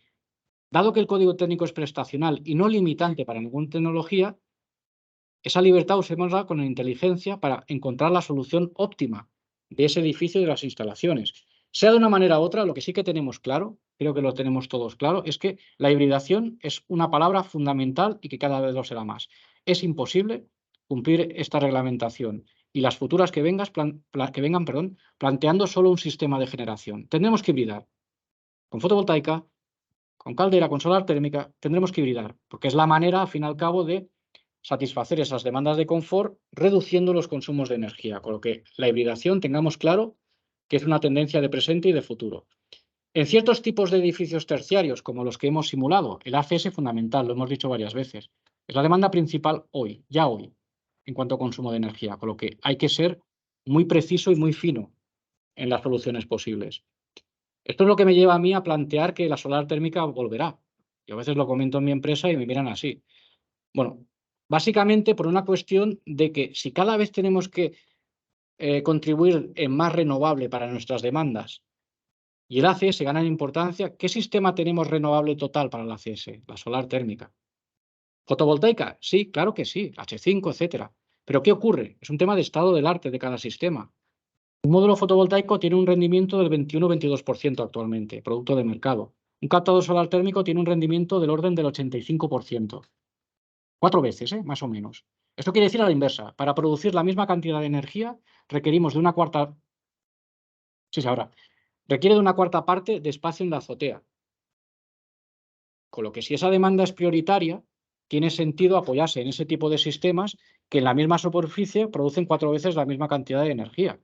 dado que el código técnico es prestacional y no limitante para ninguna tecnología, esa libertad usémosla con inteligencia para encontrar la solución óptima de ese edificio y de las instalaciones. Sea de una manera u otra, lo que sí que tenemos claro, creo que lo tenemos todos claro, es que la hibridación es una palabra fundamental y que cada vez lo será más. Es imposible cumplir esta reglamentación y las futuras que vengan, planteando solo un sistema de generación. Tendremos que hibridar, con fotovoltaica, con caldera, con solar térmica, tendremos que hibridar, porque es la manera, al fin y al cabo, de satisfacer esas demandas de confort, reduciendo los consumos de energía, con lo que la hibridación tengamos claro que es una tendencia de presente y de futuro. En ciertos tipos de edificios terciarios, como los que hemos simulado, el ACS es fundamental, lo hemos dicho varias veces. Es la demanda principal hoy, ya hoy, en cuanto a consumo de energía, con lo que hay que ser muy preciso y muy fino en las soluciones posibles. Esto es lo que me lleva a mí a plantear que la solar térmica volverá. Yo a veces lo comento en mi empresa y me miran así. Bueno, básicamente por una cuestión de que si cada vez tenemos que contribuir en más renovable para nuestras demandas y el ACS gana en importancia, ¿qué sistema tenemos renovable total para el ACS? La solar térmica. ¿Fotovoltaica? Sí, claro que sí, H5, etcétera. Pero ¿qué ocurre? Es un tema de estado del arte de cada sistema. Un módulo fotovoltaico tiene un rendimiento del 21-22% actualmente, producto de mercado. Un captador solar térmico tiene un rendimiento del orden del 85%. 4 veces, más o menos. Esto quiere decir a la inversa. Para producir la misma cantidad de energía requerimos de una cuarta... Sí, ahora. Requiere de una cuarta parte de espacio en la azotea. Con lo que si esa demanda es prioritaria, tiene sentido apoyarse en ese tipo de sistemas que en la misma superficie producen 4 veces la misma cantidad de energía.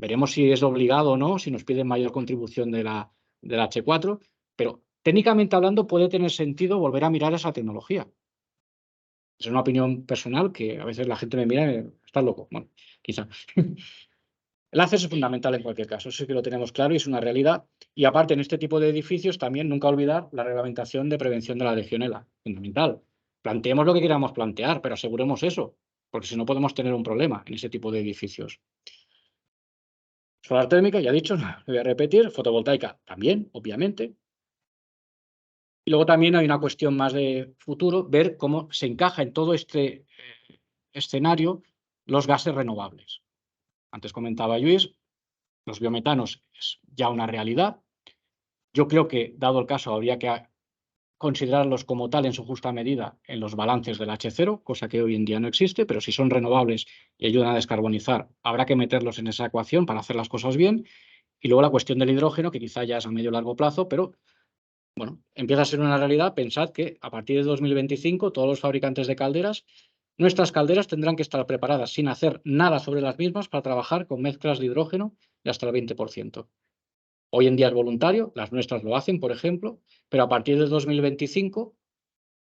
Veremos si es obligado o no, si nos piden mayor contribución de la H4, pero técnicamente hablando puede tener sentido volver a mirar esa tecnología. Es una opinión personal que a veces la gente me mira y está loco. Bueno, quizá. El ACS es fundamental en cualquier caso, eso sí que lo tenemos claro y es una realidad. Y aparte, en este tipo de edificios también nunca olvidar la reglamentación de prevención de la legionela, fundamental. Planteemos lo que queramos plantear, pero aseguremos eso, porque si no podemos tener un problema en ese tipo de edificios. Solar térmica, ya he dicho, lo voy a repetir, fotovoltaica también, obviamente. Y luego también hay una cuestión más de futuro, ver cómo se encaja en todo este escenario los gases renovables. Antes comentaba Luis, los biometanos es ya una realidad. Yo creo que, dado el caso, habría que considerarlos como tal en su justa medida en los balances del H0, cosa que hoy en día no existe, pero si son renovables y ayudan a descarbonizar, habrá que meterlos en esa ecuación para hacer las cosas bien. Y luego la cuestión del hidrógeno, que quizá ya es a medio o largo plazo, pero bueno, empieza a ser una realidad. Pensad que a partir de 2025 todos los fabricantes de calderas, nuestras calderas tendrán que estar preparadas sin hacer nada sobre las mismas para trabajar con mezclas de hidrógeno de hasta el 20%. Hoy en día es voluntario, las nuestras lo hacen, por ejemplo, pero a partir de 2025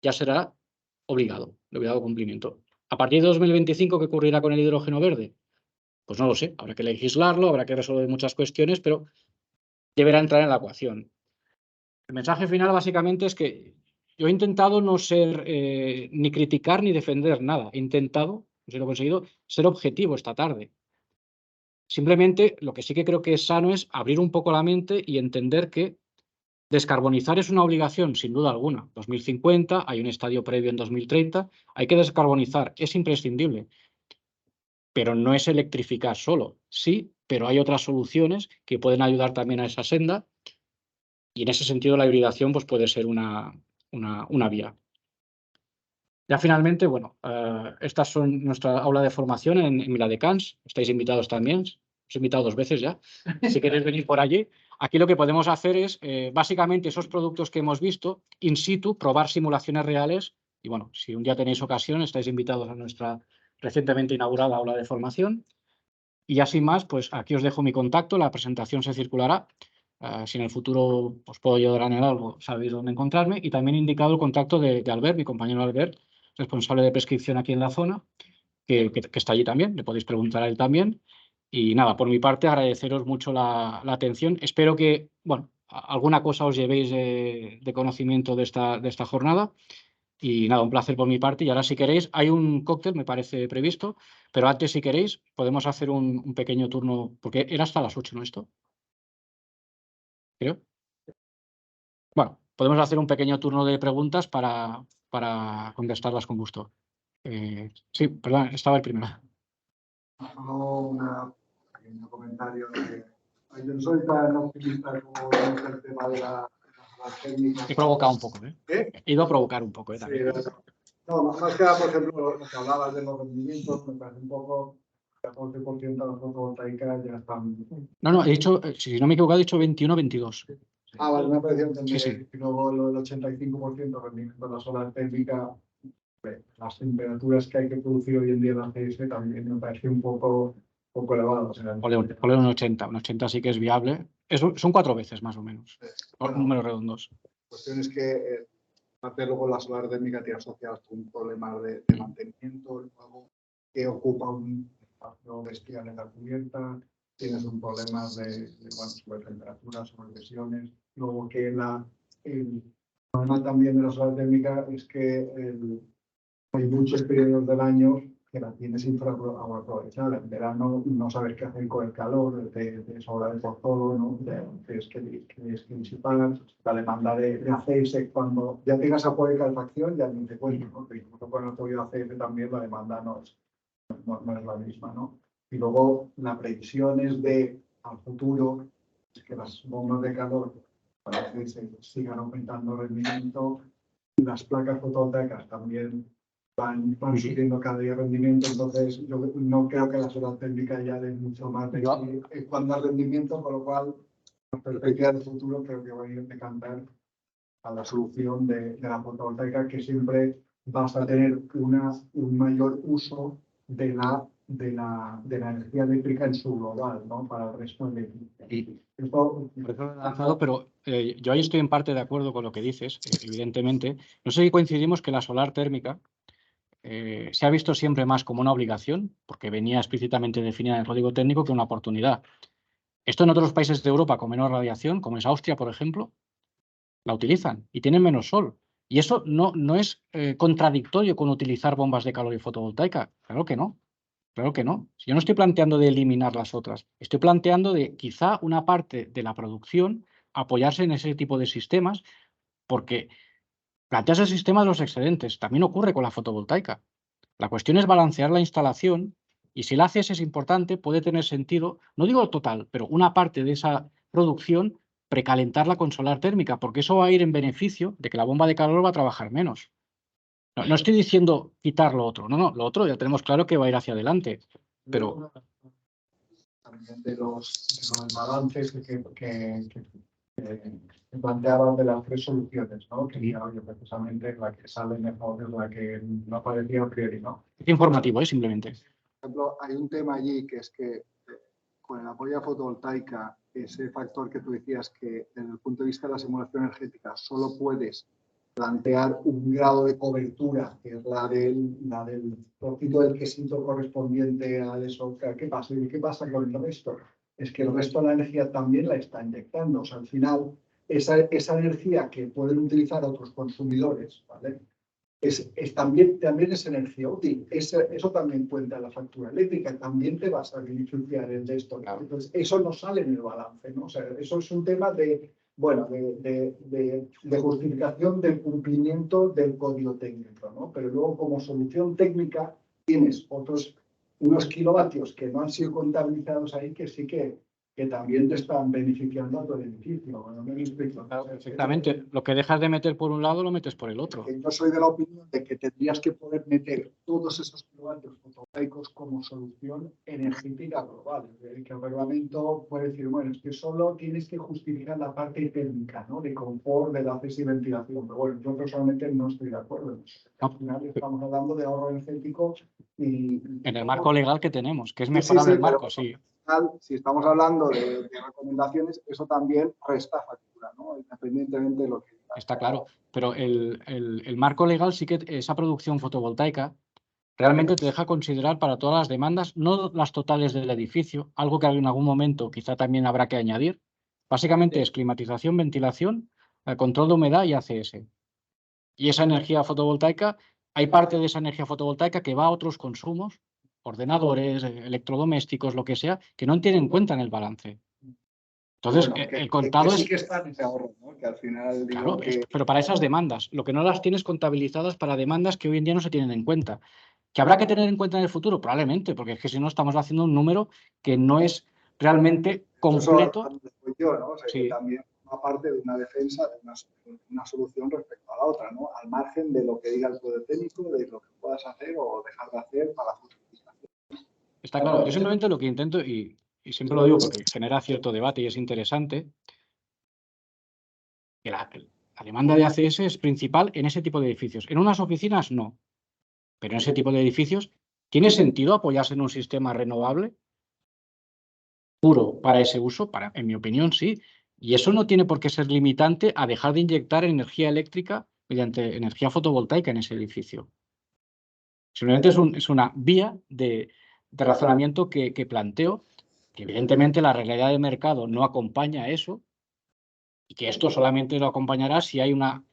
ya será obligado, de obligado cumplimiento. A partir de 2025, ¿qué ocurrirá con el hidrógeno verde? Pues no lo sé, habrá que legislarlo, habrá que resolver muchas cuestiones, pero deberá entrar en la ecuación. El mensaje final básicamente es que yo he intentado no ser ni criticar ni defender nada. He intentado, no sé si lo he conseguido, ser objetivo esta tarde. Simplemente lo que sí que creo que es sano es abrir un poco la mente y entender que descarbonizar es una obligación, sin duda alguna. 2050, hay un estadio previo en 2030, hay que descarbonizar, es imprescindible. Pero no es electrificar solo. Sí, pero hay otras soluciones que pueden ayudar también a esa senda. Y en ese sentido la hibridación pues, puede ser una vía. Ya finalmente, bueno, estas son nuestra aula de formación en Viladecans. Estáis invitados también. Os he invitado 2 veces ya. Si queréis venir por allí. Aquí lo que podemos hacer es, básicamente, esos productos que hemos visto, in situ, probar simulaciones reales. Y bueno, si un día tenéis ocasión, estáis invitados a nuestra recientemente inaugurada aula de formación. Y ya sin más, pues aquí os dejo mi contacto. La presentación se circulará. Si en el futuro os puedo ayudar en algo, sabéis dónde encontrarme. Y también he indicado el contacto de Albert, mi compañero Albert, responsable de prescripción aquí en la zona, que está allí también. Le podéis preguntar a él también. Y nada, por mi parte, agradeceros mucho la atención. Espero que, bueno, alguna cosa os llevéis de conocimiento de esta jornada. Y nada, un placer por mi parte. Y ahora, si queréis, hay un cóctel, me parece previsto, pero antes, si queréis, podemos hacer un pequeño turno, porque era hasta las 8, ¿no? Esto, creo. Bueno, podemos hacer un pequeño turno de preguntas para contestarlas con gusto. Sí, perdón, estaba el primero. Solo un comentario. Yo no soy tan optimista como el tema de la técnica. He provocado un poco, ¿eh? He ido a provocar un poco, también. Sí, no, más que nada, por ejemplo, lo que hablabas de los rendimientos, me parece un poco 14% de las fotovoltaicas ya están. No, he dicho, si no me equivoco, he dicho 21, 22. Vale, me ha parecido entender. Sí. Y luego el 85% de rendimiento de la solar térmica, las temperaturas que hay que producir hoy en día en la CS también me parece un poco elevado. O sea, Ponle un 80. Un 80 sí que es viable. Son 4 veces más o menos. Bueno. Números redondos. La cuestión es que aparte luego la solar térmica tiene asociados con problemas de mantenimiento, luego que ocupa un espacio bestial en la cubierta, tienes un problema sobre temperaturas, sobre presiones, luego que el problema también de la solar térmica es que hay muchos periodos del año que la tienes aprovechada. En verano no sabes qué hacer con el calor, de sobrar por todo, ¿no? Tienes que disipar la demanda de ACS. Cuando ya tengas apoyo de calefacción, ya ni te cuento, ¿no? Porque incluso con el apoyo de ACS también la demanda no es la misma, ¿no? Y luego la previsión es al futuro, es que las bombas de calor para que sigan aumentando el rendimiento y las placas fotovoltaicas también van subiendo cada día rendimiento. Entonces yo no creo que la solar térmica ya dé mucho más de cuando al rendimiento, con lo cual la perspectiva de futuro creo que va a ir de cantar a la solución de la fotovoltaica, que siempre vas a tener un mayor uso de la energía eléctrica en su global, ¿no? Para el resto de... Pero yo ahí estoy en parte de acuerdo con lo que dices, evidentemente. No sé si coincidimos que la solar térmica se ha visto siempre más como una obligación, porque venía explícitamente definida en el código técnico, que una oportunidad. Esto en otros países de Europa con menor radiación, como es Austria, por ejemplo, la utilizan y tienen menos sol. Y eso no es contradictorio con utilizar bombas de calor y fotovoltaica. Claro que no. Claro que no. Yo no estoy planteando de eliminar las otras. Estoy planteando de quizá una parte de la producción apoyarse en ese tipo de sistemas, porque planteas el sistema de los excedentes. También ocurre con la fotovoltaica. La cuestión es balancear la instalación y si el ACS es importante, puede tener sentido, no digo total, pero una parte de esa producción precalentarla con solar térmica, porque eso va a ir en beneficio de que la bomba de calor va a trabajar menos. No estoy diciendo quitar lo otro, no, lo otro ya tenemos claro que va a ir hacia adelante, pero... También de los balances que planteaban de las 3 soluciones, ¿no? Que precisamente la que sale mejor es la que no aparecía a priori, ¿no? Es informativo, simplemente. Por ejemplo, hay un tema allí que es que con el apoyo a fotovoltaica, ese factor que tú decías que desde el punto de vista de la simulación energética solo puedes plantear un grado de cobertura, que es la del trocito del quesito correspondiente a eso. ¿Qué pasa? ¿Y qué pasa con el resto? Es que el resto de la energía también la está inyectando. O sea, al final, esa energía que pueden utilizar otros consumidores, ¿vale? También es energía útil. Eso también cuenta en la factura eléctrica. También te vas a beneficiar de esto. Claro. Entonces, eso no sale en el balance, ¿no? O sea, eso es un tema de justificación del cumplimiento del código técnico, ¿no? Pero luego, como solución técnica, tienes unos kilovatios que no han sido contabilizados ahí que sí que también te están beneficiando a tu edificio. Bueno, me explico. Claro, perfectamente. Lo que dejas de meter por un lado lo metes por el otro. Yo soy de la opinión de que tendrías que poder meter todos esos kilovatios fotovoltaicos como solución energética global. Que el reglamento puede decir, bueno, es que solo tienes que justificar la parte técnica, ¿no? De confort, de acceso y ventilación. Pero bueno, yo personalmente no estoy de acuerdo. Al final estamos hablando de ahorro energético y... En el marco legal que tenemos, que es mejorable el marco, sí. Si estamos hablando de recomendaciones, eso también resta factura, ¿no? Independientemente de lo que diga. Está claro, pero el marco legal sí que esa producción fotovoltaica realmente te deja considerar para todas las demandas, no las totales del edificio, algo que en algún momento quizá también habrá que añadir. Básicamente es climatización, ventilación, control de humedad y ACS. Y esa energía fotovoltaica, hay parte de esa energía fotovoltaica que va a otros consumos, ordenadores, electrodomésticos, lo que sea, que no tienen en cuenta en el balance. Entonces, bueno, el contado sí que está en ese ahorro, ¿no? Que al final digo claro, pero para esas demandas, lo que no las tienes contabilizadas para demandas que hoy en día no se tienen en cuenta. ¿Que habrá que tener en cuenta en el futuro? Probablemente, porque es que si no estamos haciendo un número que no es realmente completo. Yo, ¿no? O sea, Sí. que también forma parte de una defensa, de una solución respecto a la otra, ¿no? Al margen de lo que diga el código técnico, de lo que puedas hacer o dejar de hacer para la justificación. está claro. Yo simplemente lo que intento, y siempre lo digo porque genera cierto debate y es interesante, que la demanda de ACS es principal en ese tipo de edificios. En unas oficinas no, pero en ese tipo de edificios, ¿tiene sentido apoyarse en un sistema renovable puro para ese uso? En mi opinión, sí. Y eso no tiene por qué ser limitante a dejar de inyectar energía eléctrica mediante energía fotovoltaica en ese edificio. Simplemente es una vía de razonamiento que planteo, que evidentemente la realidad de mercado no acompaña a eso, y que esto solamente lo acompañará si hay una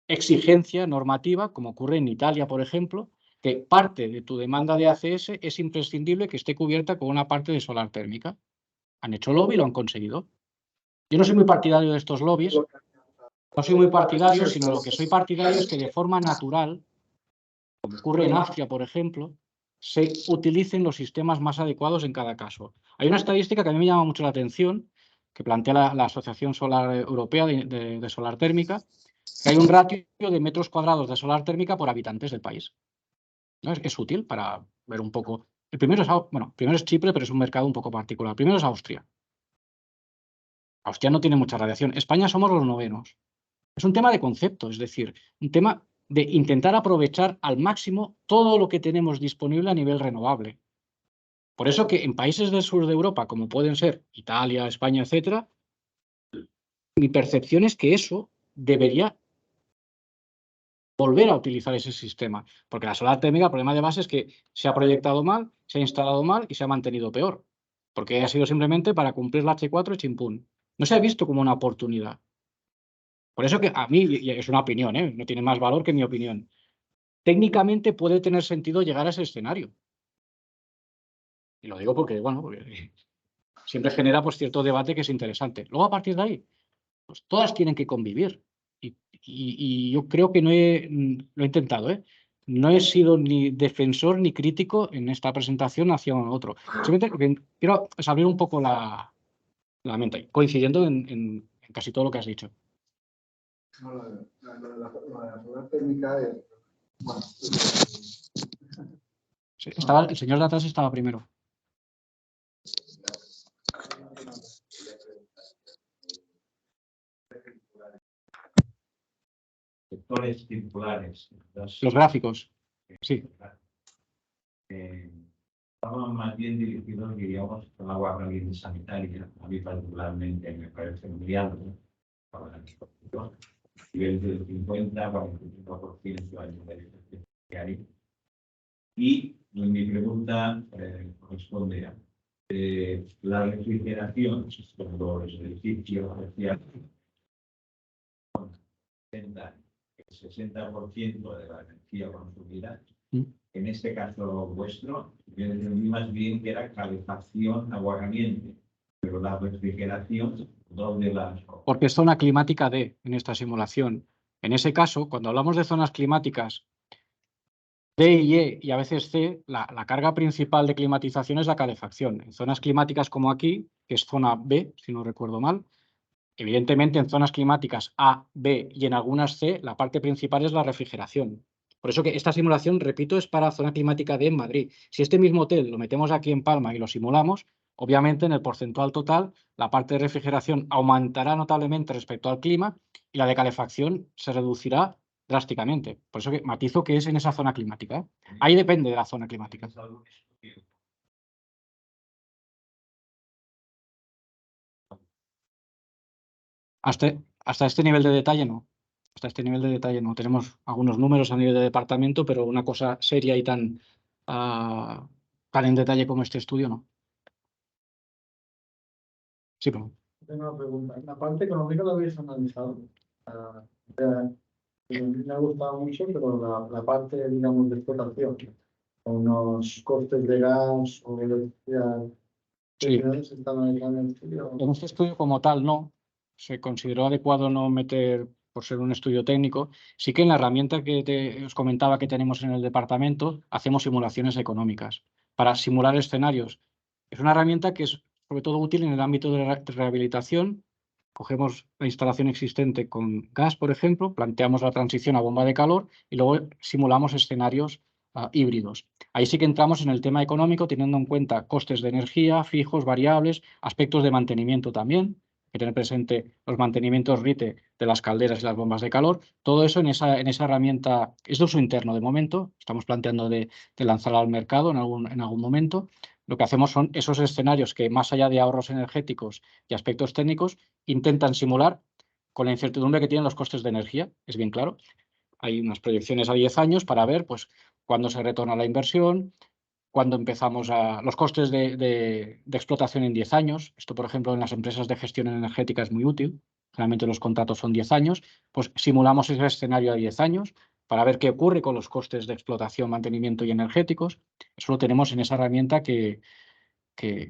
exigencia normativa, como ocurre en Italia, por ejemplo, que parte de tu demanda de ACS es imprescindible que esté cubierta con una parte de solar térmica. Han hecho lobby y lo han conseguido. Yo no soy muy partidario de estos lobbies, no soy muy partidario, sino lo que soy partidario es que de forma natural, como ocurre en Austria, por ejemplo, se utilicen los sistemas más adecuados en cada caso. Hay una estadística que a mí me llama mucho la atención, que plantea la Asociación Solar Europea de Solar Térmica, que hay un ratio de metros cuadrados de solar térmica por habitantes del país. ¿No? Es útil para ver un poco. El primero es Chipre, pero es un mercado un poco particular. Primero es Austria. Austria no tiene mucha radiación. España somos los novenos. Es un tema de concepto, es decir, un tema de intentar aprovechar al máximo todo lo que tenemos disponible a nivel renovable. Por eso que en países del sur de Europa, como pueden ser Italia, España, etcétera, mi percepción es que eso debería volver a utilizar ese sistema, porque la solar térmica, el problema de base es que se ha proyectado mal, se ha instalado mal y se ha mantenido peor, porque ha sido simplemente para cumplir la H4 y chimpún. No se ha visto como una oportunidad. Por eso que a mí, y es una opinión, no tiene más valor que mi opinión, técnicamente puede tener sentido llegar a ese escenario. Y lo digo porque, bueno, porque siempre genera pues, cierto debate que es interesante. Luego, a partir de ahí, pues todas tienen que convivir. Y yo creo que lo he intentado, no he sido ni defensor ni crítico en esta presentación hacia uno u otro. Simplemente lo que quiero es abrir un poco la mente, coincidiendo en casi todo lo que has dicho. No, la solar térmica es... Bueno, Sí, el señor de atrás estaba primero. Sectores circulares. Los gráficos. Sí. Estaban más bien dirigidos, diríamos, a la agua caliente sanitaria. A mí particularmente me parece muy alto para el nivel del 50-45% a nivel diario. Y mi pregunta corresponde a la refrigeración de los edificios sociales. El 60% de la energía consumida. En este caso vuestro, yo entendí más bien que era calefacción, agua caliente, pero la refrigeración, ¿dónde la...? Porque es zona climática D en esta simulación. En ese caso, cuando hablamos de zonas climáticas D y E y a veces C, la carga principal de climatización es la calefacción. En zonas climáticas como aquí, que es zona B, si no recuerdo mal, evidentemente en zonas climáticas A, B y en algunas C, la parte principal es la refrigeración. Por eso que esta simulación, repito, es para zona climática D en Madrid. Si este mismo hotel lo metemos aquí en Palma y lo simulamos, obviamente en el porcentual total, la parte de refrigeración aumentará notablemente respecto al clima y la de calefacción se reducirá drásticamente. Por eso que matizo que es en esa zona climática. Ahí depende de la zona climática. Hasta este nivel de detalle no. Hasta este nivel de detalle no. Tenemos algunos números a nivel de departamento, pero una cosa seria y tan en detalle como este estudio no. Sí, pero... Tengo una pregunta. La parte económica la habéis analizado. Me ha gustado mucho, pero la parte, digamos, de explotación, unos costes de gas o electricidad, Sí. ¿se están analizando en el estudio? En este estudio como tal no. Se consideró adecuado no meter, por ser un estudio técnico. Sí que en la herramienta que os comentaba que tenemos en el departamento, hacemos simulaciones económicas para simular escenarios. Es una herramienta que es sobre todo útil en el ámbito de rehabilitación. Cogemos la instalación existente con gas, por ejemplo, planteamos la transición a bomba de calor y luego simulamos escenarios híbridos. Ahí sí que entramos en el tema económico, teniendo en cuenta costes de energía, fijos, variables, aspectos de mantenimiento también, que tener presente los mantenimientos RITE de las calderas y las bombas de calor. Todo eso en esa herramienta es de uso interno de momento. Estamos planteando de lanzarla al mercado en algún momento. Lo que hacemos son esos escenarios que, más allá de ahorros energéticos y aspectos técnicos, intentan simular con la incertidumbre que tienen los costes de energía, es bien claro. Hay unas proyecciones a 10 años para ver pues, cuándo se retorna la inversión, cuándo empezamos los costes de explotación en 10 años. Esto, por ejemplo, en las empresas de gestión energética es muy útil. Generalmente los contratos son 10 años. Pues simulamos ese escenario a 10 años para ver qué ocurre con los costes de explotación, mantenimiento y energéticos. Eso lo tenemos en esa herramienta que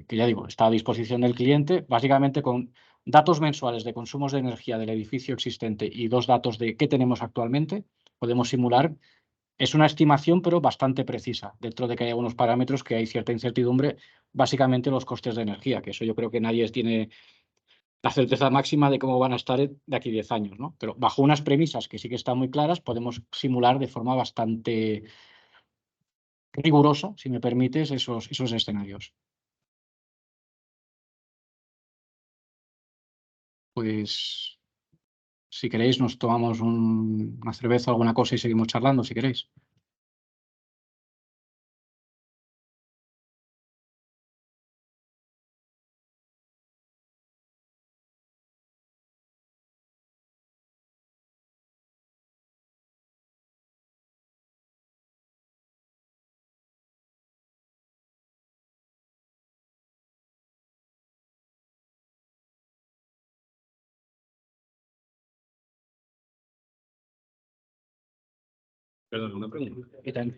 ya digo, está a disposición del cliente, básicamente con datos mensuales de consumos de energía del edificio existente y 2 datos de qué tenemos actualmente, podemos simular. Es una estimación, pero bastante precisa, dentro de que hay algunos parámetros que hay cierta incertidumbre, básicamente los costes de energía, que eso yo creo que nadie tiene la certeza máxima de cómo van a estar de aquí a 10 años, ¿no? Pero bajo unas premisas que sí que están muy claras, podemos simular de forma bastante rigurosa, si me permites, esos escenarios. Pues si queréis, nos tomamos una cerveza, alguna cosa y seguimos charlando, si queréis. Perdón, una pregunta. ¿Qué tal?